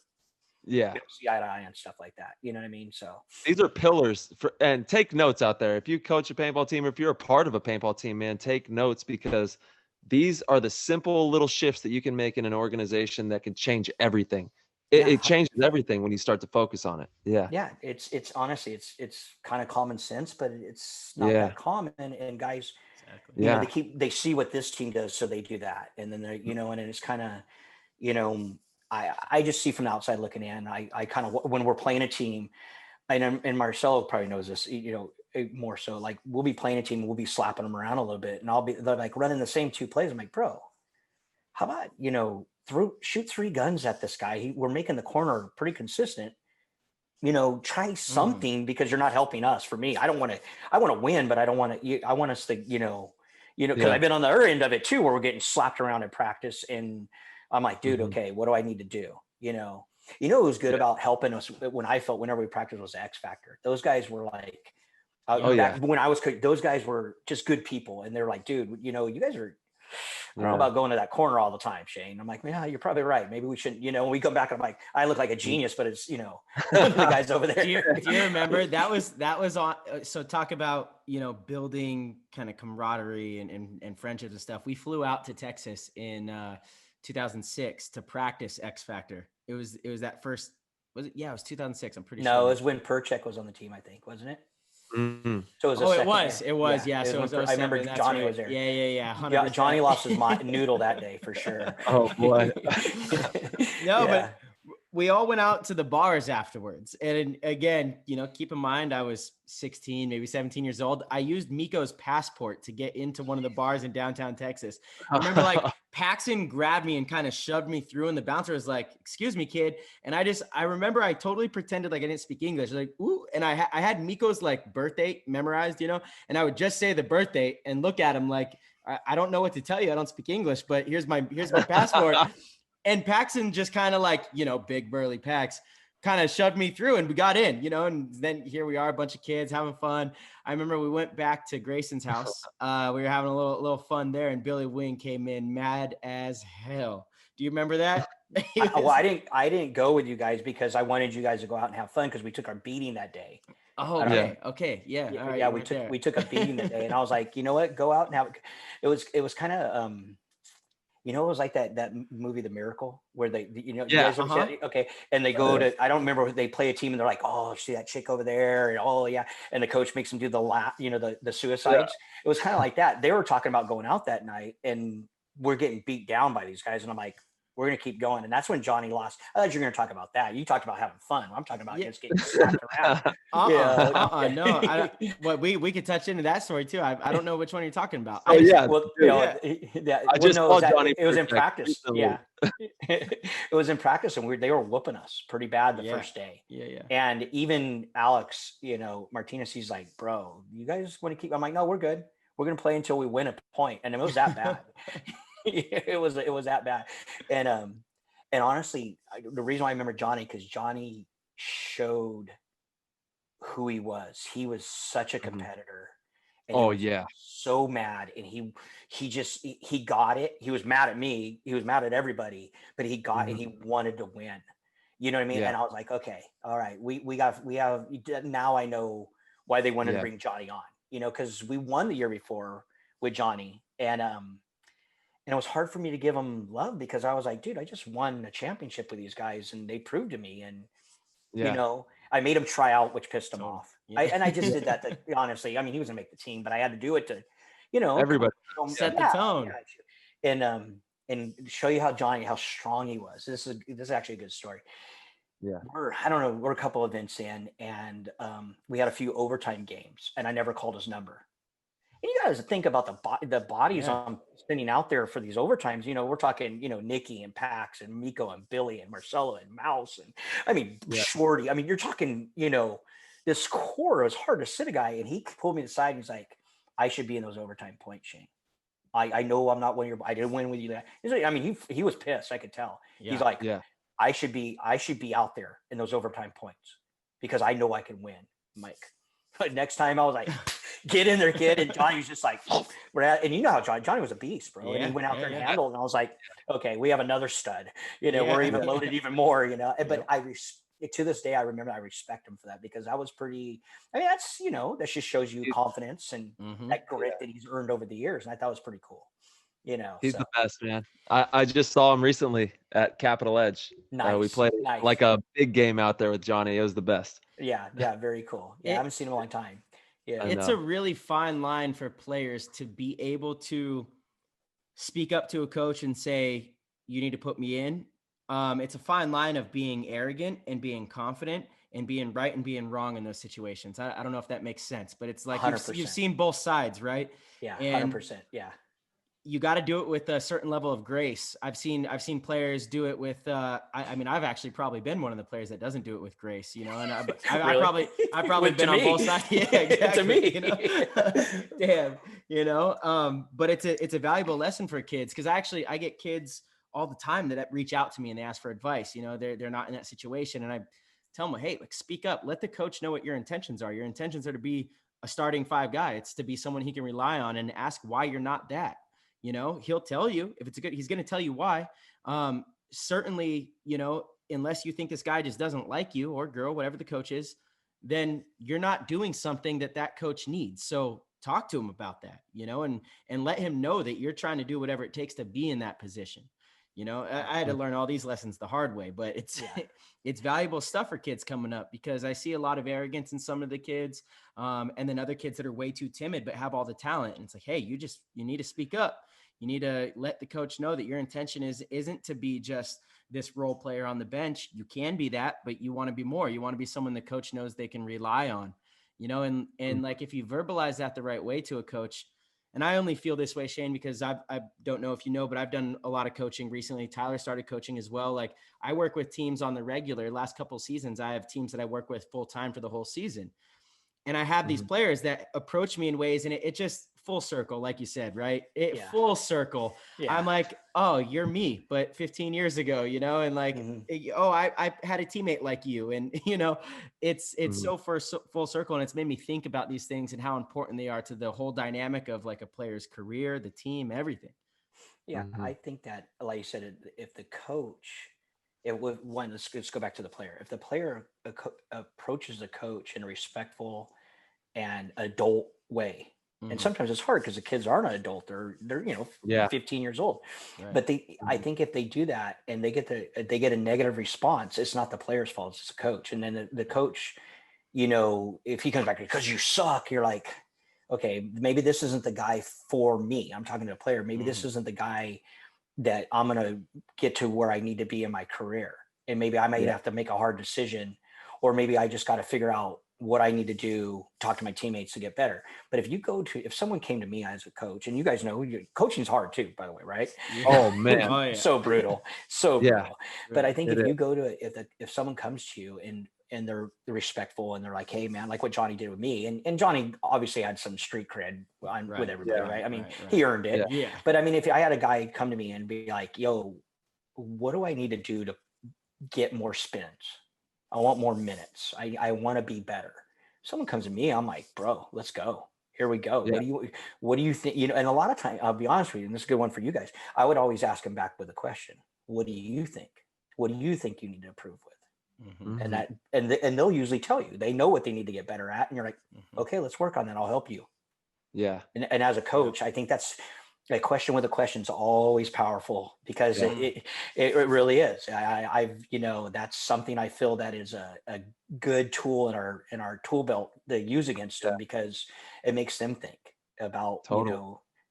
[SPEAKER 2] see eye to eye and stuff like that. You know what I mean? So
[SPEAKER 4] these are pillars and take notes out there. If you coach a paintball team, or if you're a part of a paintball team, man, take notes, because these are the simple little shifts that you can make in an organization that can change everything. It changes everything when you start to focus on it. Yeah.
[SPEAKER 2] It's honestly, it's kind of common sense, but it's not that common. And guys, they see what this team does, so they do that. And then they, and it's kind of, I just see from the outside looking in. I kind of, when we're playing a team, and Marcelo probably knows this, more so, like we'll be playing a team, we'll be slapping them around a little bit, and they're like running the same 2 plays. I'm like, bro, how about, shoot 3 guns at this guy. We're making the corner pretty consistent. Try something, because you're not helping us. For me, I want to win, but I don't want to, I want us to, because I've been on the other end of it too, where we're getting slapped around in practice, and I'm like, dude, okay, what do I need to do? It was good about helping us whenever we practiced was the X factor. Those guys were like, when I was coaching, those guys were just good people. And they're like, dude, you guys are, I don't know about going to that corner all the time, Shane. I'm like, yeah, you're probably right. Maybe we shouldn't, when we come back, I'm like, I look like a genius, but it's, the guys over there.
[SPEAKER 1] Do you remember that was on? So talk about, building kind of camaraderie and friendships and stuff. We flew out to Texas in 2006 to practice X Factor. It was that first, was it? Yeah, it was 2006. I'm pretty sure.
[SPEAKER 2] No, it was when Perchonak was on the team, I think, wasn't it?
[SPEAKER 4] Mm-hmm.
[SPEAKER 2] So it was
[SPEAKER 1] it was. Yeah. So
[SPEAKER 2] I remember Johnny was there.
[SPEAKER 1] Yeah. 100%.
[SPEAKER 2] Yeah, Johnny lost his noodle that day for sure.
[SPEAKER 4] Oh boy.
[SPEAKER 1] But we all went out to the bars afterwards. And again, keep in mind, I was 16, maybe 17 years old. I used Miko's passport to get into one of the bars in downtown Texas. I remember Paxton grabbed me and kind of shoved me through, and the bouncer was like, "Excuse me, kid." And I remember I totally pretended like I didn't speak English. Like, ooh. And I had Miko's birth date memorized, and I would just say the birth date and look at him like, I don't know what to tell you. I don't speak English, but here's my passport. And Paxton just kind of big burly Pax kind of shoved me through, and we got in, and then here we are, a bunch of kids having fun. I remember we went back to Grayson's house. We were having a little fun there, and Billy Wing came in mad as hell. Do you remember that?
[SPEAKER 2] I didn't go with you guys because I wanted you guys to go out and have fun because we took our beating that day.
[SPEAKER 1] Oh, okay. Okay. Yeah.
[SPEAKER 2] Yeah,
[SPEAKER 1] all right,
[SPEAKER 2] we took a beating that day, and I was like, you know what? Go out and have it. It was kind of it was like that movie, The Miracle, where you guys ever see that? Okay. And they go to, I don't remember, they play a team and they're like, oh, see that chick over there? And oh yeah. And the coach makes them do the suicides. Yeah. It was kind of like that. They were talking about going out that night, and we're getting beat down by these guys. And I'm like, we're going to keep going. And that's when Johnny lost. I thought you were going to talk about that. You talked about having fun. I'm talking about just getting slapped around.
[SPEAKER 1] No. We could touch into that story too. I don't know which one you're talking about.
[SPEAKER 4] Oh, yeah.
[SPEAKER 2] Johnny. It was in practice. Yeah. It was in practice, and they were whooping us pretty bad the first day.
[SPEAKER 1] Yeah.
[SPEAKER 2] And even Alex, Martinez, he's like, bro, you guys want to keep, I'm like, no, we're good. We're going to play until we win a point. And it was that bad. It was that bad. And honestly, the reason why I remember Johnny, because Johnny showed who he was. He was such a competitor. And so mad. And he got it. He was mad at me. He was mad at everybody, but he got it. He wanted to win. You know what I mean? Yeah. And I was like, okay, all right. We have, now I know why they wanted to bring Johnny on, because we won the year before with Johnny. And it was hard for me to give him love because I was like, dude, I just won a championship with these guys and they proved to me. And, I made him try out, which pissed him off. And I just did that to, honestly, I mean, he was gonna make the team, but I had to do it to,
[SPEAKER 4] everybody
[SPEAKER 1] set the tone.
[SPEAKER 2] And show you how strong he was. This is actually a good story.
[SPEAKER 4] Yeah.
[SPEAKER 2] We're a couple events in, and we had a few overtime games, and I never called his number. And you guys think about the bodies I'm spinning out there for these overtimes. We're talking, Nikki and Pax and Miko and Billy and Marcelo and Mouse. And I mean, Shorty. I mean, you're talking, this core. It was hard to sit a guy. And he pulled me aside and he's like, I should be in those overtime points, Shane. I know I'm not one of your, I didn't win with you. I mean, he was pissed. I could tell. Yeah. He's like, I should be out there in those overtime points because I know I can win, Mike. But next time I was like, get in there, kid. And Johnny was just like, and you know how Johnny was a beast, bro. And he went out there and handled, and I was like, okay, we have another stud. We're even loaded even more, But to this day, I remember I respect him for that because that was pretty, I mean, that's, that just shows you confidence and that grit that he's earned over the years. And I thought it was pretty cool.
[SPEAKER 4] He's the best, man. I just saw him recently at Capital Edge.
[SPEAKER 2] Nice.
[SPEAKER 4] We played like a big game out there with Johnny. It was the best.
[SPEAKER 2] Yeah. Very cool. I haven't seen him in a long time. Yeah.
[SPEAKER 1] It's a really fine line for players to be able to speak up to a coach and say, you need to put me in. It's a fine line of being arrogant and being confident and being right and being wrong in those situations. I don't know if that makes sense, but it's like you've seen both sides, right?
[SPEAKER 2] Yeah, 100%. Yeah.
[SPEAKER 1] You got to do it with a certain level of grace. I've seen players do it with, I mean, I've actually probably been one of the players that doesn't do it with grace, and I've probably been on both sides. Yeah, exactly. To me. Damn, but it's a valuable lesson for kids. Cause I get kids all the time that reach out to me and they ask for advice. They're not in that situation. And I tell them, hey, speak up, let the coach know what your intentions are. Your intentions are to be a starting 5 guy. It's to be someone he can rely on and ask why you're not that. You know, he'll tell you if it's a good, he's going to tell you why. Certainly, you know, unless you think this guy just doesn't like you or girl, whatever the coach is, then you're not doing something that coach needs. So talk to him about that, you know, and let him know that you're trying to do whatever it takes to be in that position. You know, I had to learn all these lessons the hard way, but it's, it's valuable stuff for kids coming up, because I see a lot of arrogance in some of the kids. And then other kids that are way too timid, but have all the talent. And it's like, hey, you need to speak up. You need to let the coach know that your intention isn't to be just this role player on the bench. You can be that, but you want to be more. You want to be someone the coach knows they can rely on, you know, and like, if you verbalize that the right way to a coach, and I only feel this way, Shane, because I don't know if you know, but I've done a lot of coaching recently. Tyler started coaching as well. Like, I work with teams on the regular. Last couple of seasons, I have teams that I work with full time for the whole season. And I have these players that approach me in ways, and it just full circle, like you said, right? Full circle. Yeah. I'm like, oh, you're me, but 15 years ago, you know, and like, oh, I had a teammate like you. And, you know, it's so full circle. And it's made me think about these things and how important they are to the whole dynamic of like a player's career, the team, everything.
[SPEAKER 2] Yeah. I think that, like you said, if the coach, let's go back to the player. If the player approaches the coach in a respectful and adult way, and sometimes it's hard because the kids aren't an adult; they're 15 years old. Right. But I think if they do that and they get a negative response, it's not the player's fault; it's the coach. And then the coach, you know, if he comes back because you suck, you're like, okay, maybe this isn't the guy for me. I'm talking to a player. Maybe this isn't the guy that I'm going to get to where I need to be in my career. And maybe I might have to make a hard decision, or maybe I just got to figure out what I need to do, talk to my teammates to get better. But if someone came to me as a coach, and you guys know coaching's hard too, by the way, right?
[SPEAKER 4] Oh man.
[SPEAKER 2] So brutal. Brutal. But I think you go to, if someone comes to you and they're respectful and they're like, hey man, like what Johnny did with me. And Johnny obviously had some street cred with everybody, right? I mean, he earned it. Yeah. But I mean, if I had a guy come to me and be like, yo, what do I need to do to get more spins? I want more minutes. I want to be better. Someone comes to me, I'm like, bro, let's go. Here we go. Yeah. What do you think? You know, and a lot of times, I'll be honest with you, and this is a good one for you guys. I would always ask them back with a question. What do you think? What do you think you need to improve with? And they'll usually tell you. They know what they need to get better at. And you're like, okay, let's work on that. I'll help you. Yeah. And as a coach, I think that's a question with a question is always powerful, because it really is. That's something I feel that is a good tool in our tool belt to use against them, because it makes them think about,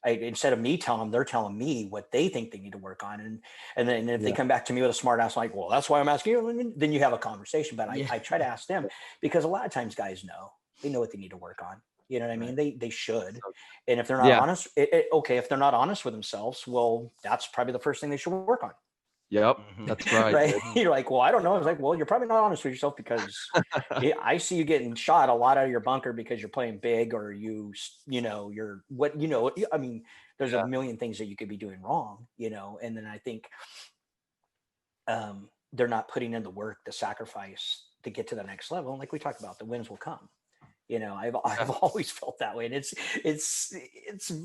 [SPEAKER 2] instead of me telling them, they're telling me what they think they need to work on. And then if they come back to me with a smart ass, like, well, that's why I'm asking you, then you have a conversation. But I try to ask them, because a lot of times guys they know what they need to work on. You know what I mean? They should. And if they're not honest, if they're not honest with themselves, well, that's probably the first thing they should work on.
[SPEAKER 4] Yep. That's right.
[SPEAKER 2] Right. You're like, well, I don't know. I was like, well, you're probably not honest with yourself, because I see you getting shot a lot out of your bunker because you're playing big, or I mean, there's a million things that you could be doing wrong, and then I think they're not putting in the work, the sacrifice to get to the next level. And like we talked about, the wins will come. I've always felt that way, and it's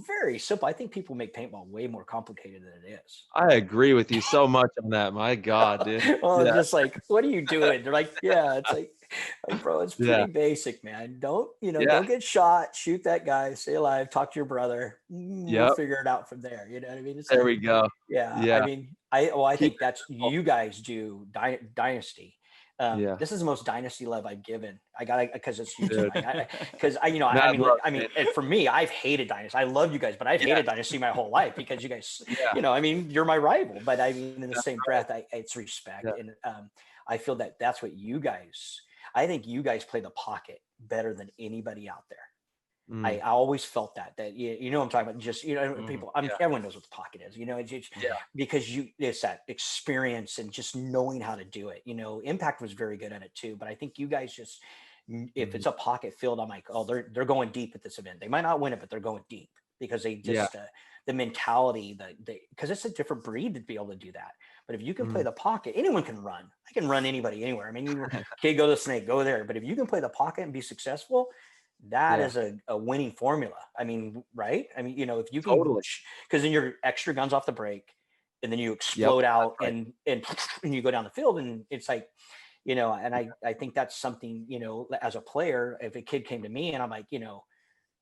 [SPEAKER 2] very simple. I think people make paintball way more complicated than it is.
[SPEAKER 4] I agree with you so much on that. My God, dude.
[SPEAKER 2] Well, just like, what are you doing? They're like, it's like, bro, it's pretty basic, man. Don't get shot, shoot that guy, stay alive, talk to your brother. We'll figure it out from there. You know what I mean?
[SPEAKER 4] There we go.
[SPEAKER 2] Yeah. I mean, I think that's, you guys do Dynasty. This is the most Dynasty love I've given. I got because it's YouTube. And for me, I've hated Dynasty. I love you guys, but I've hated Dynasty my whole life, because you guys, you're my rival. But I mean, in the same breath, it's respect, and I feel that that's what you guys. I think you guys play the pocket better than anybody out there. I always felt that I'm talking about, just people. Everyone knows what the pocket is. Because it's that experience and just knowing how to do it. Impact was very good at it too, but I think you guys just, if it's a pocket field, I'm like, oh, they're going deep at this event. They might not win it, but they're going deep, because they just the mentality because it's a different breed to be able to do that. But if you can play the pocket, anyone can run. I can run anybody anywhere. I mean, you go to the snake, go there. But if you can play the pocket and be successful, that is a winning formula. I mean, right? I mean, if you can, because then your extra guns off the break, and then you explode out and you go down the field, and it's like, and I think that's something, as a player, if a kid came to me and I'm like,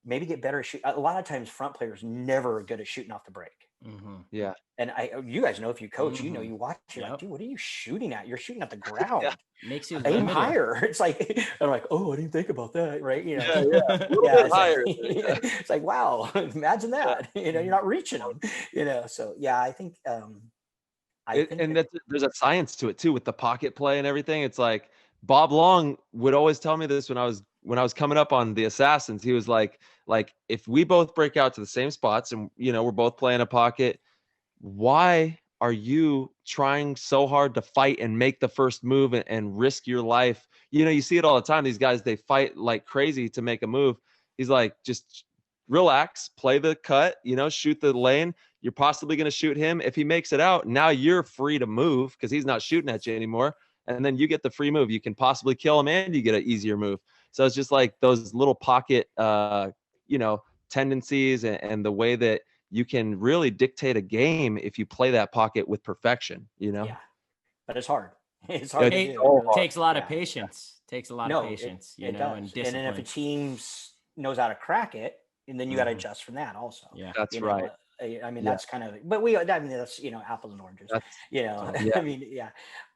[SPEAKER 2] maybe get better at shoot. A lot of times front players never are good at shooting off the break.
[SPEAKER 4] Mm-hmm. Yeah.
[SPEAKER 2] And you guys know, if you coach, you watch, you're like, dude, what are you shooting at? You're shooting at the ground.
[SPEAKER 1] Makes you
[SPEAKER 2] aim higher. It's like, I'm like, oh, I didn't think about that. Right.
[SPEAKER 4] It's
[SPEAKER 2] higher. It's like, wow, imagine that, you're not reaching them, so yeah, I think,
[SPEAKER 4] there's a science to it too, with the pocket play and everything. It's like Bob Long would always tell me this when I was coming up on the Assassins. He was like, if we both break out to the same spots and, we're both playing a pocket, why are you trying so hard to fight and make the first move and risk your life? You see it all the time. These guys, they fight like crazy to make a move. He's like, just relax, play the cut, shoot the lane. You're possibly going to shoot him. If he makes it out, now you're free to move because he's not shooting at you anymore. And then you get the free move. You can possibly kill him and you get an easier move. So it's just like those little pocket, tendencies and the way that you can really dictate a game if you play that pocket with perfection,
[SPEAKER 2] Yeah, but it's hard. It's hard to do.
[SPEAKER 1] It takes a lot of patience. Takes a lot of patience,
[SPEAKER 2] it does.
[SPEAKER 1] and discipline.
[SPEAKER 2] And then if a team knows how to crack it, and then you got to adjust from that also.
[SPEAKER 1] Yeah,
[SPEAKER 4] that's right.
[SPEAKER 2] I mean, that's kind of, but that's, apples and oranges, I mean,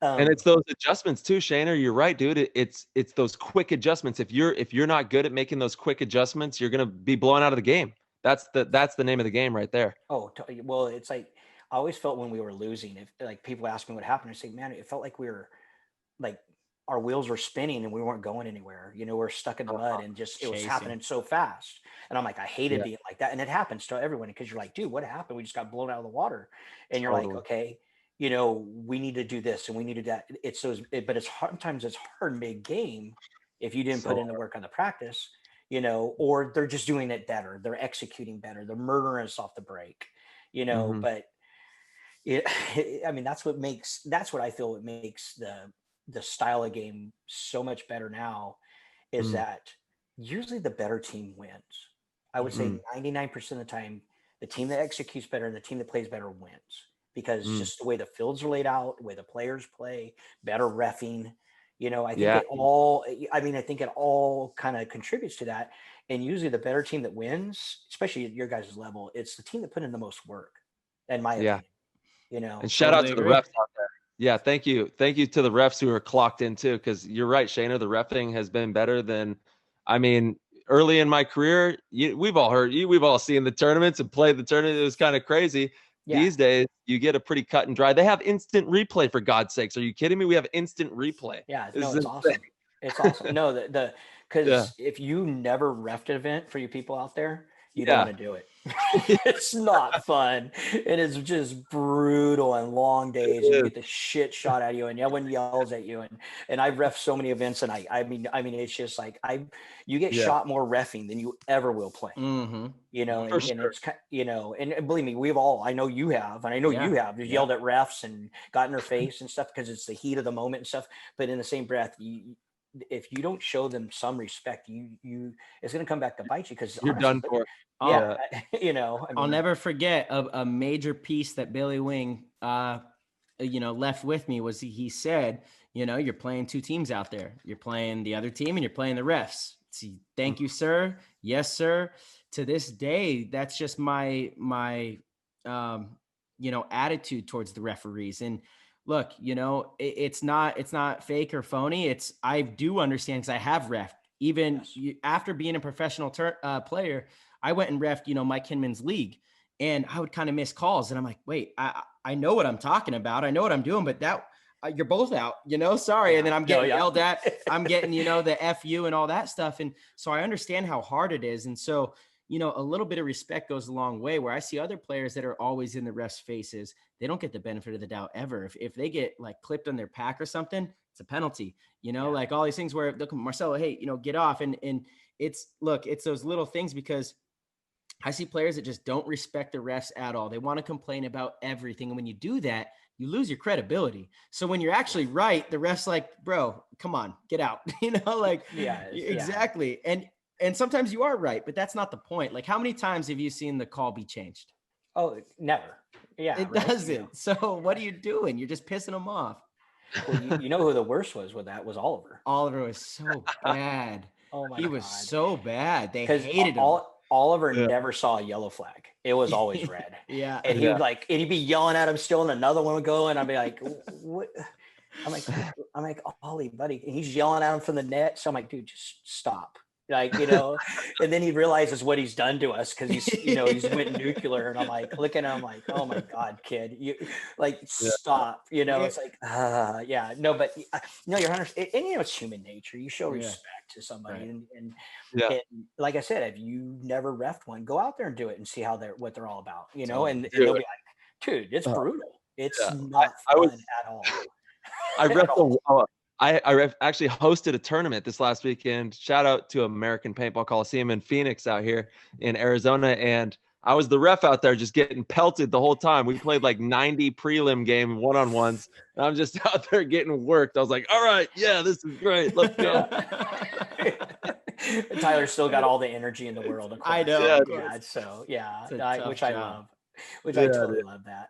[SPEAKER 4] and it's those adjustments too, Shaner. You're right, dude. It's those quick adjustments. If you're not good at making those quick adjustments, you're going to be blown out of the game. That's the name of the game right there.
[SPEAKER 2] Oh, well, it's like, I always felt when we were losing, if like people ask me what happened, I say, man, it felt like we were like, our wheels were spinning and we weren't going anywhere. We're stuck in the mud and just, it was happening so fast. And I'm like, I hated being like that. And it happens to everyone, because you're like, dude, what happened? We just got blown out of the water. And you're like, okay, we need to do this and we need to do that. But it's hard, sometimes it's hard mid-game if you didn't put in the work on the practice, or they're just doing it better. They're executing better. They're murdering us off the break, but I mean, that's what I feel it makes the style of game so much better now, is that usually the better team wins. I would say 99% of the time, the team that executes better and the team that plays better wins, because just the way the fields are laid out, the way the players play, better reffing, I think it all kind of contributes to that. And usually the better team that wins, especially at your guys' level, it's the team that put in the most work, in my opinion.
[SPEAKER 4] And shout out to the refs out there. Yeah, thank you to the refs who are clocked in too, because you're right, Shaner. The reffing has been better than, early in my career, we've all seen the tournaments and played the tournament. It was kind of crazy. Yeah. These days, you get a pretty cut and dry. They have instant replay, for God's sakes. Are you kidding me? We have instant replay.
[SPEAKER 2] Yeah, it's awesome. It's awesome. No, because if you never reffed an event, for you people out there, you don't want to do it. It's not fun. It is just brutal and long days. You get the shit shot out of you, and everyone yells at you. And I've reffed so many events, and I mean, it's just like you get shot more reffing than you ever will play.
[SPEAKER 1] Mm-hmm.
[SPEAKER 2] And and believe me, I know you have, and I know you have yelled at refs and got in their face and stuff, because it's the heat of the moment and stuff. But in the same breath, if you don't show them some respect, it's going to come back to bite you, because
[SPEAKER 4] you're done for.
[SPEAKER 2] Yeah,
[SPEAKER 1] I'll never forget a major piece that Billy Wing, left with me was he said, you're playing two teams out there. You're playing the other team and you're playing the refs. Thank you, sir. Yes, sir. To this day, that's just my attitude towards the referees. And look, it's not fake or phony. I do understand, because I have reffed. Even after being a professional player, I went and reffed, Mike Hinman's league, and I would kind of miss calls. And I'm like, wait, I know what I'm talking about. I know what I'm doing, but that you're both out, sorry. And then I'm getting yelled at. I'm getting, the FU and all that stuff. And so I understand how hard it is. And so, a little bit of respect goes a long way, where I see other players that are always in the refs' faces. They don't get the benefit of the doubt ever. If they get like clipped on their pack or something, it's a penalty, like all these things where, look, Marcelo, hey, get off. And it's those little things, because I see players that just don't respect the refs at all. They want to complain about everything. And when you do that, you lose your credibility. So when you're actually right, the ref's like, bro, come on, get out, exactly. and sometimes you are right, but that's not the point. Like, how many times have you seen the call be changed?
[SPEAKER 2] Oh, never. Yeah,
[SPEAKER 1] it doesn't. So what are you doing? You're just pissing them off.
[SPEAKER 2] Well, you know who the worst was with that was Oliver.
[SPEAKER 1] Oliver was so bad.
[SPEAKER 2] Oh my God.
[SPEAKER 1] He was so bad. They hated him.
[SPEAKER 2] Oliver never saw a yellow flag. It was always red.
[SPEAKER 1] Yeah.
[SPEAKER 2] And he would and he'd be yelling at him still, and another one would go, and I'd be like, what? I'm like, Ollie, buddy. And he's yelling at him from the net. So I'm like, dude, just stop. Like, and then he realizes what he's done to us because he's, he's went nuclear. And I'm like, looking at him like, oh my God, kid, you stop, it's like, no, but you're 100%, and it's human nature. You show respect to somebody. Right. And like I said, if you never reffed one, go out there and do it and see what they're all about, and they'll be like, dude, it's brutal. It's not fun at all.
[SPEAKER 4] I reffed I actually hosted a tournament this last weekend. Shout out to American Paintball Coliseum in Phoenix out here in Arizona. And I was the ref out there just getting pelted the whole time. We played like 90 prelim game one-on-ones. And I'm just out there getting worked. I was like, all right, this is great. Let's go.
[SPEAKER 2] Tyler still got all the energy in the world. Of course.
[SPEAKER 1] I know.
[SPEAKER 2] So, which I love. Which I totally love that.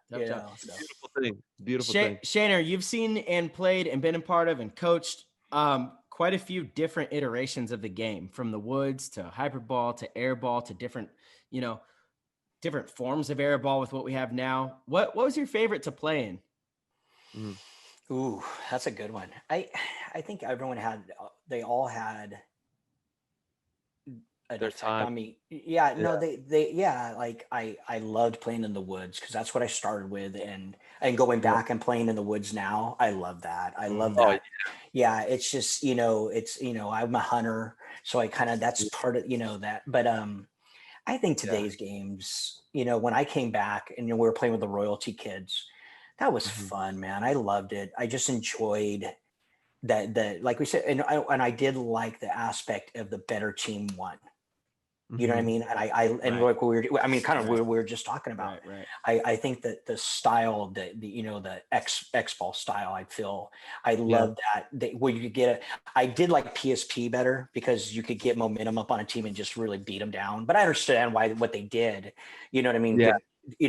[SPEAKER 4] Beautiful thing.
[SPEAKER 1] Shaner, you've seen and played and been a part of and coached quite a few different iterations of the game, from the woods to hyperball to airball to different forms of airball with what we have now. What was your favorite to play in?
[SPEAKER 2] Ooh, that's a good one. I think everyone they all had
[SPEAKER 4] their time.
[SPEAKER 2] I mean, I loved playing in the woods because that's what I started with, and going back and playing in the woods now, I love that. I love that. It's just, I'm a hunter, so I kind of, that's part of, that, but I think today's games, when I came back and we were playing with the royalty kids, that was fun, man. I loved it. I just enjoyed that, like we said, and I did like the aspect of the better team won. You know what I mean? And like we were just talking about. Right. I think that the style, the Xball style, I love that where you could get I did like PSP better because you could get momentum up on a team and just really beat them down. But I understand what they did. You know what I mean?
[SPEAKER 4] Yeah.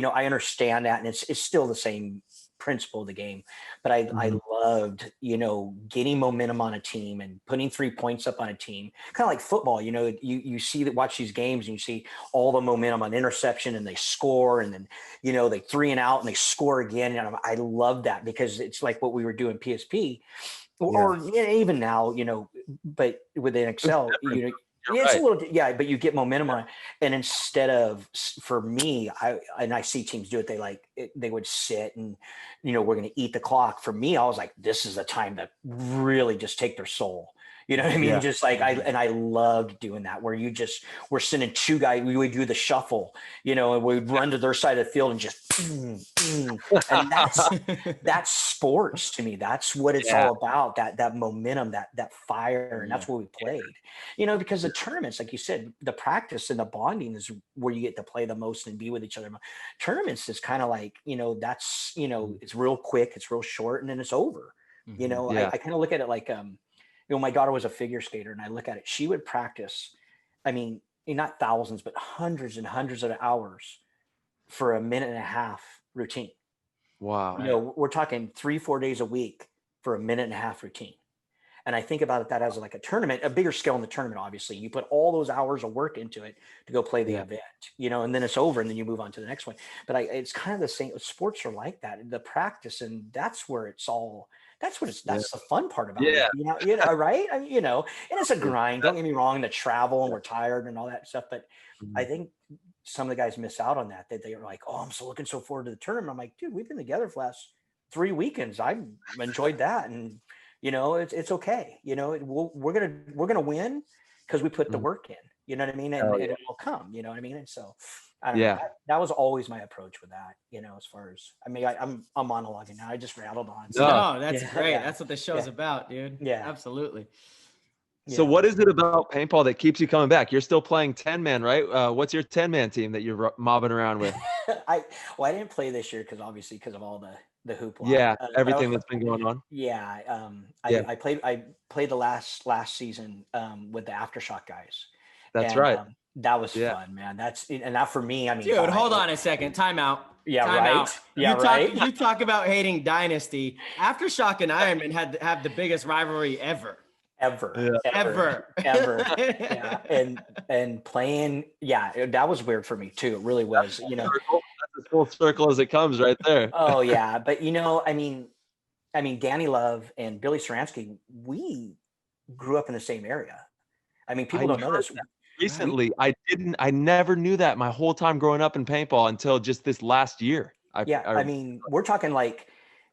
[SPEAKER 2] I understand that, and it's still the same principle of the game, but I loved getting momentum on a team and putting 3 points up on a team, kind of like football. You watch these games and you see all the momentum on interception, and they score, and then they 3 and out and they score again, and I love that because it's like what we were doing PSP or even now, but with NXL, it's a little, but you get momentum on it. And instead of, for me, I see teams do it, they would sit and, we're going to eat the clock. For me, I was like, this is the time to really just take their soul. You know what I mean? Just like I loved doing that, where we're sending 2 guys, we would do the shuffle, and we'd run to their side of the field and just, and that's sports to me. That's what it's all about. That momentum, that fire. And that's what we played, because the tournaments, like you said, the practice and the bonding is where you get to play the most and be with each other. Tournaments is kind of like, that's, it's real quick, it's real short, and then it's over. I kind of look at it like, my daughter was a figure skater, and I look at it, she would practice, I mean, not thousands, but hundreds and hundreds of hours for a minute and a half routine.
[SPEAKER 4] Wow.
[SPEAKER 2] We're talking 3-4 days a week for a minute and a half routine. And I think about that as like a tournament, a bigger scale in the tournament. Obviously, you put all those hours of work into it to go play the event, and then it's over, and then you move on to the next one. But it's kind of the same. Sports are like that, the practice, and that's where it's all. That's the fun part about it. Right? I mean, and it's a grind. Don't get me wrong, the travel, and we're tired and all that stuff. But I think some of the guys miss out on that they are like, oh, I'm so looking so forward to the tournament. I'm like, dude, we've been together for the last 3 weekends. I've enjoyed that. And, it's okay. We're going to win because we put the work in, you know what I mean? And it will come, you know what I mean? And so, I don't know, that was always my approach with that, as far as, I mean, I'm monologuing now. I just rattled on.
[SPEAKER 1] So. No, that's great. Yeah. That's what the show's about, dude.
[SPEAKER 2] Yeah,
[SPEAKER 1] absolutely.
[SPEAKER 4] So what is it about paintball that keeps you coming back? You're still playing 10-man, right? What's your 10-man team that you're mobbing around with?
[SPEAKER 2] I didn't play this year because of all the hoopla.
[SPEAKER 4] Yeah, everything that's been going on.
[SPEAKER 2] I played the last season with the Aftershock guys.
[SPEAKER 4] That's right.
[SPEAKER 2] That was fun, man. And that for me, I mean,
[SPEAKER 1] dude, hold on a second. Time out.
[SPEAKER 2] Yeah,
[SPEAKER 1] Time
[SPEAKER 2] right.
[SPEAKER 1] Out. You talk about hating Dynasty. Aftershock and Ironman have the biggest rivalry ever.
[SPEAKER 2] Ever. Yeah. And playing, that was weird for me too. It really was,
[SPEAKER 4] That's as full circle as it comes right there.
[SPEAKER 2] Oh yeah. But I mean, Danny Love and Billy Saransky, we grew up in the same area. I mean, people don't know this.
[SPEAKER 4] Recently, I never knew that my whole time growing up in paintball until just this last year.
[SPEAKER 2] I mean, we're talking like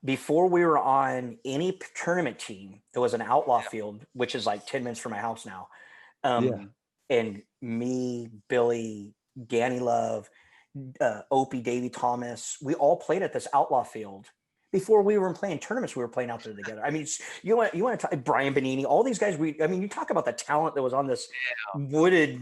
[SPEAKER 2] before we were on any tournament team, there was an outlaw field, which is like 10 minutes from my house now. And me, Billy, Danny Love, Opie, Davey Thomas, we all played at this outlaw field. Before we were playing tournaments, we were playing out there together. I mean, you want to talk Brian Benini, all these guys. You talk about the talent that was on this wooded,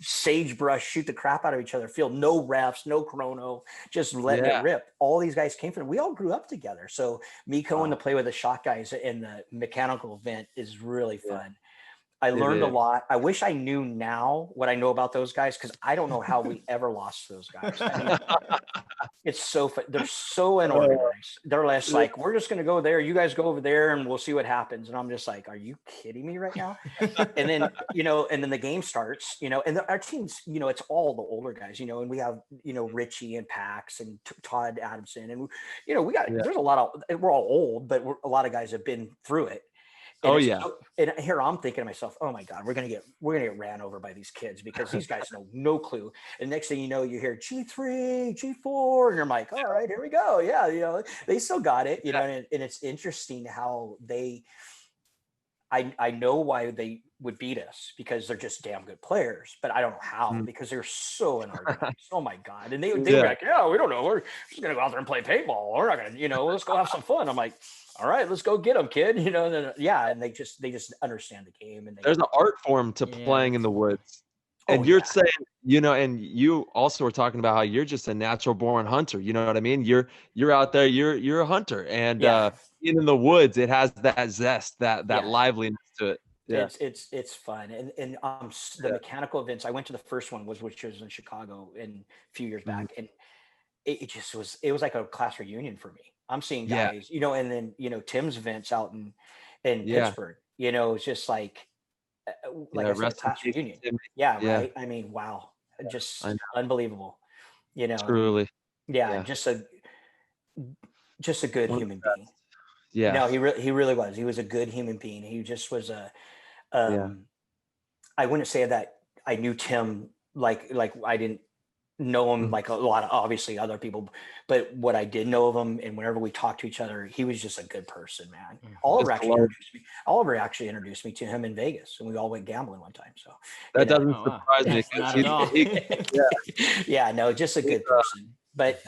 [SPEAKER 2] sagebrush, shoot the crap out of each other field. No refs, no chrono, just letting it rip. All these guys came from. We all grew up together. So me going to play with the shot guys in the mechanical event is really fun. I learned a lot. I wish I knew now what I know about those guys, because I don't know how we ever lost those guys. I mean, it's so fun. They're so unorganized. They're less like, we're just going to go there. You guys go over there and we'll see what happens. And I'm just like, are you kidding me right now? And then, and then the game starts, and our teams, it's all the older guys, and we have, Richie and Pax and Todd Adamson. And, we got, there's a lot of, we're all old, but a lot of guys have been through it. And and here I'm thinking to myself, oh my God, we're gonna get ran over by these kids, because these guys know no clue. And next thing you know, you hear G3, G4, and you're like, all right, here we go. Yeah, they still got it, and it's interesting how I know why they would beat us, because they're just damn good players, but I don't know how, because they're so unorganized. Oh my God. And they were like, yeah, we don't know. We're just going to go out there and play paintball. We're not going to, let's go have some fun. I'm like, all right, let's go get them, kid. And they just understand the game. And
[SPEAKER 4] there's an art form to playing in the woods. And you're saying, and you also were talking about how you're just a natural born hunter. You know what I mean? You're out there, you're a hunter, and in the woods, it has that zest, that liveliness to it. Yeah.
[SPEAKER 2] It's fun. And the mechanical events, I went to the first one, which was in Chicago a few years back. And it was like a class reunion for me. I'm seeing guys, and then, Tim's events out in Pittsburgh, it's just like I said, class reunion. Right. I mean, wow. Just unbelievable,
[SPEAKER 4] Truly.
[SPEAKER 2] Just a good human being.
[SPEAKER 4] Yeah.
[SPEAKER 2] No, he really was. He was a good human being. He just was I wouldn't say that I knew Tim like I didn't know him like a lot of obviously other people, but what I did know of him, and whenever we talked to each other, he was just a good person, man. Oliver actually introduced me to him in Vegas, and we all went gambling one time. So
[SPEAKER 4] that doesn't surprise me.
[SPEAKER 1] Not at all.
[SPEAKER 2] Just a good person. But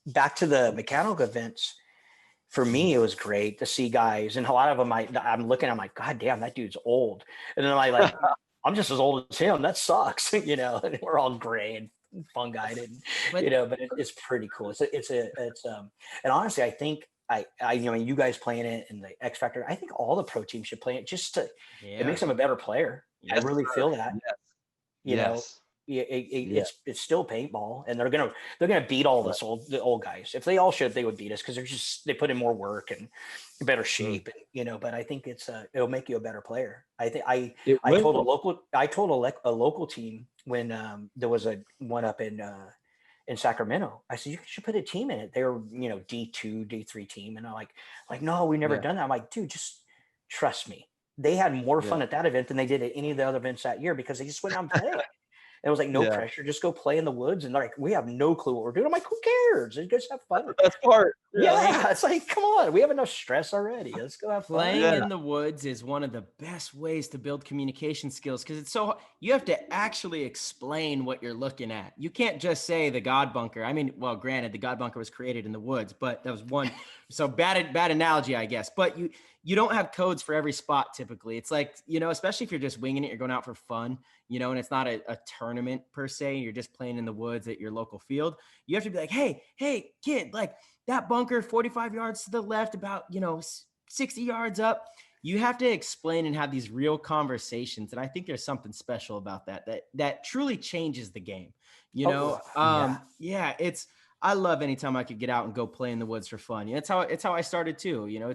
[SPEAKER 2] back to the mechanical events. For me, it was great to see guys, and a lot of them I'm looking, I'm like, God damn, that dude's old. And then I'm like, I'm just as old as him. That sucks, and we're all gray and fungi, and but it's pretty cool. And honestly, I think you guys playing it in the X Factor, I think all the pro teams should play it just to it makes them a better player. I really feel that. It's still paintball, and they're gonna beat all the old guys. If they all should, they would beat us, because they put in more work and better shape, but I think it'll make you a better player. I think I told a local team when there was a one up in Sacramento. I said, you should put a team in it. They were D2, D3 team, and I'm like no, we've never done that. I'm like, dude, just trust me. They had more fun at that event than they did at any of the other events that year, because they just went out and played. And it was like, no pressure, just go play in the woods. And they're like, we have no clue what we're doing. I'm like, who cares? You guys have fun.
[SPEAKER 4] That's part.
[SPEAKER 2] Yeah. It's like, come on, we have enough stress already. Let's go have fun.
[SPEAKER 1] Playing in the woods is one of the best ways to build communication skills, because it's you have to actually explain what you're looking at. You can't just say the God bunker. I mean, well, granted, the God bunker was created in the woods, but that was one. So bad analogy, I guess. But you don't have codes for every spot typically. It's like, especially if you're just winging it, you're going out for fun, and it's not a tournament per se. You're just playing in the woods at your local field. You have to be like, hey, kid, like that bunker 45 yards to the left, about, 60 yards up. you have to explain and have these real conversations. And I think there's something special about that truly changes the game, you know? Yeah, I love anytime I could get out and go play in the woods for fun. You know, it's how I started too. You know,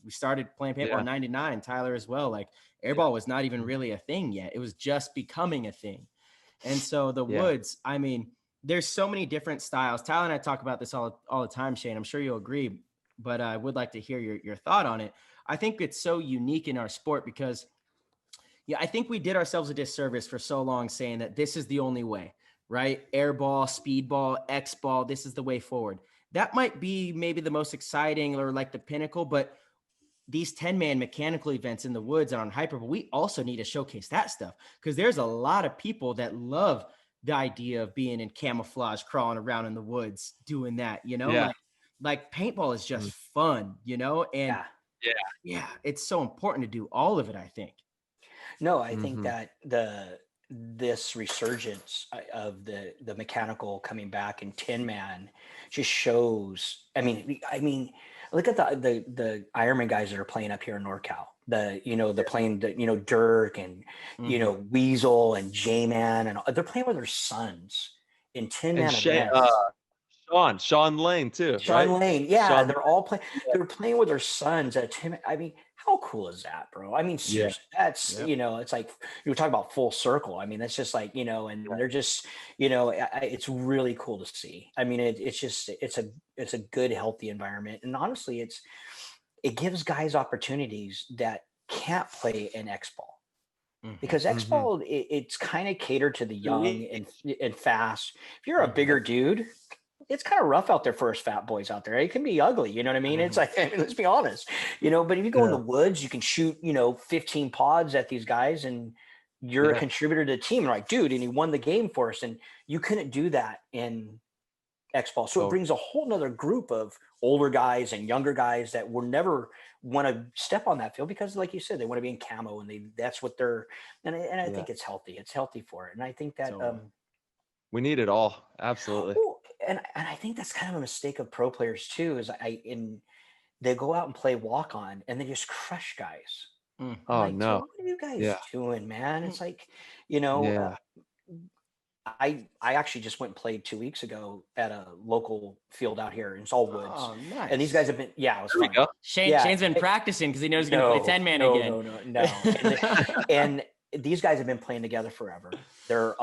[SPEAKER 1] we started playing paintball in 99, Tyler as well. Like airball was not even really a thing yet. It was just becoming a thing. And so the woods, I mean, there's so many different styles. Tyler and I talk about this all the time, Shane. I'm sure you'll agree, but I would like to hear your thought on it. I think it's so unique in our sport because I think we did ourselves a disservice for so long saying that this is the only way, right? Airball, speedball, Xball, this is the way forward. That might be maybe the most exciting or like the pinnacle, but these 10-man mechanical events in the woods and on Hyperball, we also need to showcase that stuff because there's a lot of people that love the idea of being in camouflage, crawling around in the woods, doing that, you know, like paintball is just fun, you know, and it's so important to do all of it, I think.
[SPEAKER 2] No, I think that this resurgence of the mechanical coming back in 10-man just shows. I mean, look at the Ironman guys that are playing up here in NorCal. Playing Dirk and Weasel and J-Man, and they're playing with their sons in 10-man events.
[SPEAKER 4] Sean Lane too.
[SPEAKER 2] Sean Lane, they're all playing. They're playing with their sons at 10. I mean, how cool is that, bro? I mean, seriously, that's it's like you were talking about full circle. I mean, that's just like and they're just it's really cool to see. I mean, it's a good, healthy environment, and honestly, it gives guys opportunities that can't play in Xball. Because Xball, it's kind of catered to the young and fast. If you're a bigger dude, it's kind of rough out there for us fat boys out there. It can be ugly. You know what I mean? It's like, let's be honest, but if you go in the woods, you can shoot, 15 pods at these guys and you're a contributor to the team. Like, dude, and he won the game for us. And you couldn't do that in Xball. So it brings a whole nother group of older guys and younger guys that will never want to step on that field because, like you said, they want to be in camo and that's what they're, and I think it's healthy. It's healthy for it. And I think that,
[SPEAKER 4] we need it all. Absolutely.
[SPEAKER 2] And I think that's kind of a mistake of pro players too, is they go out and play walk on and they just crush guys.
[SPEAKER 4] Oh
[SPEAKER 2] like,
[SPEAKER 4] no.
[SPEAKER 2] What are you guys doing, man? It's like, I actually just went and played 2 weeks ago at a local field out here in All Woods. Oh, nice. And these guys have been, it was fun.
[SPEAKER 1] Shane's been practicing because he knows he's going to play 10-man again.
[SPEAKER 2] No. and these guys have been playing together forever. They're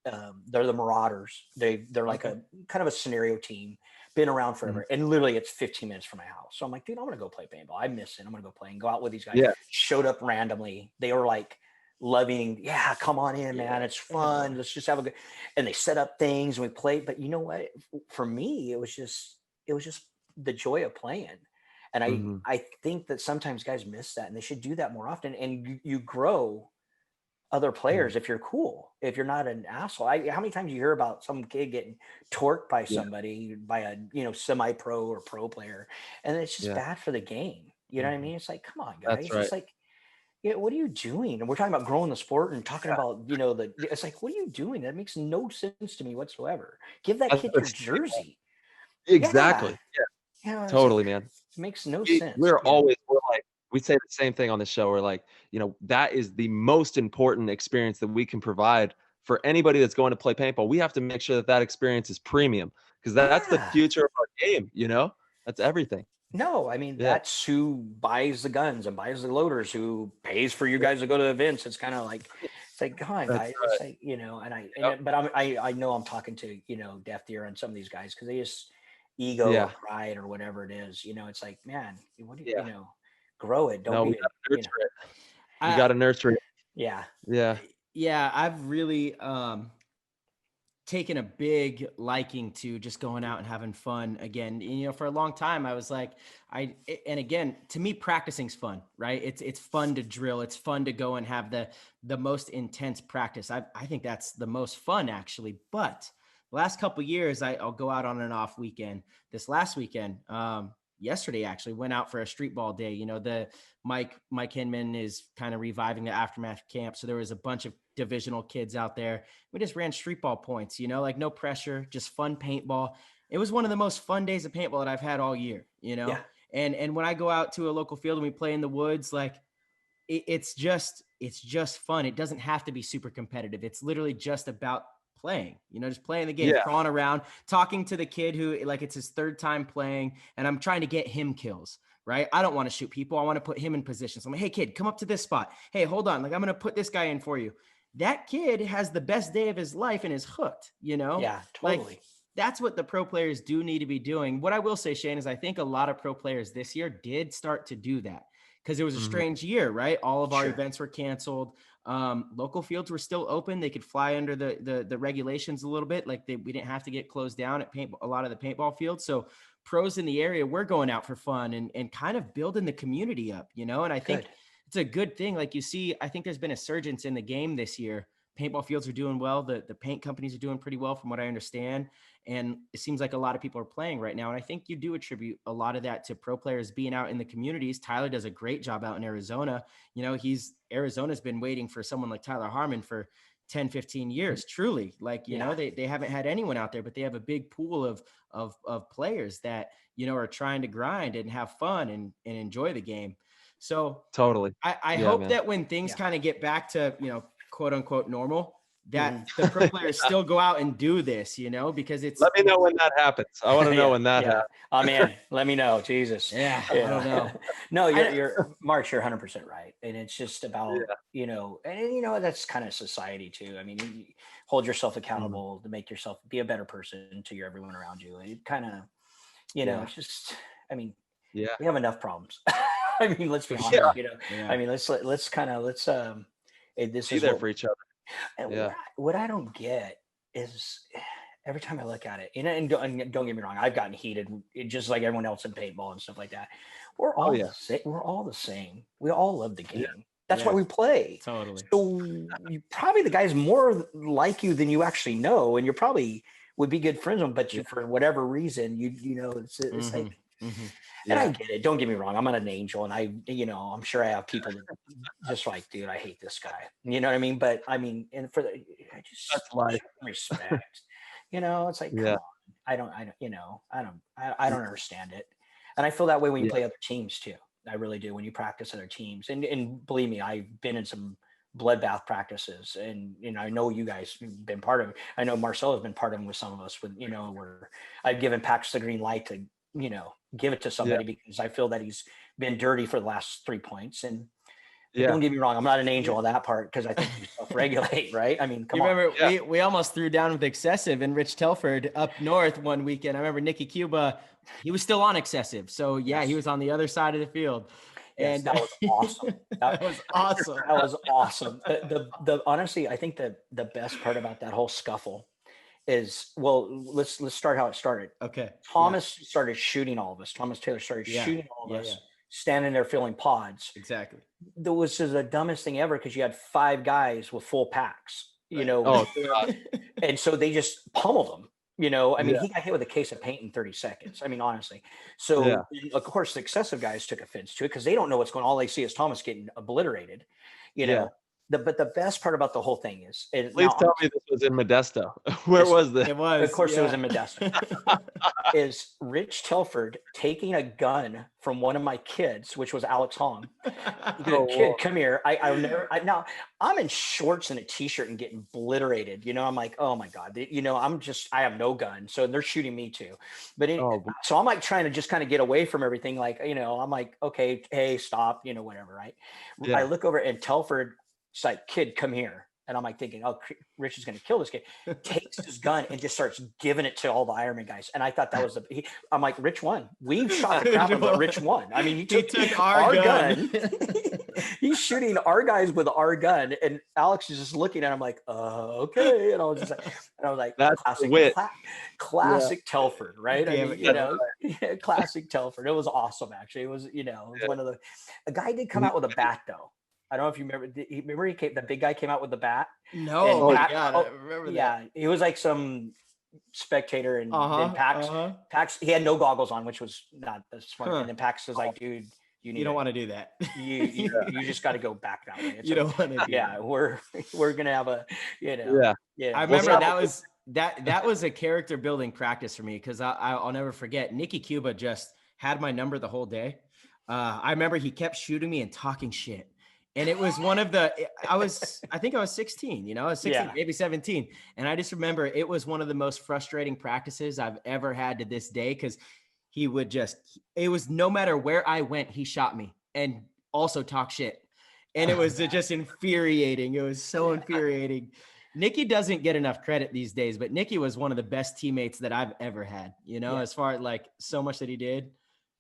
[SPEAKER 2] the Marauders. They're like a kind of a scenario team, been around forever. And literally it's 15 minutes from my house. So I'm like, dude, I'm going to go play paintball. I miss it. I'm going to go play and go out with these guys. Showed up randomly. They were like loving, come on in, man. It's fun. Let's just have a good, and they set up things and we played. But you know what? For me, it was just the joy of playing. And I think that sometimes guys miss that and they should do that more often. And you grow other players if you're cool, if you're not an asshole. How many times you hear about some kid getting torqued by somebody, by a semi-pro or pro player, and it's just bad for the game. You know what I mean? It's like, come on, guys. Right. It's like, what are you doing? And we're talking about growing the sport and talking about it's like, what are you doing? That makes no sense to me whatsoever. Give that kid your jersey.
[SPEAKER 4] Exactly. Yeah. Totally, man.
[SPEAKER 2] It makes no sense.
[SPEAKER 4] We're like, we say the same thing on the show. We're like, that is the most important experience that we can provide for anybody that's going to play paintball. We have to make sure that experience is premium because that's the future of our game. That's everything.
[SPEAKER 2] No, I mean, that's who buys the guns and buys the loaders, who pays for you guys to go to events. It's kind of like, it's like, come on, guys. Right. It's like, but I know I'm talking to, deaf ear on some of these guys because they just ego or pride or whatever it is. It's like, man, what do you, grow it. Don't be it.
[SPEAKER 4] You got to nurture it.
[SPEAKER 1] Yeah. I've really taken a big liking to just going out and having fun again. For a long time, I was like, and again, to me, practicing's fun, right? It's fun to drill. It's fun to go and have the most intense practice. I think that's the most fun actually. But the last couple of years, I'll go out on an off weekend. This last weekend, yesterday actually went out for a street ball day. The Mike Hinman is kind of reviving the Aftermath camp. So there was a bunch of divisional kids out there. We just ran street ball points, like no pressure, just fun paintball. It was one of the most fun days of paintball that I've had all year, And when I go out to a local field and we play in the woods, like it's just fun. It doesn't have to be super competitive. It's literally just about playing, just playing the game, crawling around, talking to the kid who like it's his third time playing, and I'm trying to get him kills, right? I don't want to shoot people. I want to put him in position. So I'm like, hey kid, come up to this spot. Hey, hold on. Like I'm going to put this guy in for you. That kid has the best day of his life and is hooked,
[SPEAKER 2] Yeah, totally.
[SPEAKER 1] Like, that's what the pro players do need to be doing. What I will say, Shane, is I think a lot of pro players this year did start to do that because it was a strange year, right? All of our events were canceled. Local fields were still open. They could fly under the regulations a little bit. Like we didn't have to get closed down at a lot of the paintball fields. So pros in the area, we're going out for fun and kind of building the community up, and I think it's a good thing. Like you see, I think there's been a surgence in the game this year. Paintball fields are doing well. The paint companies are doing pretty well from what I understand. And it seems like a lot of people are playing right now. And I think you do attribute a lot of that to pro players being out in the communities. Tyler does a great job out in Arizona. Arizona's been waiting for someone like Tyler Harmon for 10, 15 years, truly. Like, they haven't had anyone out there, but they have a big pool of players that, are trying to grind and have fun and enjoy the game. So
[SPEAKER 4] totally.
[SPEAKER 1] I hope that when things kind of get back to, quote unquote normal, that the pro players still go out and do this, because it's.
[SPEAKER 4] Let me know when that happens. I want to know when that happens.
[SPEAKER 2] Oh man, let me know. Jesus.
[SPEAKER 1] Yeah. I don't know.
[SPEAKER 2] No, you're Mark, you're 100% right. And it's just about, that's kind of society too. I mean, you hold yourself accountable to make yourself be a better person to everyone around you. And it kind of, it's just, I mean, we have enough problems. I mean, let's be honest, I mean, let's
[SPEAKER 4] be there for each other.
[SPEAKER 2] And what I don't get is every time I look at it, and don't get me wrong, I've gotten heated just like everyone else in paintball and stuff like that. We're all we're all the same. We all love the game. Yeah. That's why we play.
[SPEAKER 1] Totally.
[SPEAKER 2] So you probably the guy's more like you than you actually know, and you probably would be good friends with him, but for whatever reason, it's like. And I get it. Don't get me wrong. I'm not an angel, and I'm sure I have people that just like, dude, I hate this guy. You know what I mean? But I mean, and I just respect. It's like, come on. I don't understand it, and I feel that way when you play other teams too. I really do when you practice other teams, and believe me, I've been in some bloodbath practices, and I know you guys have been part of it. I know Marcel has been part of them with some of us. With where I've given Pax the green light to give it to somebody because I feel that he's been dirty for the last 3 points. And don't get me wrong, I'm not an angel on that part because I think you self-regulate, right? I mean, come on.
[SPEAKER 1] We almost threw down with excessive in Rich Telford up north one weekend. I remember Nikki Cuba, he was still on excessive. So he was on the other side of the field.
[SPEAKER 2] And that was awesome.
[SPEAKER 1] That was awesome.
[SPEAKER 2] That was awesome. The honestly, I think the best part about that whole scuffle is, let's start how it started.
[SPEAKER 1] Okay.
[SPEAKER 2] Thomas started shooting all of us. Thomas Taylor started shooting all of us, standing there filling pods.
[SPEAKER 1] Exactly.
[SPEAKER 2] That was just the dumbest thing ever because you had 5 guys with full packs, and so they just pummeled them. I mean, he got hit with a case of paint in 30 seconds. I mean, honestly. So of course, the excessive guys took offense to it because they don't know what's going on. All they see is Thomas getting obliterated, But the best part about the whole thing is,
[SPEAKER 4] please tell me this was in Modesto. Where was this?
[SPEAKER 1] It was,
[SPEAKER 2] of course, it was in Modesto. Is Rich Telford taking a gun from one of my kids, which was Alex Hong? Kid, come here. Now I'm in shorts and a t-shirt and getting obliterated. I'm like, oh my God. I have no gun, so they're shooting me too. But so I'm like trying to just kind of get away from everything. Like, I'm like, okay, hey, stop. Whatever, right? Yeah. I look over and Telford. It's like, kid, come here. And I'm like thinking, oh, Rich is going to kill this kid. Takes his gun and just starts giving it to all the Ironman guys. And I thought that was I'm like, Rich won. We shot a crap, but Rich won. I mean, he took our gun. He's shooting our guys with our gun. And Alex is just looking at him like, okay. And I was like, that's classic Telford, right? Classic Telford. It was awesome, actually. It was, one of a guy did come out with a bat though. I don't know if you remember. The big guy came out with the bat.
[SPEAKER 1] No, I remember that.
[SPEAKER 2] Yeah, he was like some spectator, and Pax. He had no goggles on, which was not the smart. And then Pax was like, "Dude,
[SPEAKER 1] you don't want to do that.
[SPEAKER 2] You just got to go back that way."
[SPEAKER 1] You don't want to.
[SPEAKER 2] Yeah, we're gonna have a.
[SPEAKER 1] I remember that was a character building practice for me because I'll never forget. Nikki Cuba just had my number the whole day. I remember he kept shooting me and talking shit. And it was one of the, I think I was 16, you know, I was 16, maybe 17. And I just remember it was one of the most frustrating practices I've ever had to this day. Cause he would just, it was no matter where I went, he shot me and also talk shit. And it was just infuriating. It was so infuriating. Nikki doesn't get enough credit these days, but Nikki was one of the best teammates that I've ever had, you know, as far as like so much that he did.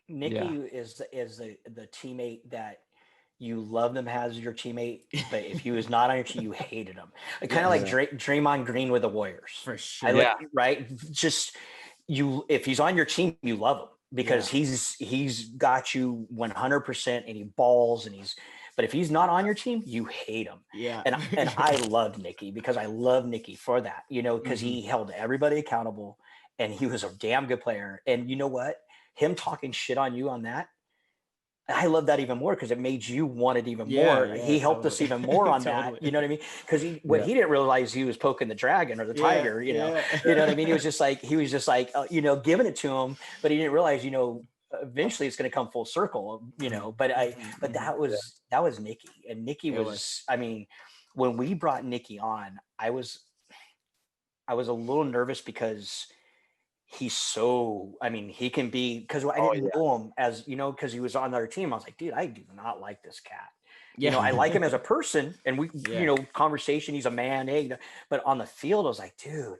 [SPEAKER 2] Nikki is the teammate that you love them as your teammate, but if he was not on your team, you hated him. Kind of like Draymond Green with the Warriors.
[SPEAKER 1] For sure.
[SPEAKER 2] Right? Just if he's on your team, you love him because he's got you 100% and he balls but if he's not on your team, you hate him.
[SPEAKER 1] Yeah.
[SPEAKER 2] And I loved Nikki because I love Nikki for that, you know, because he held everybody accountable and he was a damn good player. And you know what? Him talking shit on you on that, I love that even more because it made you want it even more. He helped us even more on that. You know what I mean? Because he didn't realize he was poking the dragon or the tiger. You know what I mean? He was just like you know, giving it to him, but he didn't realize, you know, eventually it's going to come full circle. You know, but that was Nikki, and Nikki was. I mean, when we brought Nikki on, I was a little nervous because he's so, I mean, he can be, because I didn't know him as, you know, because he was on our team. I was like, dude, I do not like this cat. You know, I like him as a person and we, you know, conversation, he's a man, but on the field, I was like, dude,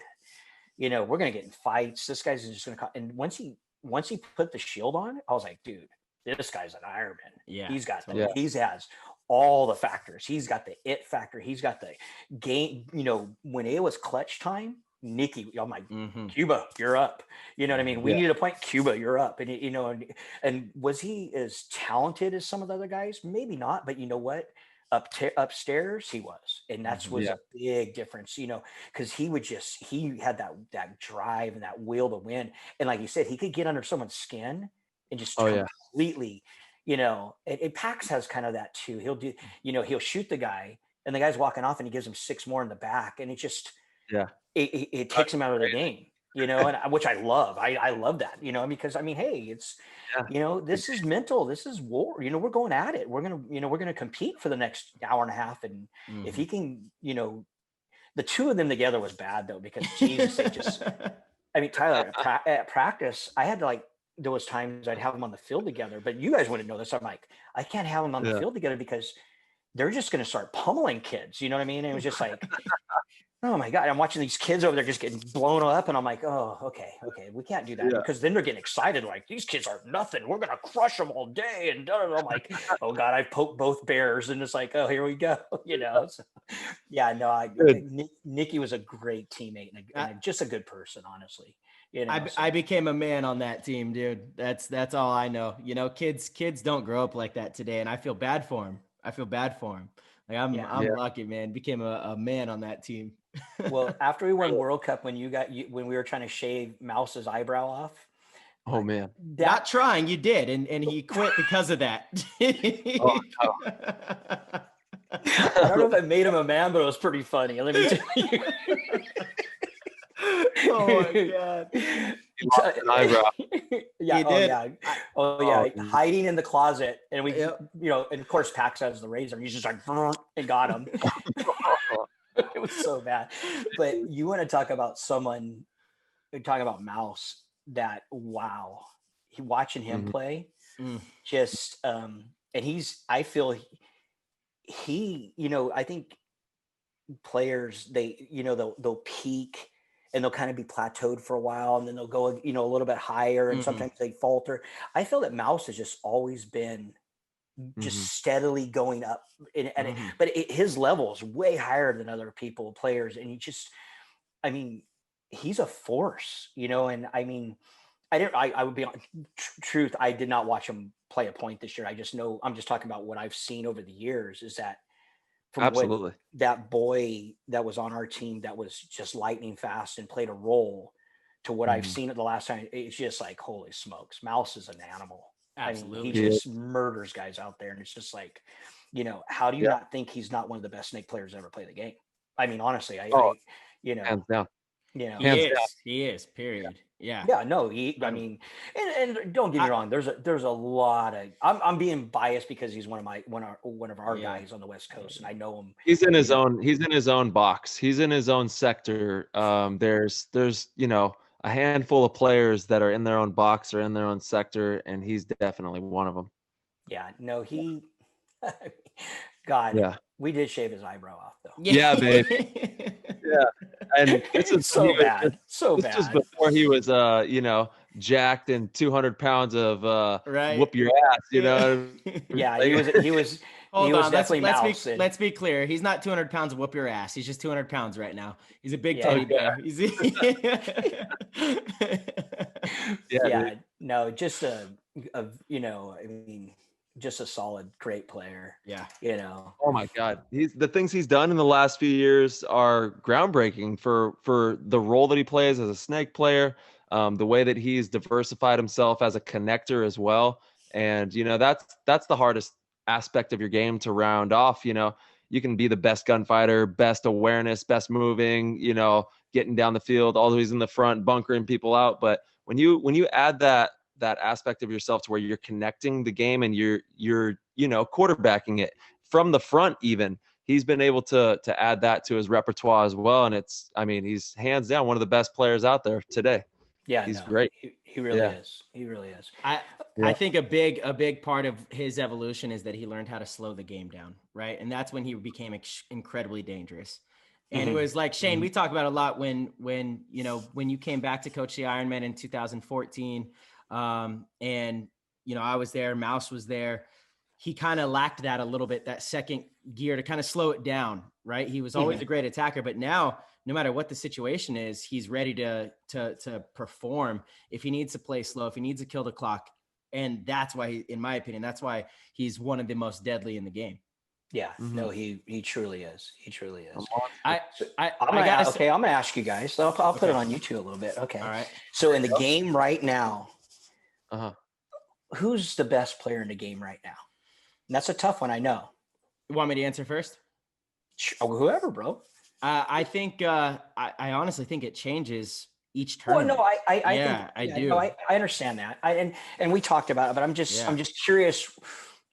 [SPEAKER 2] you know, we're going to get in fights. This guy's just going to, and once he put the shield on, I was like, dude, this guy's an Ironman. Yeah. He's got, he has all the factors. He's got the it factor. He's got the game, you know, when it was clutch time, Nikki, I'm like, Cuba, you're up. You know what I mean? We needed a point. Cuba, you're up. And, you know, and was he as talented as some of the other guys? Maybe not. But you know what? Upstairs, he was. And that was a big difference, you know, because he had that drive and that will to win. And like you said, he could get under someone's skin and just completely, you know, and Pax has kind of that too. He'll do, you know, he'll shoot the guy and the guy's walking off and he gives him 6 more in the back. And it just, it takes him out of the game, you know, and which I love. I love that, you know, because I mean, hey, it's, you know, this is mental. This is war. You know, we're going at it. We're going to compete for the next hour and a half. And if he can, you know, the two of them together was bad though, because Jesus, they just, I mean, Tyler, at practice, I had to like, there was times I'd have them on the field together, but you guys wouldn't know this. I'm like, I can't have them on the field together because they're just going to start pummeling kids. You know what I mean? And it was just like, oh my God, I'm watching these kids over there just getting blown up. And I'm like, oh, okay. We can't do that because then they're getting excited. Like these kids are nothing. We're going to crush them all day. And I'm like, oh God, I poked both bears. And it's like, oh, here we go. You know? So, Nikki was a great teammate and just a good person, honestly. You know,
[SPEAKER 1] I became a man on that team, dude. That's all I know. You know, kids don't grow up like that today. And I feel bad for him. Like I'm lucky, man. Became a man on that team.
[SPEAKER 2] Well, after we won World Cup, when when we were trying to shave Mouse's eyebrow off.
[SPEAKER 4] Oh man!
[SPEAKER 1] Not trying, you did, and he quit because of that.
[SPEAKER 2] I don't know if I made him a man, but it was pretty funny. Let me tell you.
[SPEAKER 1] Oh my God!
[SPEAKER 2] Hiding in the closet, and we, you know, and of course, Pax has the razor. He's just like, and got him. It was so bad. But you want to talk about someone, talk about Mouse, that watching him play, just and I feel he, you know, I think players, they, you know, they'll peak and they'll kind of be plateaued for a while and then they'll go, you know, a little bit higher and sometimes they falter. I feel that Mouse has just always been just steadily going up, but his level is way higher than other players. And he's a force, you know. And I mean, I would be on truth. I did not watch him play a point this year. I just know, I'm just talking about what I've seen over the years is that
[SPEAKER 4] absolutely
[SPEAKER 2] that boy that was on our team that was just lightning fast and played a role to what I've seen at the last time. It's just like, holy smokes, Mouse is an animal.
[SPEAKER 1] Absolutely.
[SPEAKER 2] I mean, he just murders guys out there. And it's just like, you know, how do you not think he's not one of the best snake players ever play the game? I mean, honestly, you know,
[SPEAKER 4] hands down.
[SPEAKER 1] He is. Period. Yeah.
[SPEAKER 2] Yeah. No. I mean, and don't get me wrong. There's a lot of. I'm being biased because he's one of our guys on the West Coast, and I know him.
[SPEAKER 4] He's in his own. He's in his own box. He's in his own sector. There's a handful of players that are in their own box or in their own sector, and he's definitely one of them.
[SPEAKER 2] Yeah. No. God.
[SPEAKER 4] Yeah.
[SPEAKER 2] We did shave his eyebrow off though.
[SPEAKER 4] Yeah, babe. Yeah. And this is
[SPEAKER 2] so bad.
[SPEAKER 4] This was before he was jacked and 200 pounds of whoop your ass,
[SPEAKER 2] Yeah, he was
[SPEAKER 1] Hold on,
[SPEAKER 2] definitely
[SPEAKER 1] let's be clear. He's not 200 pounds of whoop your ass. He's just 200 pounds right now. He's a big teddy bear.
[SPEAKER 2] No, just just a solid, great player.
[SPEAKER 1] Yeah.
[SPEAKER 4] Oh my God. The things he's done in the last few years are groundbreaking for the role that he plays as a snake player, the way that he's diversified himself as a connector as well. And, that's the hardest aspect of your game to round off. You can be the best gunfighter, best awareness, best moving, getting down the field, always in the front, bunkering people out. But when you add that aspect of yourself to where you're connecting the game and you're quarterbacking it from the front, even he's been able to add that to his repertoire as well. And he's hands down one of the best players out there today.
[SPEAKER 2] Yeah,
[SPEAKER 4] he's great.
[SPEAKER 2] He really is. He really is.
[SPEAKER 1] I think a big part of his evolution is that he learned how to slow the game down, right? And that's when he became incredibly dangerous. And it was like, Shane, we talk about a lot when you came back to coach the Ironman in 2014. I was there, Mouse was there. He kind of lacked that a little bit, that second gear to kind of slow it down, right? He was always a great attacker, but now no matter what the situation is, he's ready to perform. If he needs to play slow, if he needs to kill the clock. And that's why, in my opinion, that's why he's one of the most deadly in the game.
[SPEAKER 2] Yeah, no, he truly is. He truly is.
[SPEAKER 1] I'm
[SPEAKER 2] gonna ask you guys. So I'll put it on you two a little bit. Okay.
[SPEAKER 1] All right.
[SPEAKER 2] So in the game right now, who's the best player in the game right now? And that's a tough one, I know.
[SPEAKER 1] You want me to answer first?
[SPEAKER 2] Whoever, bro.
[SPEAKER 1] I think I honestly think it changes each tournament.
[SPEAKER 2] Well, no, I do. No, I understand that. And we talked about it, but I'm just curious.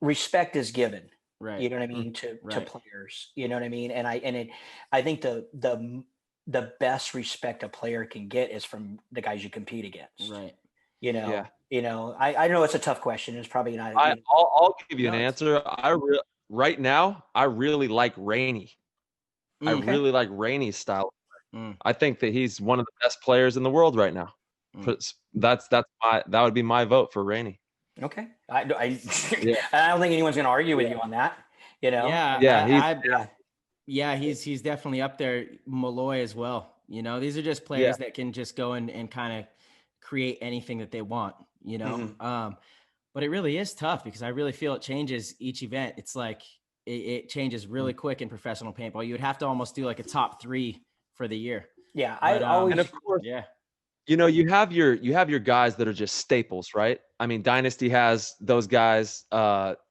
[SPEAKER 2] Respect is given,
[SPEAKER 1] right?
[SPEAKER 2] You know what I mean to players. You know what I mean. And I think the best respect a player can get is from the guys you compete against,
[SPEAKER 1] right?
[SPEAKER 2] I know it's a tough question. It's probably not.
[SPEAKER 4] I'll give you an answer. Right now, I really like Rainey. I really like Rainey's style. I think that he's one of the best players in the world right now. That would be my vote for Rainey.
[SPEAKER 2] Okay. I don't think anyone's going to argue with you on that.
[SPEAKER 1] He's definitely up there. Malloy as well. These are just players that can just go and kind of create anything that they want, but it really is tough because I really feel it changes each event. It's like it changes really quick in professional paintball. You would have to almost do like a top 3 for the year.
[SPEAKER 2] Yeah.
[SPEAKER 4] And of course, you have your guys that are just staples, right? I mean, Dynasty has those guys,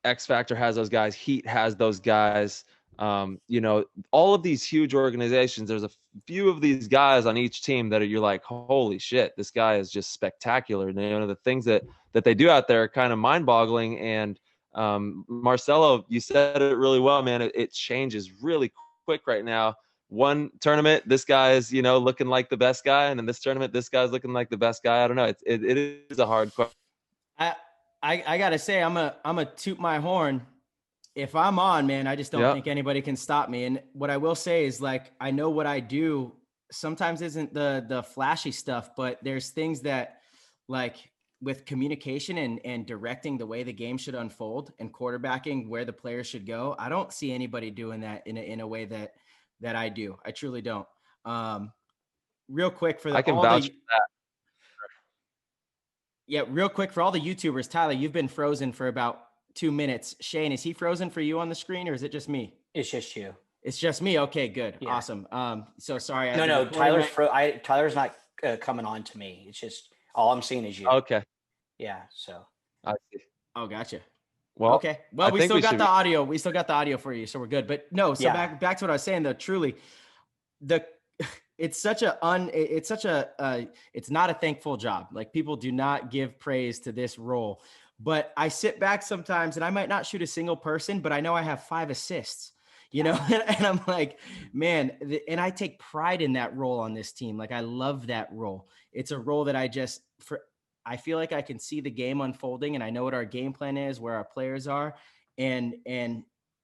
[SPEAKER 4] X Factor has those guys, Heat has those guys. All of these huge organizations, there's a few of these guys on each team that you're like, holy shit, this guy is just spectacular. And the things that they do out there are kind of mind boggling. And Marcelo, you said it really well, man. It changes really quick right now. One tournament, this guy is, looking like the best guy. And in this tournament, this guy's looking like the best guy. I don't know. It is a hard question.
[SPEAKER 1] I got to say, I'm a toot my horn. If I'm on, man, I just don't think anybody can stop me. And what I will say is, like, I know what I do sometimes isn't the flashy stuff, but there's things that, like, with communication and directing the way the game should unfold and quarterbacking where the players should go, I don't see anybody doing that in a way that I do. I truly don't. Real quick for
[SPEAKER 4] I can vouch for that.
[SPEAKER 1] Yeah, real quick for all the YouTubers, Tyler, you've been frozen for about 2 minutes. Shane, is he frozen for you on the screen or is it just me?
[SPEAKER 2] It's just you.
[SPEAKER 1] It's just me. Okay, good. Yeah. Awesome. So sorry.
[SPEAKER 2] No, Tyler's not coming on to me. It's just all I'm seeing is you.
[SPEAKER 4] Okay.
[SPEAKER 2] Yeah. So.
[SPEAKER 4] I see.
[SPEAKER 1] Oh, gotcha.
[SPEAKER 4] Well,
[SPEAKER 1] okay. Well, we still got the audio. We still got the audio for you. So we're good. But no, so back to what I was saying though, truly it's such a it's not a thankful job. Like, people do not give praise to this role, but I sit back sometimes and I might not shoot a single person, but I know I have 5 assists, you know, and I'm like, man, and I take pride in that role on this team. Like, I love that role. It's a role that I feel like I can see the game unfolding, and I know what our game plan is, where our players are, and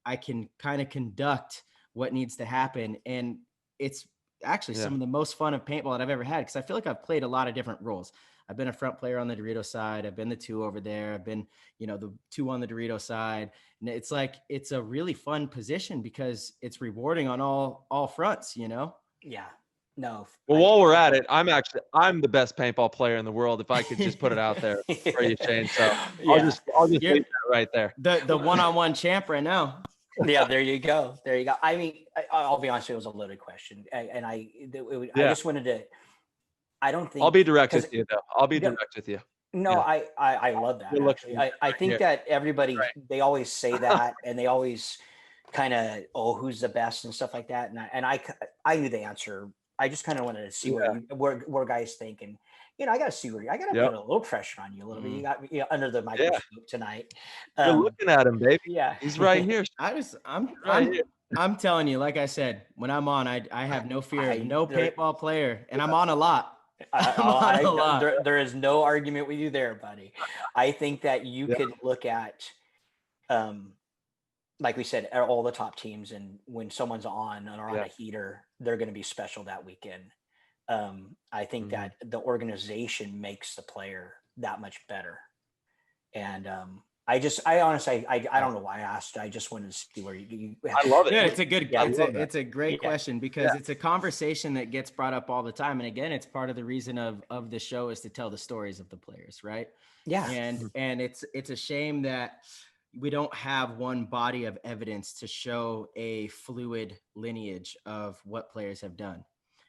[SPEAKER 1] I can kind of conduct what needs to happen. And it's actually some of the most fun of paintball that I've ever had, because I feel like I've played a lot of different roles. I've been a front player on the Dorito side. I've been the 2 over there. I've been, the 2 on the Dorito side. And it's like, it's a really fun position because it's rewarding on all fronts,
[SPEAKER 2] Yeah. No.
[SPEAKER 4] Well, while we're at it, I'm the best paintball player in the world, if I could just put it out there for you, Shane. So I'll just leave that right there.
[SPEAKER 1] The one-on-one champ right now.
[SPEAKER 2] Yeah, there you go. I mean, I'll be honest, it was a loaded question, and I just wanted to. I don't think
[SPEAKER 4] I'll be direct with you, though. I'll be direct with you.
[SPEAKER 2] No, I love that. Actually, I think that everybody they always say that, and they always kind of who's the best and stuff like that, and I knew the answer. I just kind of wanted to see where guys think, and I got to see I got to put a little pressure on you a little bit. You got me under the microscope tonight.
[SPEAKER 4] You're looking at him, baby.
[SPEAKER 2] Yeah,
[SPEAKER 4] he's right here.
[SPEAKER 1] I'm telling you, like I said, when I'm on, I have no fear of no paintball player, and I'm on a lot.
[SPEAKER 2] There is no argument with you there, buddy. I think that you could look at, like we said, all the top teams, and when someone's on or on a heater, they're going to be special that weekend. I think that the organization makes the player that much better. And I honestly, I don't know why I asked. I just wanted to see where you
[SPEAKER 4] I love it.
[SPEAKER 1] Yeah, it's a good, it's a great question, because it's a conversation that gets brought up all the time. And again, it's part of the reason of the show is to tell the stories of the players. Right.
[SPEAKER 2] Yeah.
[SPEAKER 1] And it's a shame that we don't have one body of evidence to show a fluid lineage of what players have done.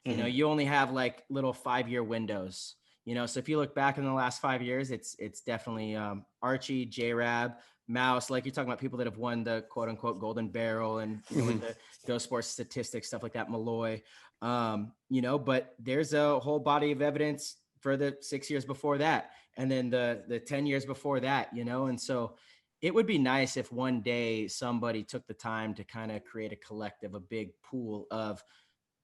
[SPEAKER 1] You only have like little 5-year windows, so if you look back in the last 5 years, it's definitely Archie, J-Rab, Mouse, like you're talking about people that have won the quote unquote golden barrel and with the Go Sports statistics, stuff like that, Malloy, but there's a whole body of evidence for the 6 years before that. And then the 10 years before that, and so it would be nice if one day somebody took the time to kind of create a collective, a big pool of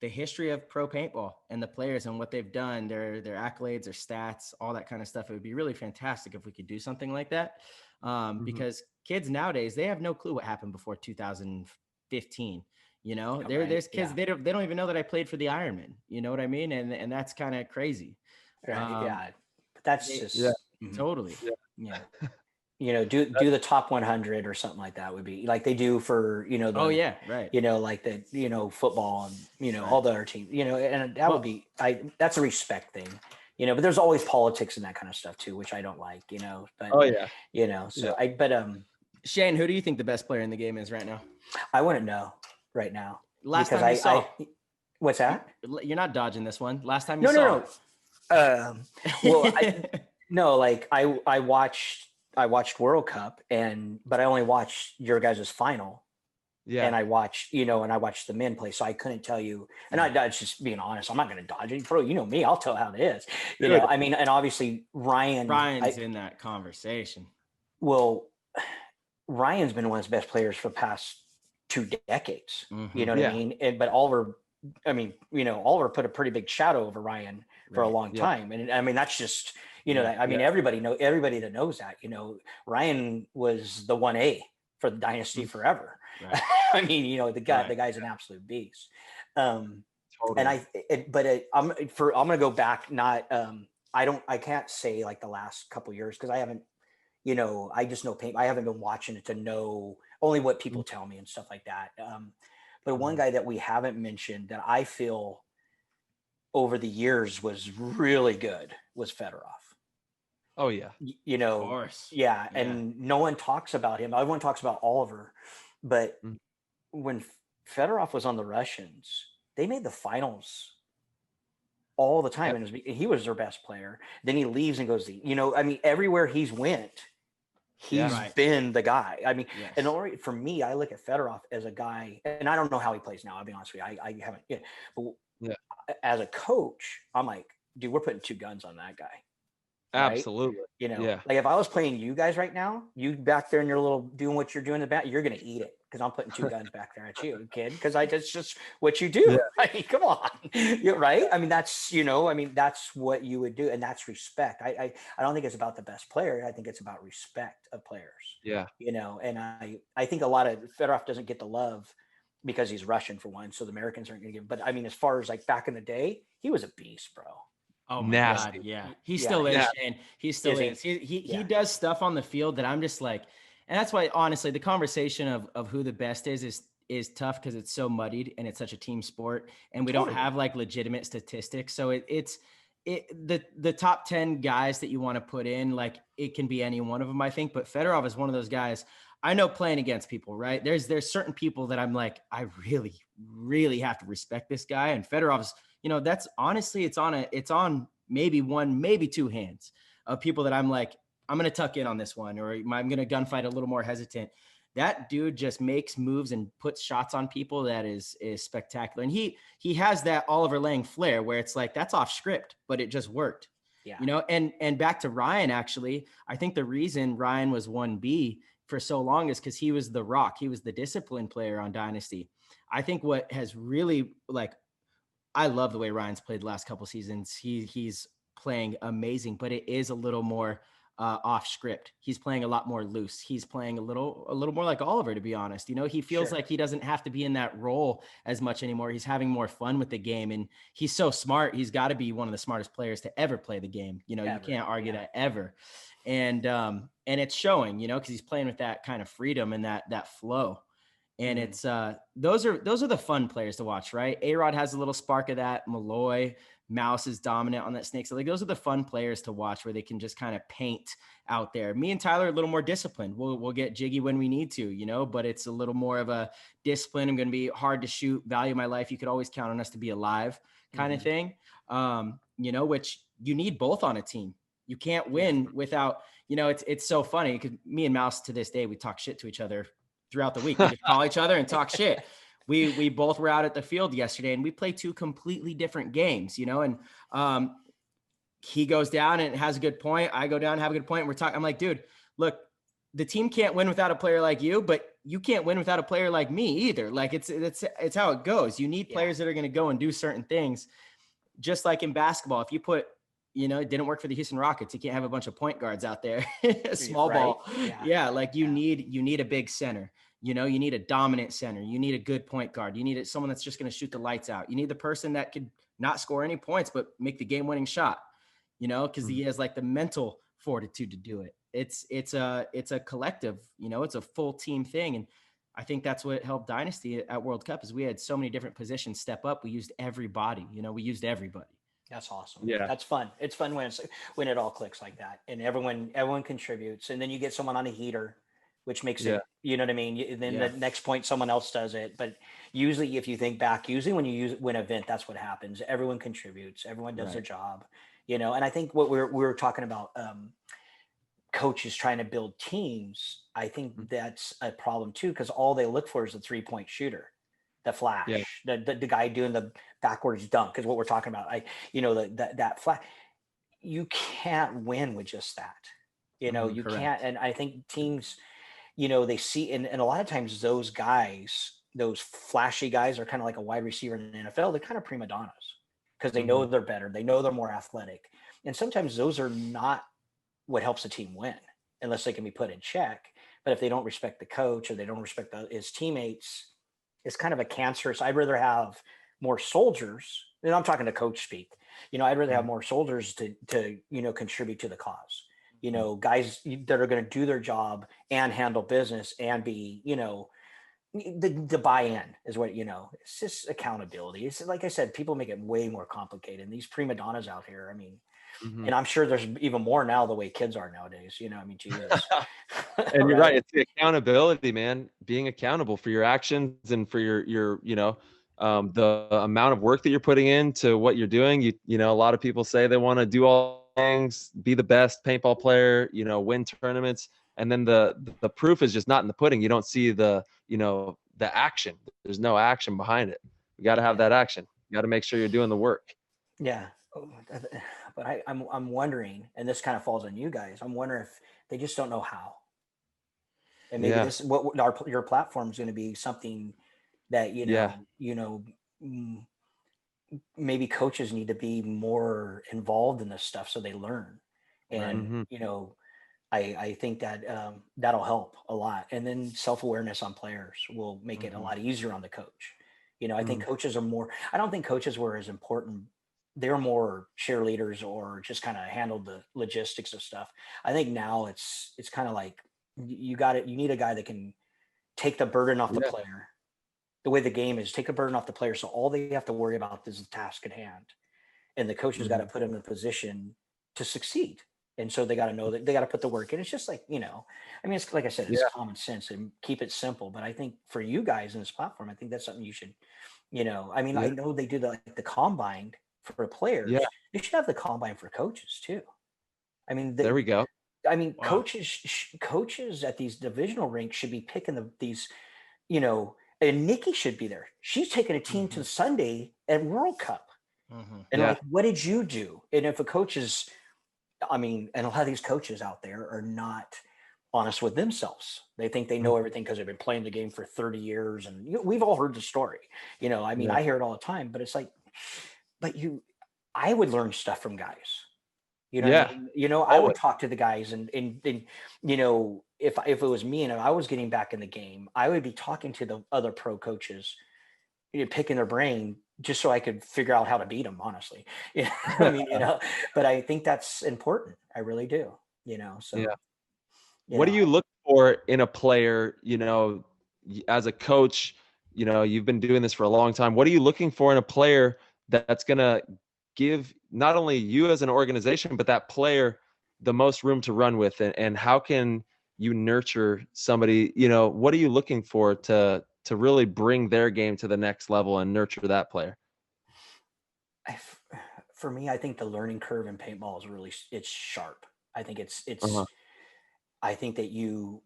[SPEAKER 1] the history of pro paintball and the players and what they've done, their accolades, their stats, all that kind of stuff. It would be really fantastic if we could do something like that. Because kids nowadays, they have no clue what happened before 2015. There's kids, they don't even know that I played for the Ironmen. You know what I mean? And that's kind of crazy.
[SPEAKER 2] But that's just
[SPEAKER 1] totally.
[SPEAKER 2] Yeah. Do the top 100 or something like that would be like they do for, like the, football and, all the other teams, and that would be, that's a respect thing, but there's always politics and that kind of stuff too, which I don't like, but,
[SPEAKER 1] Shane, who do you think the best player in the game is right now?
[SPEAKER 2] I wouldn't know right now.
[SPEAKER 1] Last time you saw.
[SPEAKER 2] What's that?
[SPEAKER 1] You're not dodging this one. Last time you saw.
[SPEAKER 2] No. I watched World Cup but I only watched your guys' final. Yeah. And I watched, the men play. So I couldn't tell you, and it's just being honest, I'm not going to dodge it. Me, I'll tell how it is, and obviously Ryan's
[SPEAKER 1] in that conversation.
[SPEAKER 2] Well, Ryan's been one of the best players for the past 2 decades. You know what I mean? But Oliver put a pretty big shadow over Ryan for a long time. And I mean, that's just, everybody that knows that, Ryan was the 1A for the dynasty forever. Right. I mean, the guy's an absolute beast. Totally. And I'm going to go back. I can't say like the last couple of years, cause I haven't, I just know paint. I haven't been watching it to know only what people tell me and stuff like that. But one guy that we haven't mentioned that I feel over the years was really good was Fedorov.
[SPEAKER 4] Oh yeah.
[SPEAKER 1] Of course.
[SPEAKER 2] Yeah. And no one talks about him. Everyone talks about Oliver, but when Fedorov was on the Russians, they made the finals all the time. And he was their best player. Then he leaves and goes everywhere he's went, he's been the guy. I mean, and for me, I look at Fedorov as a guy, and I don't know how he plays now. I'll be honest with you. I haven't, but as a coach, I'm like, dude, we're putting 2 guns on that guy.
[SPEAKER 4] Right? Absolutely.
[SPEAKER 2] You know, like if I was playing you guys right now, you back there in your little doing what you're doing in the back, you're gonna eat it because I'm putting 2 guns back there at you, kid. Because that's just what you do. I mean, come on, you're right. I mean, that's that's what you would do, and that's respect. I don't think it's about the best player. I think it's about respect of players.
[SPEAKER 4] Yeah.
[SPEAKER 2] You know, and I think a lot of Fedorov doesn't get the love because he's Russian for one, so the Americans aren't gonna give him. But I mean, as far as like back in the day, he was a beast, bro.
[SPEAKER 1] Oh my God, yeah. He still is, and he still is. He does stuff on the field that I'm just like, and that's why honestly the conversation of who the best is tough because it's so muddied and it's such a team sport, and we don't have like legitimate statistics. So the top 10 guys that you want to put in, like it can be any one of them, I think. But Fedorov is one of those guys. I know playing against people, right? There's certain people that I'm like, I really, really have to respect this guy, and Fedorov's. You know, that's honestly, it's on maybe 1, maybe 2 hands of people that I'm like, I'm going to tuck in on this one, or I'm going to gunfight a little more hesitant. That dude just makes moves and puts shots on people that is spectacular. And he has that Oliver Lang flair where it's like, that's off script, but it just worked. Yeah. You know, and back to Ryan, actually, I think the reason Ryan was 1B for so long is because he was the rock. He was the discipline player on Dynasty. I think what has really I love the way Ryan's played the last couple seasons. He's playing amazing, but it is a little more off script. He's playing a lot more loose. He's playing a little more like Oliver, to be honest. You know, he feels like he doesn't have to be in that role as much anymore. He's having more fun with the game, and he's so smart. He's got to be one of the smartest players to ever play the game. You know, you can't argue that ever. And it's showing, you know, because he's playing with that kind of freedom and that flow. And it's those are the fun players to watch, right? A-Rod has a little spark of that. Malloy, Mouse is dominant on that snake. So like those are the fun players to watch where they can just kind of paint out there. Me and Tyler are a little more disciplined. We'll get jiggy when we need to, you know, but it's a little more of a discipline. I'm going to be hard to shoot, value my life. You could always count on us to be alive kind of thing. You know, which you need both on a team. You can't win without, you know, it's so funny because me and Mouse to this day, we talk shit to each other throughout the week. We just call each other and talk shit. We both were out at the field yesterday and we played 2 completely different games, you know, and he goes down and has a good point. I go down and have a good point. And we're talking, I'm like, dude, look, the team can't win without a player like you, but you can't win without a player like me either. Like it's how it goes. You need players that are going to go and do certain things. Just like in basketball, if you put, you know, it didn't work for the Houston Rockets. You can't have a bunch of point guards out there, small ball. Yeah. Like you need a big center. You know, you need a dominant center. You need a good point guard. You need someone that's just going to shoot the lights out. You need the person that could not score any points, but make the game winning shot, you know, because he has like the mental fortitude to do it. It's a collective, you know, it's a full team thing. And I think that's what helped Dynasty at World Cup is we had so many different positions step up. We used everybody, you know, we used everybody.
[SPEAKER 2] That's awesome. Yeah. That's fun. It's fun when it all clicks like that and everyone contributes. And then you get someone on a heater, which makes it, you know what I mean? And then the next point, someone else does it. But usually if you think back, when you win an event, that's what happens. Everyone contributes, everyone does their job, you know? And I think what we were talking about, coaches trying to build teams, I think that's a problem too, because all they look for is the 3-point shooter, the flash, the guy doing the backwards dunk is what we're talking about. That flash, you can't win with just that. You know, you can't. And I think teams, you know, they see, and a lot of times those guys, those flashy guys are kind of like a wide receiver in the NFL. They're kind of prima donnas because they know they're better. They know they're more athletic. And sometimes those are not what helps a team win unless they can be put in check. But if they don't respect the coach or they don't respect his teammates, it's kind of a cancerous. I'd rather have more soldiers, and I'm talking to coach speak, you know, I'd rather have more soldiers to, you know, contribute to the cause, you know, guys that are going to do their job and handle business and be, you know, the buy-in is what, you know, it's just accountability. It's like I said, people make it way more complicated. And these prima donnas out here, I mean, and I'm sure there's even more now the way kids are nowadays, you know, I mean, Jesus.
[SPEAKER 4] And you're right. It's the accountability, man, being accountable for your actions and for your, you know, the amount of work that you're putting into what you're doing. You know, a lot of people say they want to do all things, be the best paintball player, you know, win tournaments. And then the proof is just not in the pudding. You don't see the, you know, the action. There's no action behind it. You got to have that action. got to make sure you're doing the work.
[SPEAKER 2] Yeah. But I'm wondering, and this kind of falls on you guys. I'm wondering if they just don't know how. And maybe your platform is going to be something that, maybe coaches need to be more involved in this stuff so they learn. And, I think that that'll help a lot. And then self-awareness on players will make it a lot easier on the coach. I think coaches are more, I don't think coaches were as important. They're more cheerleaders or just kind of handled the logistics of stuff. I think now it's kind of like you need a guy that can take the burden off the player. The way the game is, take the burden off the player. So all they have to worry about is the task at hand. And the coach has got to put them in a position to succeed. And so they got to know that they got to put the work in. It's just like, it's like I said, it's common sense and keep it simple. But I think for you guys in this platform, I think that's something you should, I know they do the combine for players.
[SPEAKER 4] Yeah.
[SPEAKER 2] They should have the combine for coaches too.
[SPEAKER 4] There we go.
[SPEAKER 2] Wow. Coaches at these divisional rinks should be picking these, and Nikki should be there. She's taking a team to Sunday at World Cup. And like, what did you do? And if a coach is, and a lot of these coaches out there are not honest with themselves. They think they know everything because they've been playing the game for 30 years. And we've all heard the story, I hear it all the time, but it's like, I would learn stuff from guys. I would talk to the guys and if it was me and I was getting back in the game, I would be talking to the other pro coaches, picking their brain just so I could figure out how to beat them, honestly. But I think that's important. I really do, so.
[SPEAKER 4] What do you look for in a player, as a coach, you've been doing this for a long time. What are you looking for in a player that's going to give not only you as an organization, but that player the most room to run with? And how can you nurture somebody, what are you looking for to really bring their game to the next level and nurture that player?
[SPEAKER 2] For me, I think the learning curve in paintball is it's sharp. I think it's I think that you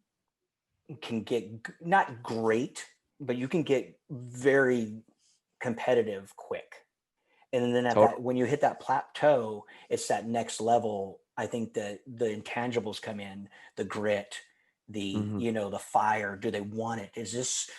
[SPEAKER 2] can get not great, but you can get very competitive quick. And then when you hit that plateau, it's that next level. I think that the intangibles come in, the grit, the the fire. Do they want it? Is this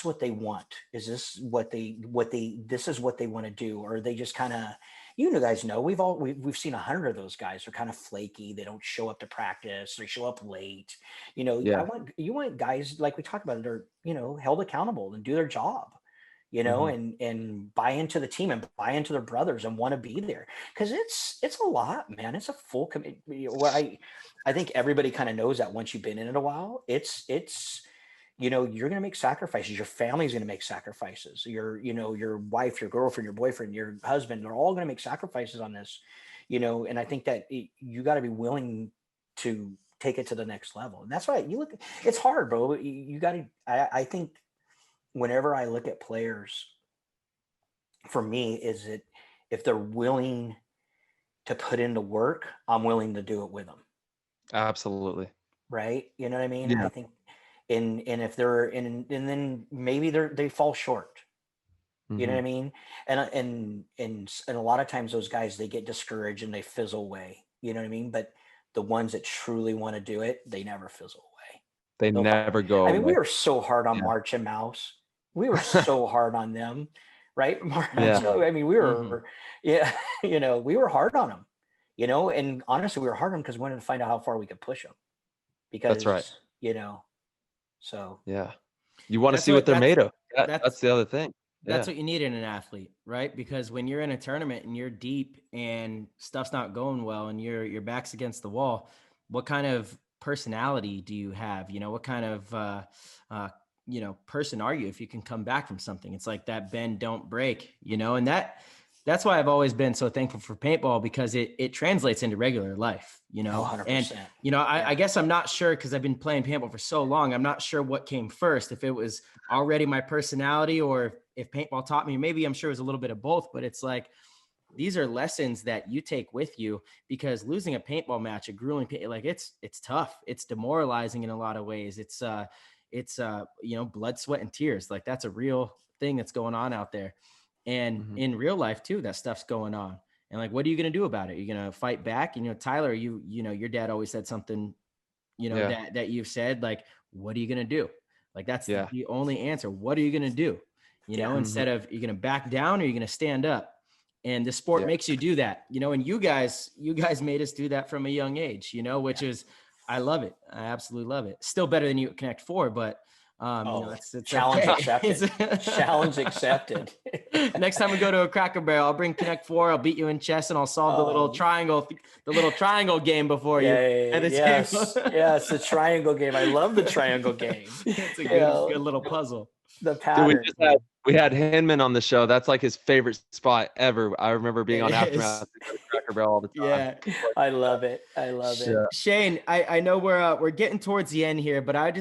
[SPEAKER 2] what they want? Is this this is what they want to do? Or are they just kind of, guys know, we've seen 100 of those guys are kind of flaky. They don't show up to practice. They show up late. You want guys like we talked about that are, held accountable and do their job, and buy into the team and buy into their brothers and want to be there. Cause it's a lot, man. It's a full commitment. I think everybody kind of knows that once you've been in it a while, it's, you're going to make sacrifices. Your family's going to make sacrifices. Your wife, your girlfriend, your boyfriend, your husband, they're all going to make sacrifices on this, and I think that you got to be willing to take it to the next level. And that's why it's hard, bro. You got to, I think whenever I look at players, for me, is it, if they're willing to put in the work, I'm willing to do it with them.
[SPEAKER 4] Absolutely.
[SPEAKER 2] Right. You know what I mean?
[SPEAKER 4] Yeah.
[SPEAKER 2] I think, and if they're and then maybe they fall short, you know what I mean? And a lot of times those guys, they get discouraged and they fizzle away, you know what I mean? But the ones that truly want to do it, they never fizzle away.
[SPEAKER 4] They never go away.
[SPEAKER 2] We were so hard on March and Mouse. We were so hard on them, right? So, we were, we were hard on them, and honestly, we were hard on them because we wanted to find out how far we could push them. Because,
[SPEAKER 4] that's right.
[SPEAKER 2] So
[SPEAKER 4] yeah, you want to see what they're made of. That's the other thing.
[SPEAKER 1] That's what you need in an athlete, right? Because when you're in a tournament and you're deep and stuff's not going well and your back's against the wall, what kind of personality do you have? What kind of person are you if you can come back from something? It's like that bend, don't break, and that's why I've always been so thankful for paintball, because it translates into regular life,
[SPEAKER 2] 100%.
[SPEAKER 1] And, I guess I'm not sure, because I've been playing paintball for so long. I'm not sure what came first, if it was already my personality or if paintball taught me. Maybe I'm sure it was a little bit of both, but it's like, these are lessons that you take with you, because losing a paintball match, a grueling, it's tough. It's demoralizing in a lot of ways. It's blood, sweat, and tears. Like, that's a real thing that's going on out there. And in real life too, that stuff's going on. And like, what are you going to do about it? You're going to fight back? And, Tyler, your dad always said something, that you've said, like, what are you going to do? Like, that's the only answer. What are you going to do? Instead of, you're going to back down or you're going to stand up. And the sport makes you do that, and you guys made us do that from a young age, which is, I love it. I absolutely love it. Still better than you at Connect 4, but it's
[SPEAKER 2] challenge
[SPEAKER 1] okay.
[SPEAKER 2] accepted. Challenge accepted.
[SPEAKER 1] Next time we go to a Cracker Barrel, I'll bring Connect 4. I'll beat you in chess, and I'll solve the little triangle game before you.
[SPEAKER 2] Yes, the triangle game. I love the triangle game.
[SPEAKER 1] It's a good little puzzle.
[SPEAKER 2] The pattern.
[SPEAKER 4] Dude, we had Hinman on the show. That's like his favorite spot ever. I remember being on Aftermath Cracker Barrel all the time.
[SPEAKER 2] Yeah, I love it.
[SPEAKER 1] Shane, I know we're getting towards the end here, but I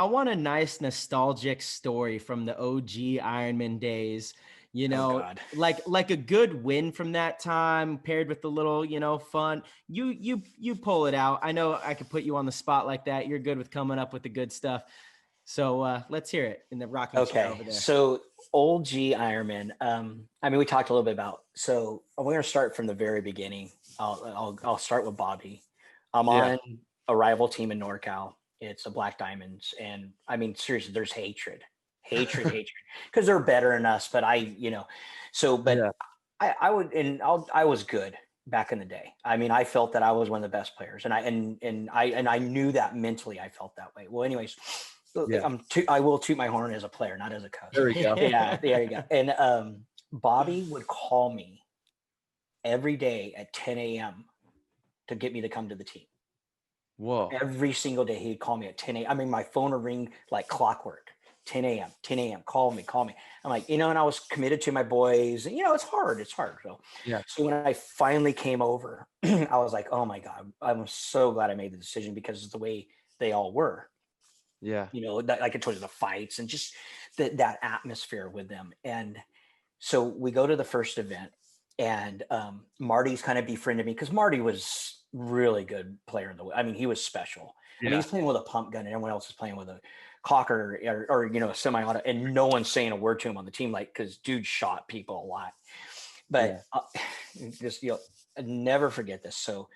[SPEAKER 1] want a nice nostalgic story from the OG Ironman days. Like a good win from that time paired with the little, fun. You pull it out. I know I could put you on the spot like that. You're good with coming up with the good stuff. So let's hear it in the rocking chair over there.
[SPEAKER 2] So old G Ironman. We talked a little bit about. So we're going to start from the very beginning. I'll start with Bobby. I'm on a rival team in NorCal. It's the Black Diamonds, and seriously, there's hatred, because they're better than us. But I was good back in the day. I felt that I was one of the best players, and I knew that mentally. I felt that way. Well, anyways. I will toot my horn as a player, not as a coach.
[SPEAKER 4] There we go.
[SPEAKER 2] Yeah, there you go. And Bobby would call me every day at 10 a.m. to get me to come to the team.
[SPEAKER 4] Whoa.
[SPEAKER 2] Every single day he'd call me at 10 a.m. My phone would ring like clockwork. 10 a.m. Call me. I'm like, and I was committed to my boys. And, it's hard. So, so when I finally came over, I was like, oh my God, I'm so glad I made the decision because of the way they all were.
[SPEAKER 4] Yeah.
[SPEAKER 2] Like I told you, the fights and just that atmosphere with them. And so we go to the first event, and Marty's kind of befriended me because Marty was really good player he was special. Yeah. He's playing with a pump gun and everyone else is playing with a cocker or a semi-auto, and no one's saying a word to him on the team, because dude shot people a lot. But I never forget this. So,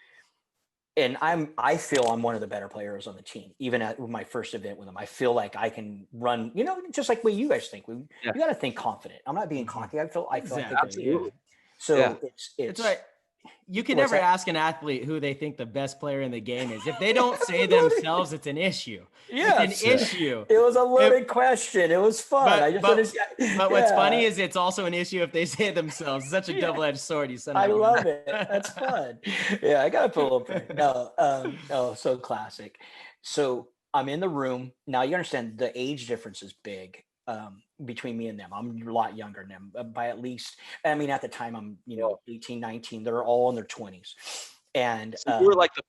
[SPEAKER 2] and I feel I'm one of the better players on the team. Even at my first event with them, I feel like I can run, just like what you guys think. You got to think confident. I'm not being cocky. I feel
[SPEAKER 1] exactly.
[SPEAKER 2] like absolutely. So it's
[SPEAKER 1] right. You can never ask an athlete who they think the best player in the game is. If they don't say themselves, it's an issue.
[SPEAKER 2] Yeah,
[SPEAKER 1] it's an issue.
[SPEAKER 2] It was a loaded question. It was fun.
[SPEAKER 1] But what's funny is it's also an issue if they say it themselves. It's such a double-edged sword.
[SPEAKER 2] I love it. That's fun. Yeah, I got to put a little bit. No, so classic. So I'm in the room. Now you understand the age difference is big. Between me and them. I'm a lot younger than them by at least, at the time I'm, 18, 19, they're all in their 20s. And
[SPEAKER 4] so you were like the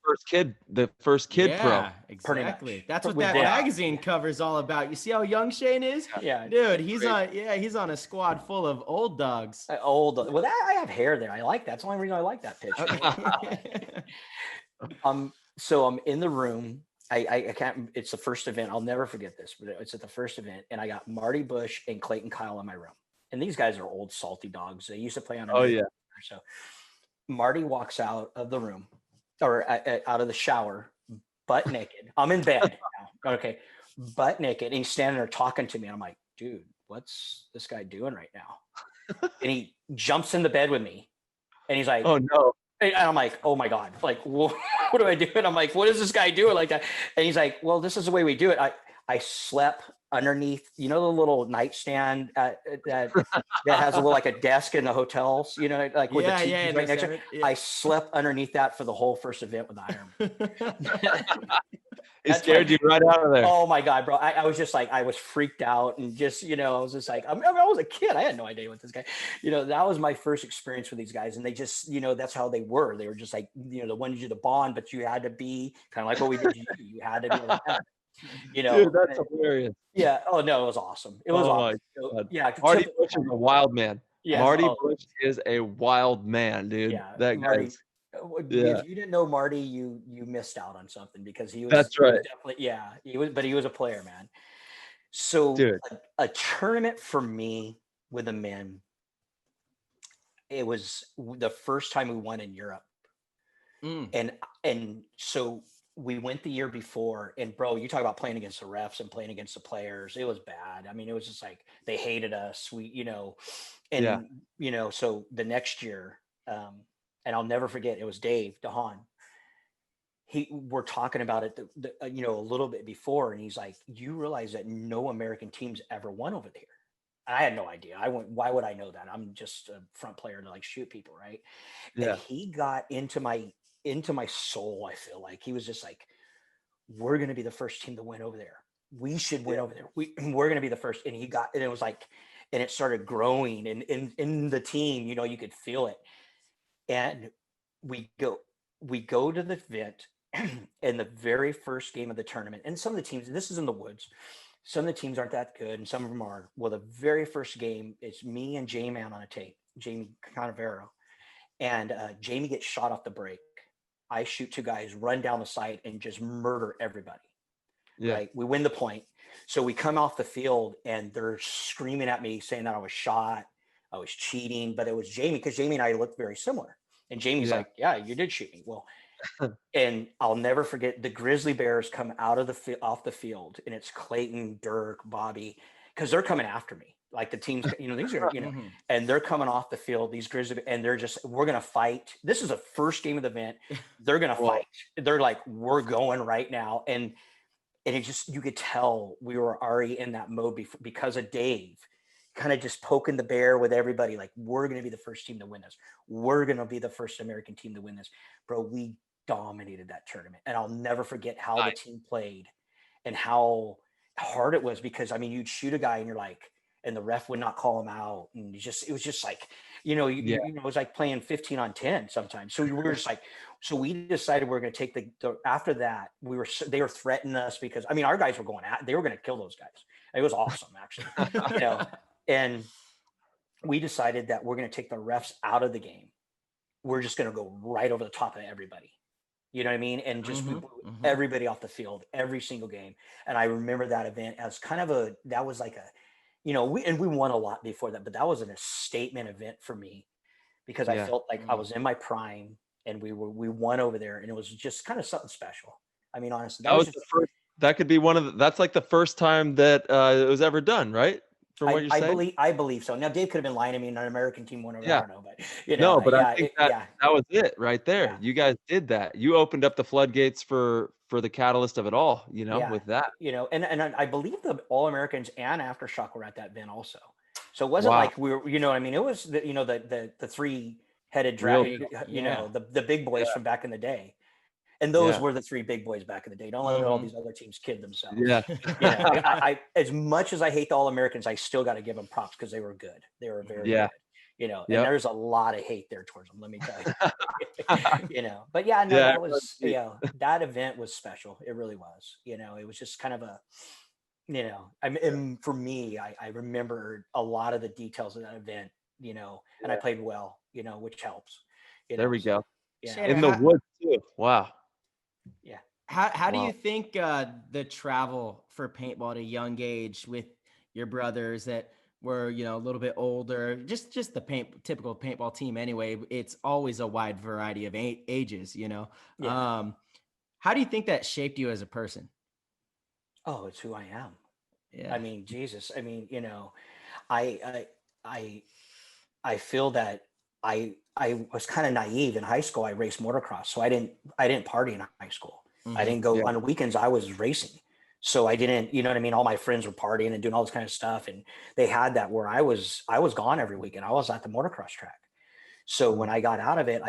[SPEAKER 4] first kid pro.
[SPEAKER 1] Exactly. That's what that magazine cover is all about. You see how young Shane is?
[SPEAKER 2] Yeah.
[SPEAKER 1] Dude, he's on a squad full of old dogs.
[SPEAKER 2] Well, I have hair there. I like that. That's the only reason I like that picture. So I'm in the room. I can't, it's the first event. I'll never forget this, but it's at the first event. And I got Marty Bush and Clayton Kyle in my room. And these guys are old salty dogs. They used to play on. So Marty walks out of the room or out of the shower, butt naked. I'm in bed now. Okay. Butt naked. And he's standing there talking to me. And I'm like, dude, what's this guy doing right now? And he jumps in the bed with me. And he's like,
[SPEAKER 4] oh no.
[SPEAKER 2] And I'm like, oh my God, like, what do I do? And I'm like, what is this guy doing like that? And he's like, well, this is the way we do it. I slept underneath, the little nightstand that has a little, like a desk in the hotels, like with the TV right next to it. I slept underneath that for the whole first event with Ironman.
[SPEAKER 4] It scared you right out of there.
[SPEAKER 2] Oh my God, bro. I was just like, I was freaked out and just, I was just like, I was a kid. I had no idea what this guy, that was my first experience with these guys. And they just, that's how they were. They were just like, they wanted you to bond, but you had to be kind of like what we did. You had to be like that.
[SPEAKER 4] Dude, that's hilarious.
[SPEAKER 2] Yeah. Oh no, it was awesome. It was awesome. So, yeah.
[SPEAKER 4] Marty Bush is a wild man.
[SPEAKER 2] Yeah.
[SPEAKER 4] Marty Bush is a wild man, dude.
[SPEAKER 2] Yeah.
[SPEAKER 4] That
[SPEAKER 2] Marty, if you didn't know Marty, you missed out on something because he was.
[SPEAKER 4] That's right.
[SPEAKER 2] He was a player, man. So a tournament for me with the men it was the first time we won in Europe. And so we went the year before, and bro, you talk about playing against the refs and playing against the players. It was bad. I mean, it was just like, they hated us. So the next year, and I'll never forget, it was Dave DeHaan. We're talking about it, a little bit before, and he's like, you realize that no American teams ever won over there. I had no idea. Why would I know that? I'm just a front player to like shoot people, right? Yeah. And he got into my soul. I feel like he was just like, we're going to be the first team to win over there. We should win over there. We're going to be the first. And it was like, and it started growing, and in the team, you could feel it. And we go to the event, and the very first game of the tournament, and some of the teams, this is in the woods, some of the teams aren't that good, and some of them are. Well, the very first game, it's me and J-Man on a tape, Jamie Canavero, and Jamie gets shot off the break. I shoot 2 guys, run down the site, and just murder everybody. Yeah. Right? We win the point. So we come off the field, and they're screaming at me, saying that I was shot, I was cheating, but it was Jamie, because Jamie and I looked very similar. And Jamie's like, yeah, you did shoot me. Well, and I'll never forget, the Grizzly Bears come out of off the field, and it's Clayton, Dirk, Bobby, because they're coming after me. Like the teams, these are, and they're coming off the field, these Grizzly, and they're just, we're going to fight. This is the first game of the event. They're going to fight. They're like, we're going right now. And it just, you could tell we were already in that mode because of Dave kind of just poking the bear with everybody. Like, we're going to be the first team to win this. We're going to be the first American team to win this. Bro, we dominated that tournament. And I'll never forget how the team played and how hard it was, because you'd shoot a guy and you're like, and the ref would not call him out. And it was just like, it was like playing 15 on 10 sometimes. So we were just like, so we decided we're going to take after that, they were threatening us because, our guys were they were going to kill those guys. It was awesome, actually, and we decided that we're going to take the refs out of the game. We're just going to go right over the top of everybody. You know what I mean? And just everybody off the field, every single game. And I remember that event as kind of that was like we won a lot before that, but that was a statement event for me, because I felt like I was in my prime, and we won over there, and it was just kind of something special. Honestly,
[SPEAKER 4] that was the first. That could be that's like the first time that it was ever done, right? From what you're saying?
[SPEAKER 2] I believe so. Now, Dave could have been lying to me, and an American team won over. I don't know, but
[SPEAKER 4] no, but I think that was it right there. Yeah. You guys did that. You opened up the floodgates for the catalyst of it all. With that.
[SPEAKER 2] And I believe the All-Americans and Aftershock were at that event also. So it wasn't like we were. It was the 3-headed dragon. The big boys from back in the day. And those were the 3 big boys back in the day. Don't let all these other teams kid themselves. Yeah. I as much as I hate the All-Americans, I still got to give them props, because they were good. They were very good. And there's a lot of hate there towards them, let me tell you. But that was, that event was special. It really was. It was just kind of and for me, I remember a lot of the details of that event, and I played well, which helps.
[SPEAKER 4] There we go. Yeah. In the woods too. Wow.
[SPEAKER 1] Yeah. How do you think the travel for paintball at a young age with your brothers that were, a little bit older, just the typical paintball team anyway, it's always a wide variety of ages, Yeah. How do you think that shaped you as a person?
[SPEAKER 2] Oh, it's who I am.
[SPEAKER 1] Yeah.
[SPEAKER 2] Jesus. I feel that I was kind of naive in high school. I raced motocross, so I didn't party in high school. I didn't go on the weekends. I was racing, so I didn't. All my friends were partying and doing all this kind of stuff, and they had that where I was gone every weekend. I was at the motocross track. So when I got out of it,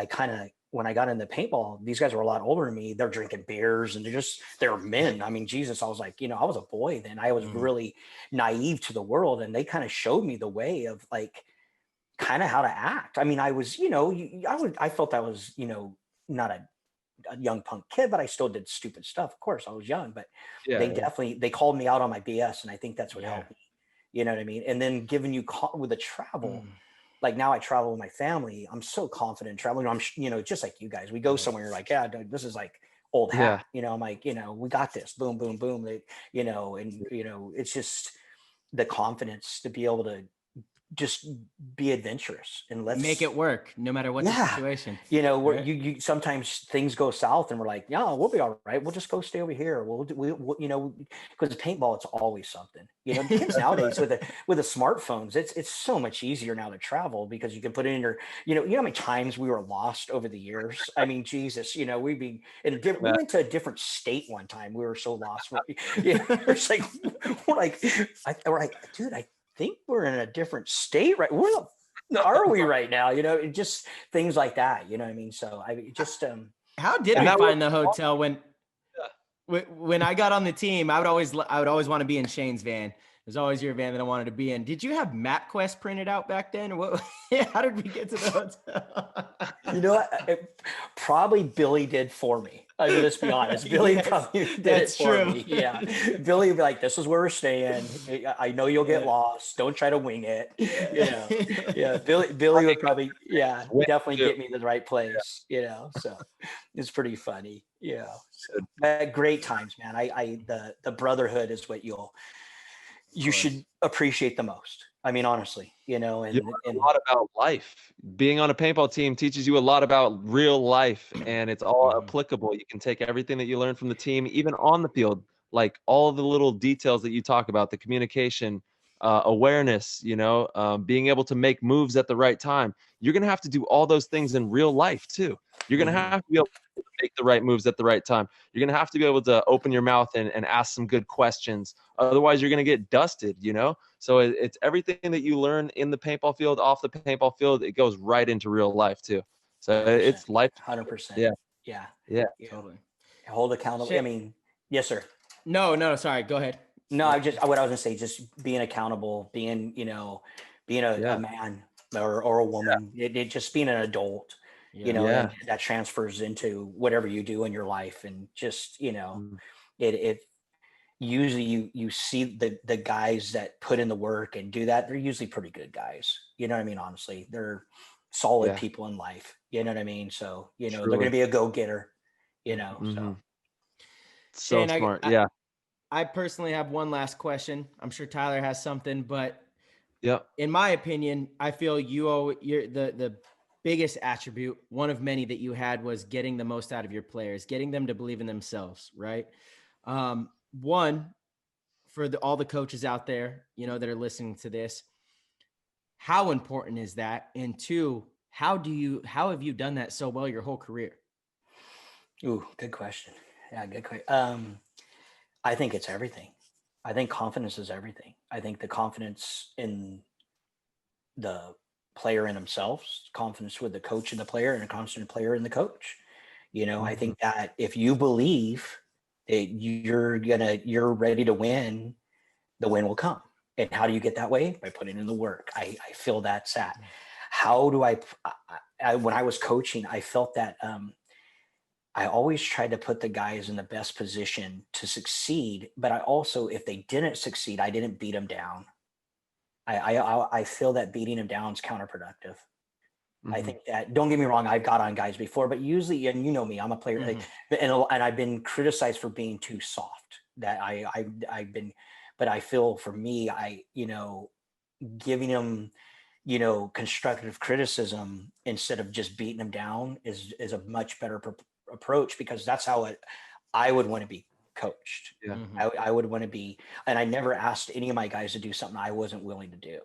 [SPEAKER 2] when I got into paintball, these guys were a lot older than me. They're drinking beers and they're men. Jesus, I was like, I was a boy then. I was really naive to the world, and they kind of showed me the way of like kind of how to act. I was, I felt I was, not a young punk kid, but I still did stupid stuff. Of course, I was young, but they called me out on my BS, and I think that's what helped me. You know what I mean? And then giving you with the travel, like now I travel with my family. I'm so confident in traveling. I'm, just like you guys, we go somewhere, you're like, yeah, dude, this is like old hat. I'm like, we got this. Boom, boom, boom. And it's just the confidence to be able to just be adventurous and let's
[SPEAKER 1] make it work no matter what the situation.
[SPEAKER 2] You know,
[SPEAKER 1] right?
[SPEAKER 2] you sometimes things go south and we're like, yeah, we'll be all right. We'll just go stay over here. We'll you know, because paintball, it's always something. You know, kids nowadays with the smartphones, it's so much easier now to travel because you can put it in your, you know how many times we were lost over the years. I mean, Jesus, you know, we went to a different state one time. We were so lost. It's like we're like, dude, I think we're in a different state, right? Where the are we right now? You know, it just things like that. You know what I mean? So I just
[SPEAKER 1] how did we find the hotel when I got on the team? I would always want to be in Shane's van. It was always your van that I wanted to be in. Did you have MapQuest printed out back then? Or what? How did we get to the hotel?
[SPEAKER 2] You know what? Probably Billy did for me. I mean, let's be honest. Billy probably did it for me. Yeah. Billy would be like, this is where we're staying. I know you'll get lost. Don't try to wing it. You know? Yeah. Billy would probably, definitely get me to the right place, you know? So it's pretty funny. Yeah. So, great times, man. The brotherhood is what you should appreciate the most. I mean, honestly, you know, and
[SPEAKER 4] a lot about life. Being on a paintball team teaches you a lot about real life, and it's all applicable. You can take everything that you learn from the team, even on the field, like all the little details that you talk about, the communication, awareness, you know, being able to make moves at the right time. You're going to have to do all those things in real life too. You're going to have to be able to make the right moves at the right time. You're going to have to be able to open your mouth and ask some good questions. Otherwise, you're going to get dusted, you know? So it's everything that you learn in the paintball field, off the paintball field, it goes right into real life too. So 100%. It's life.
[SPEAKER 2] 100%.
[SPEAKER 4] Yeah.
[SPEAKER 2] Totally. Hold accountable. I mean, yes, sir.
[SPEAKER 1] No, sorry. Go ahead.
[SPEAKER 2] No, what I was going to say, just being accountable, being, you know, being a man or a woman, it just being an adult, you know, and that transfers into whatever you do in your life. And just, you know, it usually you see the guys that put in the work and do that. They're usually pretty good guys. You know what I mean? Honestly, they're solid people in life. You know what I mean? So, you know, they're going to be a go-getter, you know,
[SPEAKER 4] so
[SPEAKER 1] Shane,
[SPEAKER 4] smart.
[SPEAKER 1] I personally have one last question. I'm sure Tyler has something, but in my opinion, I feel you're the biggest attribute, one of many that you had, was getting the most out of your players, getting them to believe in themselves, right? One, for all the coaches out there, you know, that are listening to this, how important is that? And two, how have you done that so well your whole career?
[SPEAKER 2] Ooh, good question. Yeah, good question. I think it's everything. I think confidence is everything. I think the confidence in the player in themselves, confidence with the coach and the player, and a confident player in the coach. You know, I think that if you believe that you're ready to win, the win will come. And how do you get that way? By putting in the work. I feel that's that. How do I when I was coaching, I felt that I always tried to put the guys in the best position to succeed, but I also, if they didn't succeed, I didn't beat them down. I feel that beating them down is counterproductive. I think that, don't get me wrong, I've got on guys before, but usually, and you know me, I'm a player, and I've been criticized for being too soft. That I've been, but I feel for me, you know, giving them, you know, constructive criticism instead of just beating them down is a much better approach, because that's how I would want to be coached. I would want to be, and I never asked any of my guys to do something I wasn't willing to do.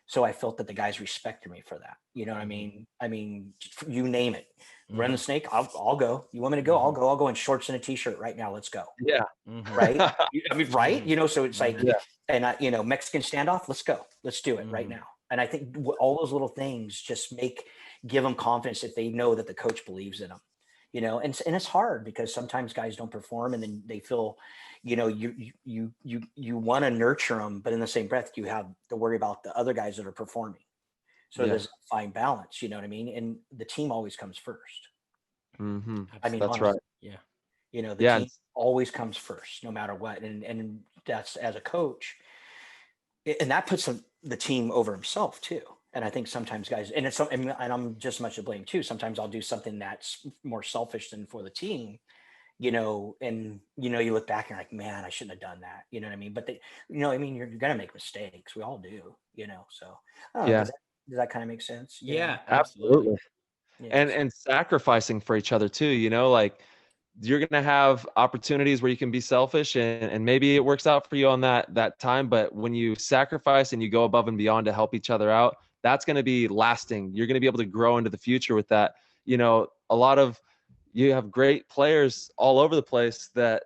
[SPEAKER 2] So I felt that the guys respected me for that. You know what I mean? I mean, you name it. Run the snake, I'll go. You want me to go? I'll go. I'll go in shorts and a t-shirt right now. Let's go.
[SPEAKER 4] Yeah.
[SPEAKER 2] Right. I mean, right. You know, so it's like, and you know, Mexican standoff, let's go. Let's do it right now. And I think all those little things just give them confidence if they know that the coach believes in them. You know, and it's hard because sometimes guys don't perform, and then they feel, you know, you want to nurture them, but in the same breath, you have to worry about the other guys that are performing. So there's a fine balance, you know what I mean? And the team always comes first. I mean,
[SPEAKER 4] that's
[SPEAKER 2] honestly,
[SPEAKER 4] right.
[SPEAKER 2] Yeah. You know, the team always comes first, no matter what. And that's, as a coach, and that puts the team over himself too. And I think sometimes guys, and I'm just much to blame too. Sometimes I'll do something that's more selfish than for the team, and you look back and you're like, man, I shouldn't have done that. You know what I mean? But you're going to make mistakes. We all do, so I don't know, does that kind of make sense?
[SPEAKER 1] Yeah,
[SPEAKER 4] absolutely.
[SPEAKER 2] Yeah,
[SPEAKER 4] And sacrificing for each other too, like you're going to have opportunities where you can be selfish and maybe it works out for you on that time. But when you sacrifice and you go above and beyond to help each other out, that's going to be lasting. You're going to be able to grow into the future with that. You have great players all over the place that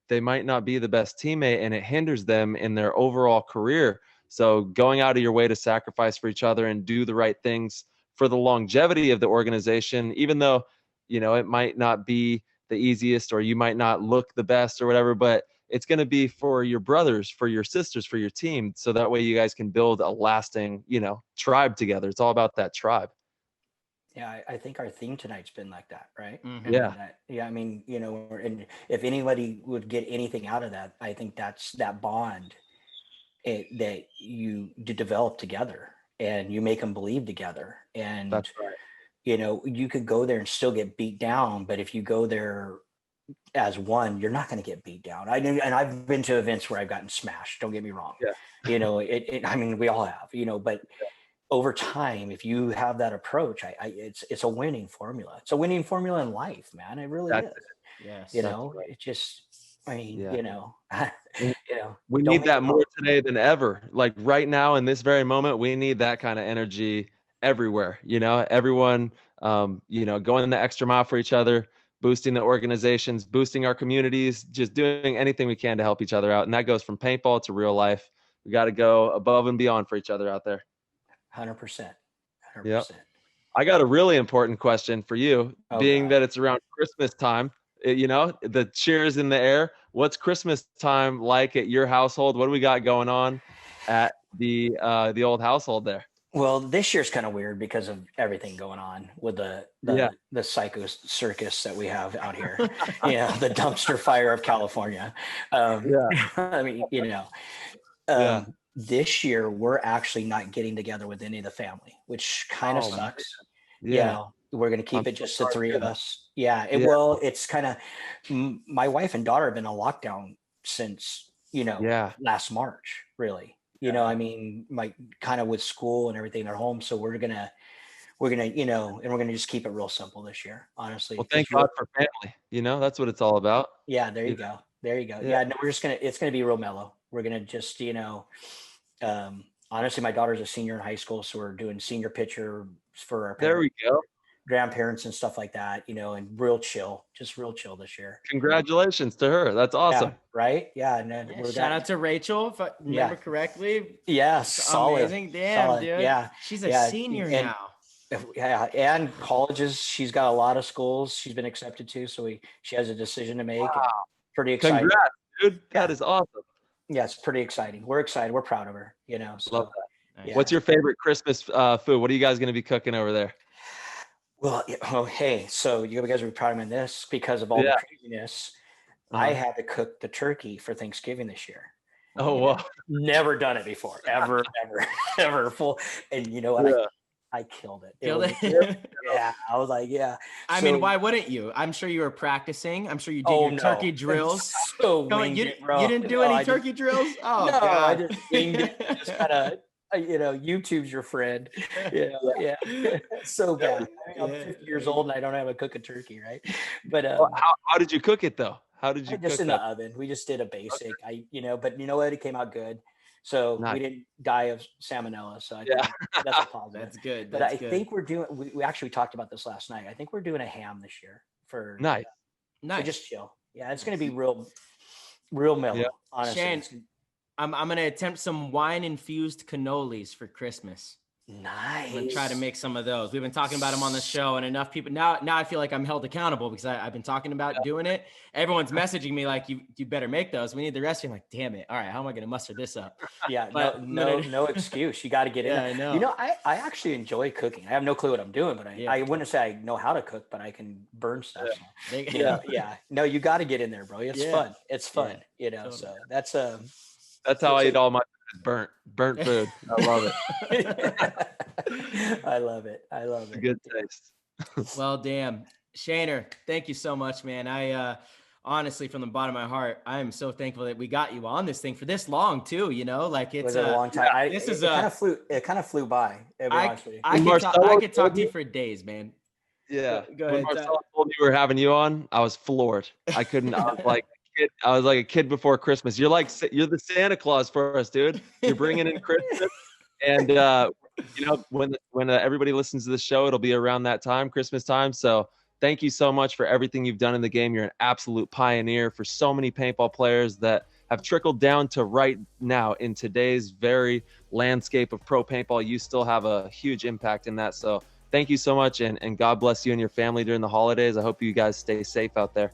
[SPEAKER 4] they might not be the best teammate, and it hinders them in their overall career. So going out of your way to sacrifice for each other and do the right things for the longevity of the organization, even though, it might not be the easiest or you might not look the best or whatever, but it's going to be for your brothers, for your sisters, for your team. So that way you guys can build a lasting, tribe together. It's all about that tribe.
[SPEAKER 2] Yeah, I think our theme tonight's been like that, right?
[SPEAKER 4] Mm-hmm.
[SPEAKER 2] I mean, and if anybody would get anything out of that, I think that's that bond that you develop together, and you make them believe together. And
[SPEAKER 4] that's right.
[SPEAKER 2] You could go there and still get beat down, but if you go there as one, you're not going to get beat down. And I've been to events where I've gotten smashed. Don't get me wrong.
[SPEAKER 4] Yeah.
[SPEAKER 2] I mean, we all have, but over time, if you have that approach, it's a winning formula. It's a winning formula in life, man. It really is.
[SPEAKER 1] Yes.
[SPEAKER 2] It just, I mean,
[SPEAKER 4] we need that more today than ever. Like right now in this very moment, we need that kind of energy everywhere. Everyone, going the extra mile for each other, boosting the organizations, boosting our communities, just doing anything we can to help each other out. And that goes from paintball to real life. We got to go above and beyond for each other out there.
[SPEAKER 2] 100%.
[SPEAKER 4] Yeah. I got a really important question for you, being that it's around Christmas time. The cheers in the air. What's Christmas time like at your household? What do we got going on at the old household there?
[SPEAKER 2] Well, this year's kind of weird because of everything going on with the psycho circus that we have out here. The dumpster fire of California. I mean, this year we're actually not getting together with any of the family, which kind of sucks. We're going to keep it just the three of us. Well, it's kind of, my wife and daughter have been on lockdown since last March, really. I mean, kind of with school and everything, they're home, so we're gonna and we're gonna just keep it real simple this year, honestly.
[SPEAKER 4] Well, thank God for family. That's what it's all about.
[SPEAKER 2] There you go. No, it's gonna be real mellow. We're gonna just honestly, my daughter's a senior in high school, so we're doing senior picture for our parents,
[SPEAKER 4] there we go,
[SPEAKER 2] grandparents and stuff like that, and real chill this year.
[SPEAKER 4] Congratulations to her. That's awesome.
[SPEAKER 2] Right? And then
[SPEAKER 1] shout out to Rachel, if I remember correctly.
[SPEAKER 2] Solid.
[SPEAKER 1] Amazing. Damn,
[SPEAKER 2] solid.
[SPEAKER 1] Dude. She's a senior now.
[SPEAKER 2] And colleges, she's got a lot of schools she's been accepted to, so she has a decision to make.
[SPEAKER 4] Wow.
[SPEAKER 2] Pretty exciting.
[SPEAKER 4] Congrats, dude. That is awesome.
[SPEAKER 2] Yeah, it's pretty exciting. We're excited. We're proud of her, so.
[SPEAKER 4] Love that. What's your favorite Christmas food? What are you guys going to be cooking over there?
[SPEAKER 2] Well, hey, so you guys will be proud of me in this because of all the craziness. I had to cook the turkey for Thanksgiving this year.
[SPEAKER 4] Oh, wow.
[SPEAKER 2] Never done it before. Ever, ever. Full. And you know what? I killed it. I was like,
[SPEAKER 1] I mean, why wouldn't you? I'm sure you were practicing. I'm sure you did your turkey drills.
[SPEAKER 2] So
[SPEAKER 1] you didn't do any turkey drills? Oh, no, God.
[SPEAKER 2] I just winged it. Just kind of, YouTube's your friend. So bad. I'm 50 years old and I don't have a cook a turkey, right? But
[SPEAKER 4] how did you cook it though? How did you cook it?
[SPEAKER 2] Just in the oven. We just did a basic. But you know what? It came out good. So we didn't die of salmonella. So I think that's a positive.
[SPEAKER 1] That's good.
[SPEAKER 2] But I think we're doing. We actually talked about this last night. I think we're doing a ham this year for
[SPEAKER 4] nice.
[SPEAKER 2] So just chill. Yeah, it's going to be real mellow. Yeah. Honestly,
[SPEAKER 1] Shane, I'm going to attempt some wine infused cannolis for Christmas.
[SPEAKER 2] Nice.
[SPEAKER 1] I'm gonna try to make some of those. We've been talking about them on the show, and enough people now I feel like I'm held accountable because I've been talking about doing it. Everyone's messaging me like, you better make those. We need the recipe. I'm like, damn it. All right, how am I gonna muster this up?
[SPEAKER 2] But no excuse. You got to get in.
[SPEAKER 1] I know.
[SPEAKER 2] I actually enjoy cooking. I have no clue what I'm doing, but I wouldn't say I know how to cook, but I can burn stuff. No, you got to get in there, bro. It's fun. It's fun. Totally. So that's
[SPEAKER 4] how I eat all my burnt food. I love it.
[SPEAKER 2] I love it.
[SPEAKER 4] It's a good taste.
[SPEAKER 1] Well, damn. Shaner, thank you so much, man. honestly, from the bottom of my heart, I am so thankful that we got you on this thing for this long too. You know, like it's
[SPEAKER 2] was a long time. It kind of flew by.
[SPEAKER 1] I could talk to you for days, man.
[SPEAKER 4] Yeah.
[SPEAKER 1] Go
[SPEAKER 4] when
[SPEAKER 1] ahead.
[SPEAKER 4] Marcelo told me we were having you on, I was floored. I couldn't. I was like a kid before Christmas. You're the Santa Claus for us, dude. You're bringing in Christmas, and when everybody listens to the show, it'll be around that time, Christmas time. So thank you so much for everything you've done in the game. You're an absolute pioneer for so many paintball players that have trickled down to right now in today's very landscape of pro paintball. You still have a huge impact in that. So thank you so much, and God bless you and your family during the holidays. I hope you guys stay safe out there.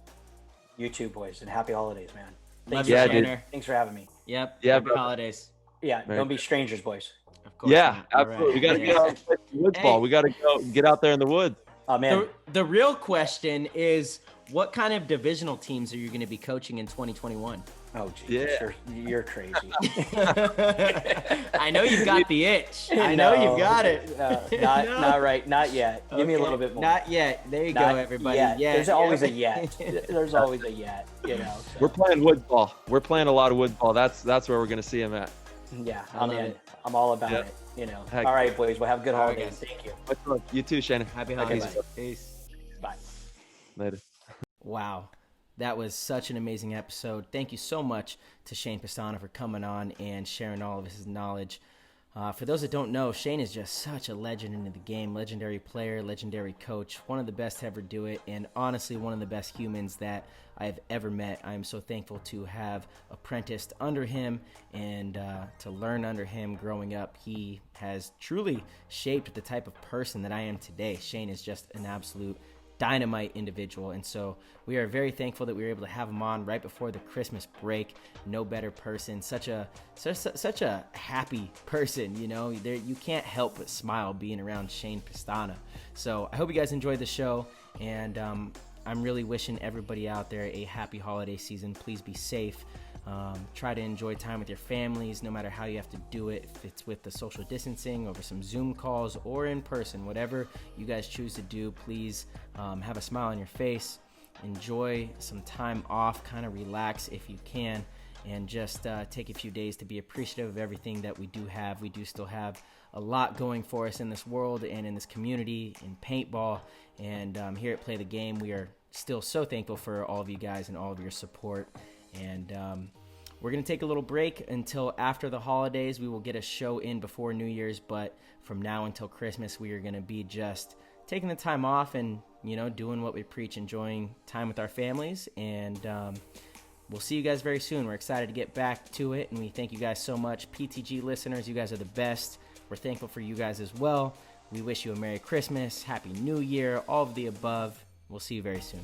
[SPEAKER 2] You too, boys, and happy holidays, man.
[SPEAKER 1] Thanks, dude.
[SPEAKER 2] Thanks for having me.
[SPEAKER 1] Yep.
[SPEAKER 4] Yeah,
[SPEAKER 1] happy holidays.
[SPEAKER 2] Yeah, don't be strangers, boys.
[SPEAKER 1] Of course.
[SPEAKER 4] Yeah, absolutely. Right. We got to get out to Woodsball. We got to go get out there in the woods.
[SPEAKER 2] Oh, man.
[SPEAKER 1] The real question is, what kind of divisional teams are you going to be coaching in 2021?
[SPEAKER 2] Oh, geez. Yeah. You're crazy.
[SPEAKER 1] I know you've got the itch. I know you've got it.
[SPEAKER 2] Not right. Not yet. Give me a little bit more.
[SPEAKER 1] Not yet. There you go, everybody.
[SPEAKER 2] Yet. There's always a yet. There's always a yet, So.
[SPEAKER 4] We're playing Woodsball. We're playing a lot of Woodsball. That's where we're going to see him at.
[SPEAKER 2] Yeah, I'm in. I'm all about it. All right, boys. We'll have good holidays. Thank you.
[SPEAKER 4] You too, Shannon.
[SPEAKER 1] Happy holidays. Peace.
[SPEAKER 2] Bye.
[SPEAKER 4] Later.
[SPEAKER 1] Wow. That was such an amazing episode. Thank you so much to Shane Pestana for coming on and sharing all of his knowledge. For those that don't know, Shane is just such a legend in the game. Legendary player, legendary coach, one of the best to ever do it, and honestly one of the best humans that I have ever met. I am so thankful to have apprenticed under him and to learn under him growing up. He has truly shaped the type of person that I am today. Shane is just an absolute dynamite individual, and so we are very thankful that we were able to have him on right before the Christmas break. No better person, such a happy person, you can't help but smile being around Shane Pestana. So I hope you guys enjoyed the show, and I'm really wishing everybody out there a happy holiday season. Please be safe. Try to enjoy time with your families, no matter how you have to do it, if it's with the social distancing, over some Zoom calls, or in person. Whatever you guys choose to do, please have a smile on your face. Enjoy some time off, kind of relax if you can, and just take a few days to be appreciative of everything that we do have. We do still have a lot going for us in this world and in this community, in paintball, and here at Play the Game, we are still so thankful for all of you guys and all of your support. And we're going to take a little break until after the holidays. We will get a show in before New Year's, but from now until Christmas, we are going to be just taking the time off and, doing what we preach, enjoying time with our families. And we'll see you guys very soon. We're excited to get back to it, and we thank you guys so much. PTG listeners, you guys are the best. We're thankful for you guys as well. We wish you a Merry Christmas, Happy New Year, all of the above. We'll see you very soon.